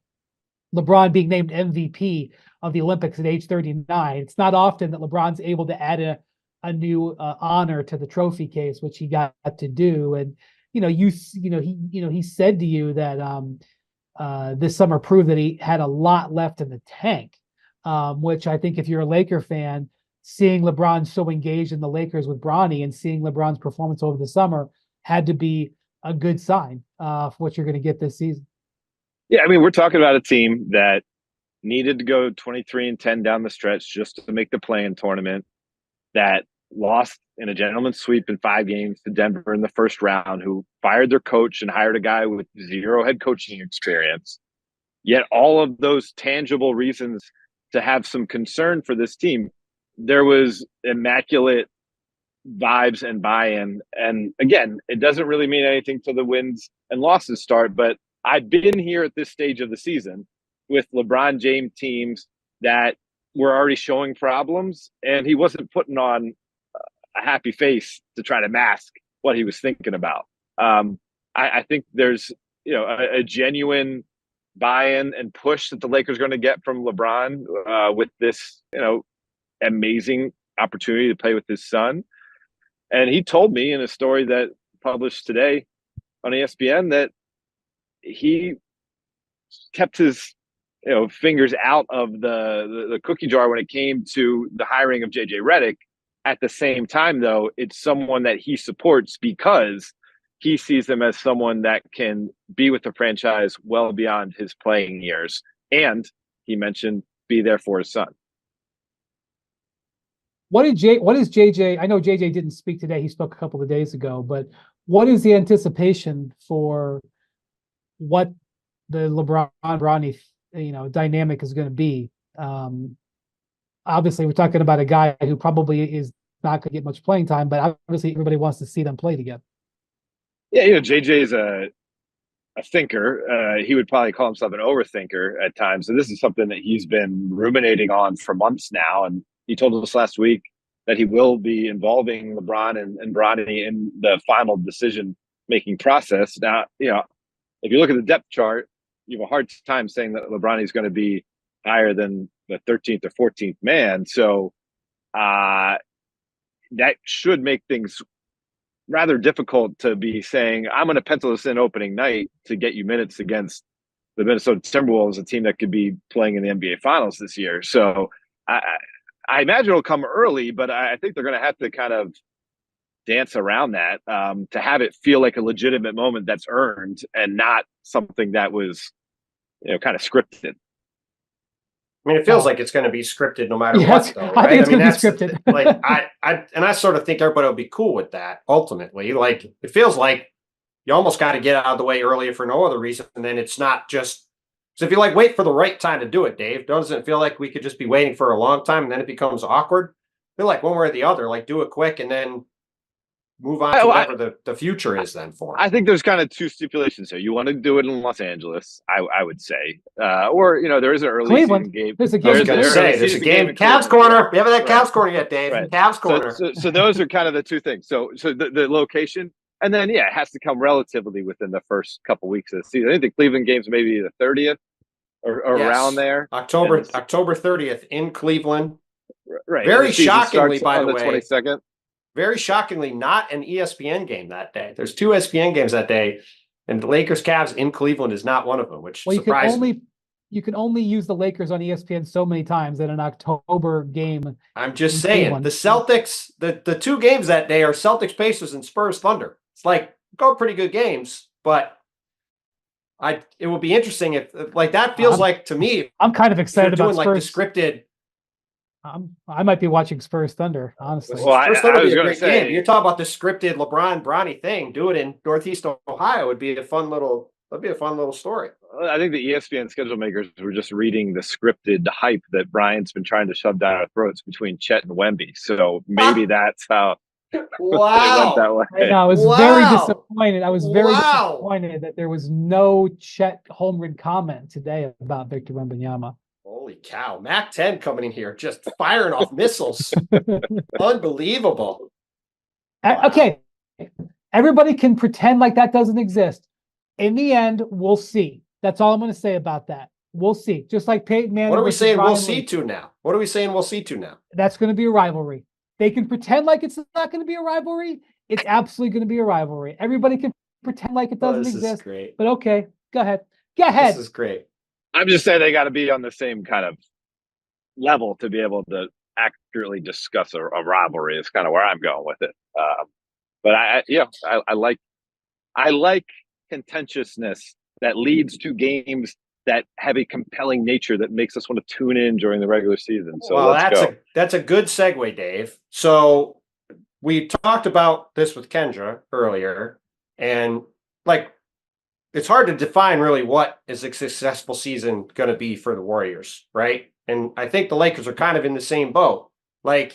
LeBron being named MVP of the Olympics at age 39, it's not often that LeBron's able to add a new honor to the trophy case, which he got to do. And, he said to you that this summer proved that he had a lot left in the tank. Which I think if you're a Laker fan, seeing LeBron so engaged in the Lakers with Bronny and seeing LeBron's performance over the summer had to be a good sign for what you're going to get this season. Yeah, I mean, we're talking about a team that needed to go 23-10 down the stretch just to make the play-in tournament, that lost in a gentleman's sweep in 5 games to Denver in the first round, who fired their coach and hired a guy with 0 head coaching experience. Yet all of those tangible reasons to have some concern for this team, there was immaculate vibes and buy-in. And again, it doesn't really mean anything till the wins and losses start, but I've been here at this stage of the season with LeBron James teams that were already showing problems, and he wasn't putting on a happy face to try to mask what he was thinking about. I think there's a genuine buy-in and push that the Lakers are going to get from LeBron with this amazing opportunity to play with his son. And he told me in a story that published today on ESPN that he kept his fingers out of the cookie jar when it came to the hiring of JJ Redick. At the same time, though, it's someone that he supports because he sees him as someone that can be with the franchise well beyond his playing years. And he mentioned be there for his son. What is JJ? I know JJ didn't speak today. He spoke a couple of days ago, but what is the anticipation for what the LeBron-Bronny dynamic is going to be? Obviously, we're talking about a guy who probably is not going to get much playing time, but obviously everybody wants to see them play together. Yeah, JJ is a thinker. He would probably call himself an overthinker at times. So this is something that he's been ruminating on for months now. And he told us last week that he will be involving LeBron and Bronny in the final decision-making process. Now, if you look at the depth chart, you have a hard time saying that LeBron is going to be higher than the 13th or 14th man. So that should make things rather difficult to be saying, I'm going to pencil this in opening night to get you minutes against the Minnesota Timberwolves, a team that could be playing in the NBA Finals this year. So I imagine it'll come early, but I think they're going to have to kind of dance around that to have it feel like a legitimate moment that's earned and not something that was, kind of scripted. I mean, it feels like it's going to be scripted no matter what, though, right? I think it's going to be scripted. Like I sort of think everybody will be cool with that. Ultimately, like it feels like you almost got to get out of the way early for no other reason, and then it's not just. So if you wait for the right time to do it, Dave, doesn't it feel like we could just be waiting for a long time and then it becomes awkward? I feel like one way or the other, do it quick and then move on to whatever the future is then for him. I think there's kind of two stipulations here. You want to do it in Los Angeles, I would say. Or, there is an early Cleveland. season game. There's a game. There's a game. Cavs corner. We haven't had Cavs corner yet, Dave. Right. Cavs corner. So those are kind of the two things. So the location, and then, it has to come relatively within the first couple weeks of the season. I think the Cleveland game's maybe the 30th or around there. October 30th in Cleveland. Right. Very shockingly, by the way. 22nd. Very shockingly, not an ESPN game that day. There's 2 ESPN games that day, and the Lakers Cavs in Cleveland is not one of them, which surprised me. You can only use the Lakers on ESPN so many times in an October game. I'm just saying, Cleveland. The Celtics, the 2 games that day are Celtics Pacers and Spurs Thunder. It's pretty good games, but it would be interesting if that feels to me. I'm kind of excited about the Spurs. scripted. I might be watching Spurs Thunder, honestly. Well, I was going to say, game. You're talking about the scripted LeBron-Bronny thing. Do it in Northeast Ohio would be a fun little story. I think the ESPN schedule makers were just reading the scripted hype that Brian's been trying to shove down our throats between Chet and Wemby. So maybe that's how. Wow! That way. I was very disappointed. I was very disappointed that there was no Chet Holmgren comment today about Victor Wembanyama. Holy cow. Mac 10 coming in here, just firing off missiles. Unbelievable. Okay. Everybody can pretend like that doesn't exist. In the end, we'll see. That's all I'm going to say about that. We'll see. Just like Peyton Manning. What are we saying we'll see to now? What are we saying we'll see to now? That's going to be a rivalry. They can pretend like it's not going to be a rivalry. It's absolutely going to be a rivalry. Everybody can pretend like it doesn't exist. Is great. But okay, go ahead. Go ahead. This is great. I'm just saying they got to be on the same kind of level to be able to accurately discuss a rivalry. Is kind of where I'm going with it. But I like contentiousness that leads to games that have a compelling nature that makes us want to tune in during the regular season. So that's a good segue, Dave. So we talked about this with Kendra earlier, and it's hard to define really what is a successful season going to be for the Warriors, right? And I think the Lakers are kind of in the same boat. The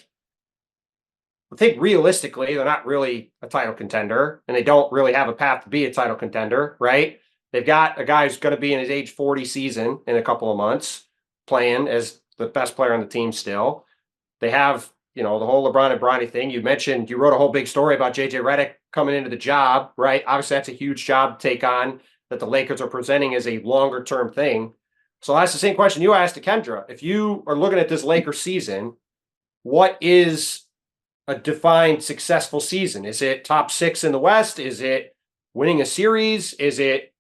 I think realistically, they're not really a title contender, and they don't really have a path to be a title contender, right? They've got a guy who's going to be in his age 40 season in a couple of months, playing as the best player on the team still. They have, the whole LeBron and Bronny thing. You wrote a whole big story about JJ Redick coming into the job, right? Obviously, that's a huge job to take on that the Lakers are presenting as a longer term thing. So that's the same question you asked to Kendra. If you are looking at this Lakers season, what is a defined successful season? Is it top 6 in the West? Is it winning a series? Is it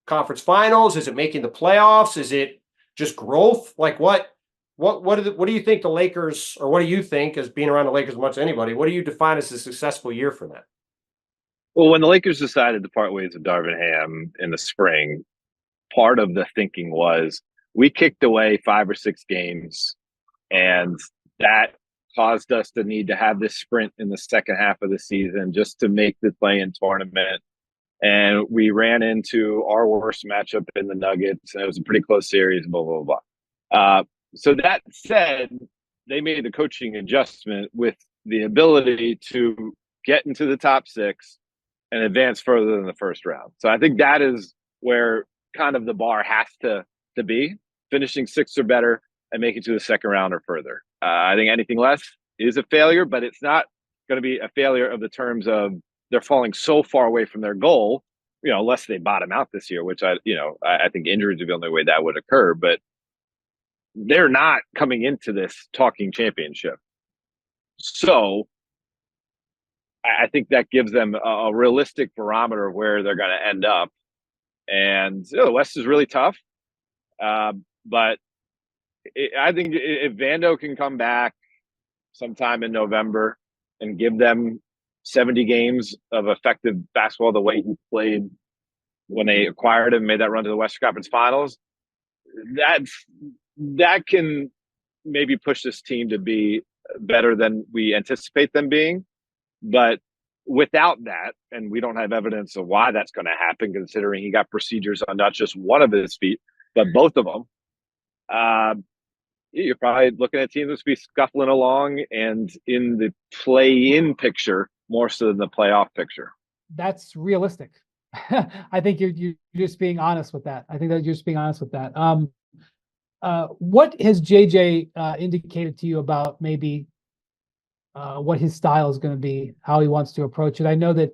conference finals? Is it making the playoffs? Is it just growth? Like what do you think the Lakers, or what do you think, as being around the Lakers as much as anybody, what do you define as a successful year for them? Well, when the Lakers decided to part ways with Darvin Ham in the spring, part of the thinking was we kicked away 5 or 6 games, and that caused us to need to have this sprint in the second half of the season just to make the play-in tournament. And we ran into our worst matchup in the Nuggets, and it was a pretty close series, blah, blah, blah. So that said, they made the coaching adjustment with the ability to get into the top 6 and advance further than the first round. So I think that is where kind of the bar has to be, finishing 6th or better and making it to the second round or further. I think anything less is a failure, but it's not going to be a failure of the terms of they're falling so far away from their goal, unless they bottom out this year, which I think injuries would be the only way that would occur. But they're not coming into this talking championship. So I think that gives them a realistic barometer of where they're going to end up. And the West is really tough. But I think if Vando can come back sometime in November and give them 70 games of effective basketball the way he played when they acquired him, made that run to the Western Conference Finals, that can maybe push this team to be better than we anticipate them being. But without that, and we don't have evidence of why that's going to happen, considering he got procedures on not just one of his feet, but both of them, you're probably looking at teams that's be scuffling along and in the play-in picture more so than the playoff picture. That's realistic. I think you're just being honest with that. I think that you're just being honest with that. What has JJ indicated to you about maybe what his style is going to be, how he wants to approach it? I know that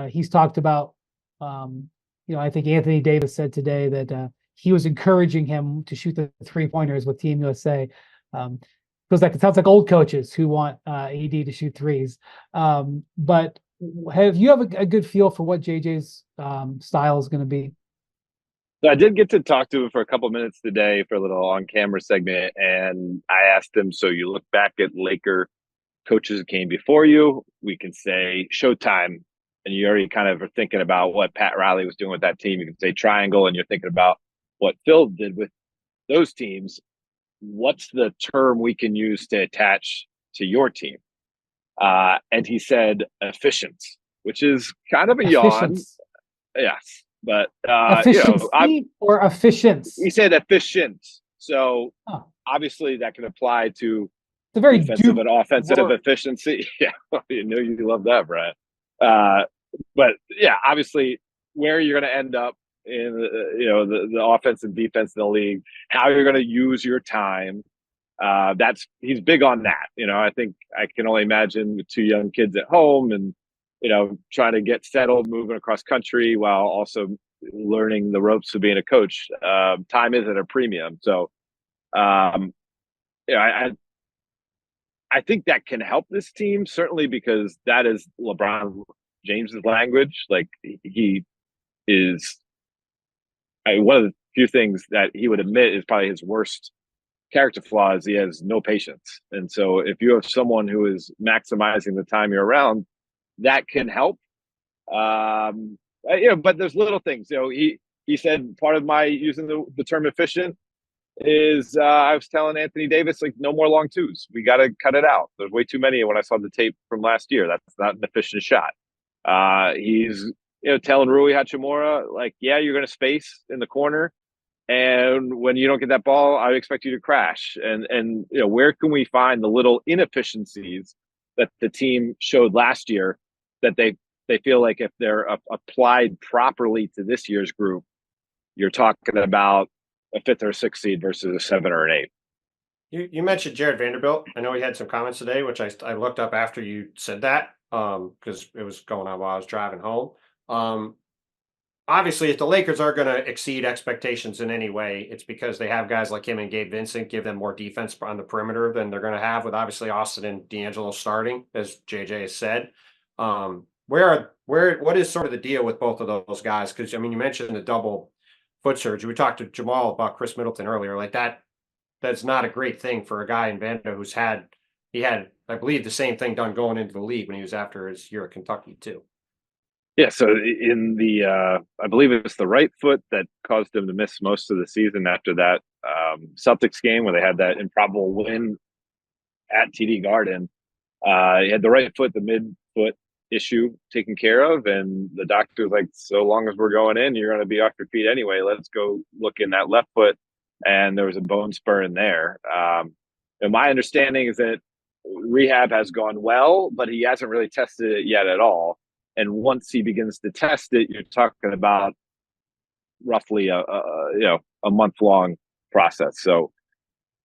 he's talked about, I think Anthony Davis said today that he was encouraging him to shoot the 3-pointers with Team USA. It sounds like old coaches who want AD to shoot threes. But have you have a good feel for what JJ's style is going to be? So I did get to talk to him for a couple of minutes today for a little on-camera segment, and I asked him, so you look back at Laker coaches that came before you, we can say Showtime, and you already kind of are thinking about what Pat Riley was doing with that team. You can say Triangle, and you're thinking about what Phil did with those teams. What's the term we can use to attach to your team? And he said efficient, which is kind of a yawn. Yes. But, or efficient? He said efficient. So obviously that can apply to the very defensive and offensive efficiency. Yeah. You know, you love that, Brad. But yeah, obviously where you're going to end up in the offense and defense in the league, how you're going to use your time. He's big on that. I think I can only imagine with 2 young kids at home and, trying to get settled, moving across country while also learning the ropes of being a coach. Time is at a premium. So, I think that can help this team, certainly because that is LeBron James's language. Like he is one of the few things that he would admit is probably his worst character flaw is he has no patience. And so if you have someone who is maximizing the time you're around, that can help. But there's little things. He said part of my using the term efficient is I was telling Anthony Davis, like, no more long twos. We got to cut it out. There's way too many when I saw the tape from last year. That's not an efficient shot. He's telling Rui Hachimura, like, yeah, you're going to space in the corner. And when you don't get that ball, I expect you to crash. And where can we find the little inefficiencies that the team showed last year that they feel like if they're applied properly to this year's group, you're talking about a 5th or 6th seed versus a 7 or an 8. You mentioned Jared Vanderbilt. I know he had some comments today, which I looked up after you said that because it was going on while I was driving home. Obviously, if the Lakers are going to exceed expectations in any way, it's because they have guys like him and Gabe Vincent give them more defense on the perimeter than they're going to have with obviously Austin and D'Angelo starting, as JJ has said. What is sort of the deal with both of those guys? Because I mean, you mentioned the double foot surgery. We talked to Jamal about Chris Middleton earlier. Like that's not a great thing for a guy in Vanda who's had, I believe, the same thing done going into the league when he was after his year at Kentucky too. Yeah, so in the I believe it was the right foot that caused him to miss most of the season after that Celtics game where they had that improbable win at TD Garden. He had the right foot, the mid foot issue taken care of, and the doctor was like, so long as we're going in, you're going to be off your feet anyway. Let's go look in that left foot. And there was a bone spur in there. And my understanding is that rehab has gone well, but he hasn't really tested it yet at all. And once he begins to test it, you're talking about roughly a month-long process. So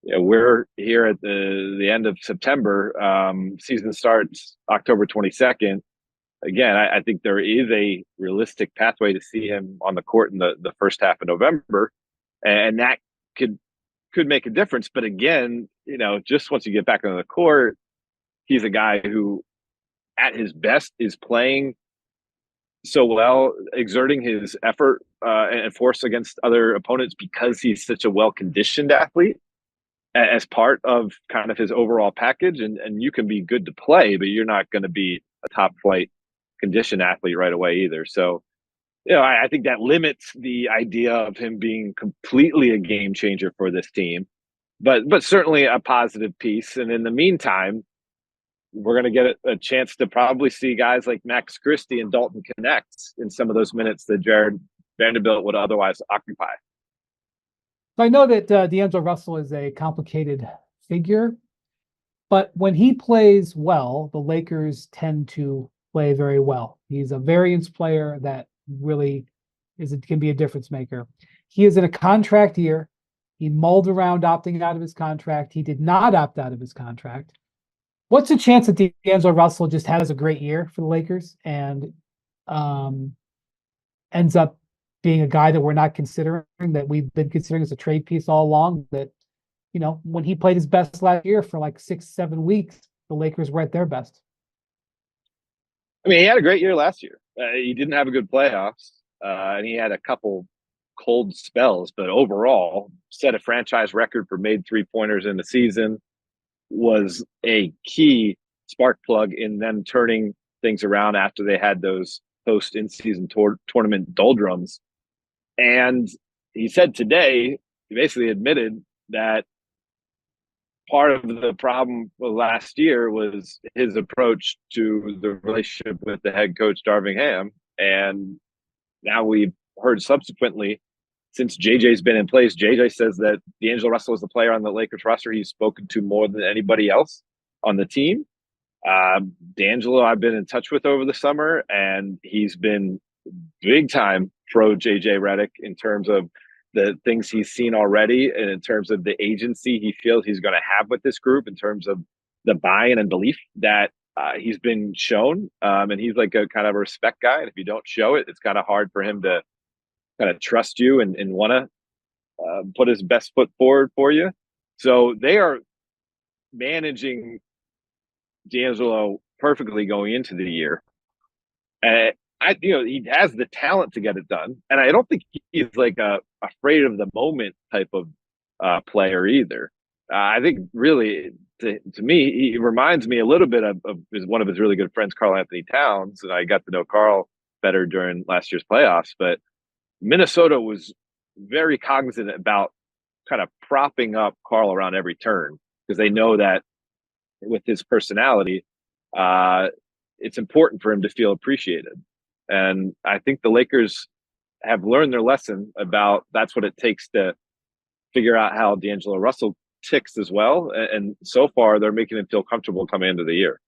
we're here at the end of September. Season starts October 22nd. Again, I think there is a realistic pathway to see him on the court in the first half of November, and that could make a difference. But again, just once you get back on the court, he's a guy who at his best is playing so well, exerting his effort and force against other opponents because he's such a well-conditioned athlete as part of kind of his overall package. And you can be good to play, but you're not going to be a top flight conditioned athlete right away either. So, I think that limits the idea of him being completely a game changer for this team, but certainly a positive piece. And in the meantime, we're going to get a chance to probably see guys like Max Christie and Dalton Connect in some of those minutes that Jared Vanderbilt would otherwise occupy. I know that D'Angelo Russell is a complicated figure, but when he plays well, the Lakers tend to play very well. He's a variance player that really can be a difference maker. He is in a contract year. He mulled around opting out of his contract. He did not opt out of his contract. What's the chance that D'Angelo Russell just has a great year for the Lakers and ends up being a guy that we're not considering, that we've been considering as a trade piece all along, that, when he played his best last year for like 6-7 weeks, the Lakers were at their best? I mean, he had a great year last year. He didn't have a good playoffs, and he had a couple cold spells, but overall set a franchise record for made three-pointers in the season, was a key spark plug in them turning things around after they had those post in-season tournament doldrums. And he said today, he basically admitted that part of the problem last year was his approach to the relationship with the head coach, Darvin Ham. And now we've heard subsequently, since JJ's been in place, JJ says that D'Angelo Russell is the player on the Lakers roster he's spoken to more than anybody else on the team. D'Angelo I've been in touch with over the summer, and he's been big time pro JJ Redick in terms of the things he's seen already, and in terms of the agency he feels he's going to have with this group, in terms of the buy-in and belief that he's been shown. And he's like a kind of a respect guy. And if you don't show it, it's kind of hard for him to kind of trust you and want to put his best foot forward for you. So they are managing D'Angelo perfectly going into the year. And he has the talent to get it done. And I don't think he's like afraid of the moment type of player either. I think really, to me, he reminds me a little bit of one of his really good friends, Karl Anthony Towns. And I got to know Karl better during last year's playoffs. But Minnesota was very cognizant about kind of propping up Karl around every turn, because they know that with his personality, it's important for him to feel appreciated. And I think the Lakers have learned their lesson about that's what it takes to figure out how D'Angelo Russell ticks as well. And so far, they're making him feel comfortable coming into the year.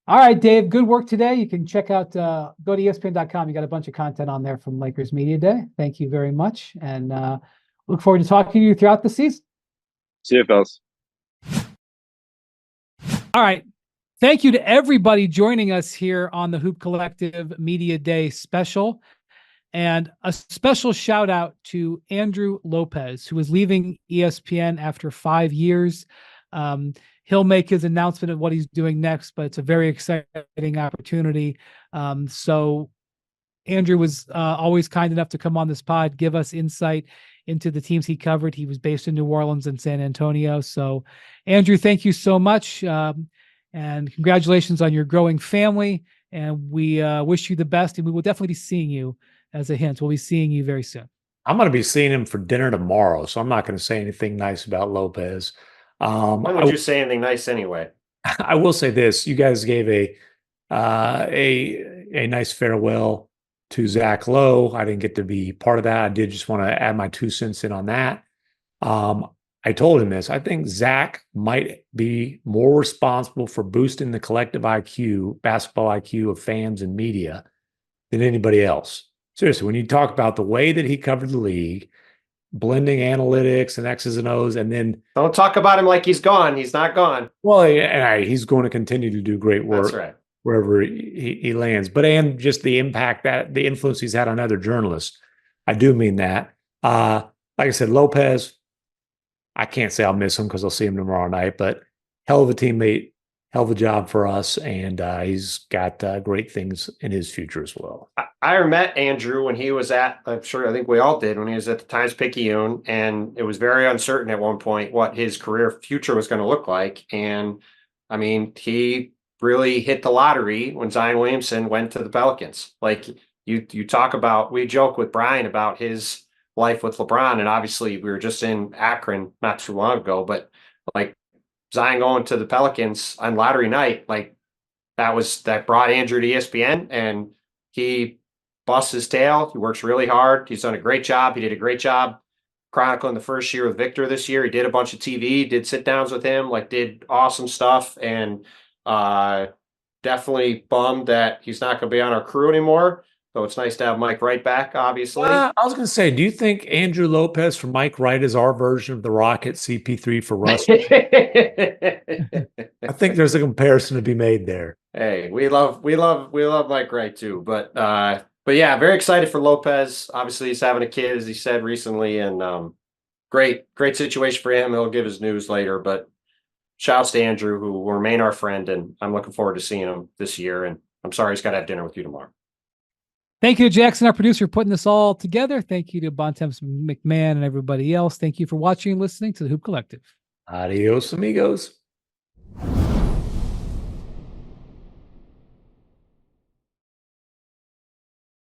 All right, Dave, good work today. You can check out, go to ESPN.com. You got a bunch of content on there from Lakers Media Day. Thank you very much. And look forward to talking to you throughout the season. See you, fellas. All right. Thank you to everybody joining us here on the Hoop Collective Media Day special. And a special shout out to Andrew Lopez, who is leaving ESPN after 5 years. He'll make his announcement of what he's doing next, but it's a very exciting opportunity. So Andrew was always kind enough to come on this pod, give us insight into the teams he covered. He was based in New Orleans and San Antonio. So Andrew, thank you so much. And congratulations on your growing family. And we wish you the best. And we will definitely be seeing you, as a hint. We'll be seeing you very soon. I'm going to be seeing him for dinner tomorrow, so I'm not going to say anything nice about Lopez. Why would you say anything nice anyway? I will say this: you guys gave a nice farewell to Zach Lowe. I didn't get to be part of that. I did just want to add my 2 cents in on that. I told him this. I think Zach might be more responsible for boosting the collective IQ, basketball IQ of fans and media than anybody else. Seriously, when you talk about the way that he covered the league, blending analytics and X's and O's, and then don't talk about him like he's gone. He's not gone. Well, he's going to continue to do great work. That's right. Wherever he lands, and just the impact the influence he's had on other journalists. I do mean that. Like I said, Lopez, I can't say I'll miss him because I'll see him tomorrow night, but hell of a teammate, hell of a job for us, and he's got great things in his future as well. I met Andrew when he was I think we all did, when he was at the Times-Picayune, and it was very uncertain at one point what his career future was going to look like. And I mean, he really hit the lottery when Zion Williamson went to the Pelicans. Like you talk about, we joke with Brian about his life with LeBron, and obviously we were just in Akron not too long ago, but like Zion going to the Pelicans on lottery night, like that brought Andrew to ESPN, and he busts his tail. He works really hard. He's done a great job. He did a great job chronicling the first year with Victor this year. He did a bunch of TV, did sit downs with him, like did awesome stuff, and definitely bummed that he's not going to be on our crew anymore. So it's nice to have Mike Wright back, obviously. I was going to say, do you think Andrew Lopez for Mike Wright is our version of the Rocket CP3 for Russ? I think there's a comparison to be made there. Hey, we love Mike Wright too. But yeah, very excited for Lopez. Obviously, he's having a kid, as he said recently, and great situation for him. He'll give his news later. But shouts to Andrew, who will remain our friend, and I'm looking forward to seeing him this year. And I'm sorry he's got to have dinner with you tomorrow. Thank you to Jackson, our producer, for putting this all together. Thank you to Bontemps McMahon and everybody else. Thank you for watching and listening to the Hoop Collective. Adios, amigos.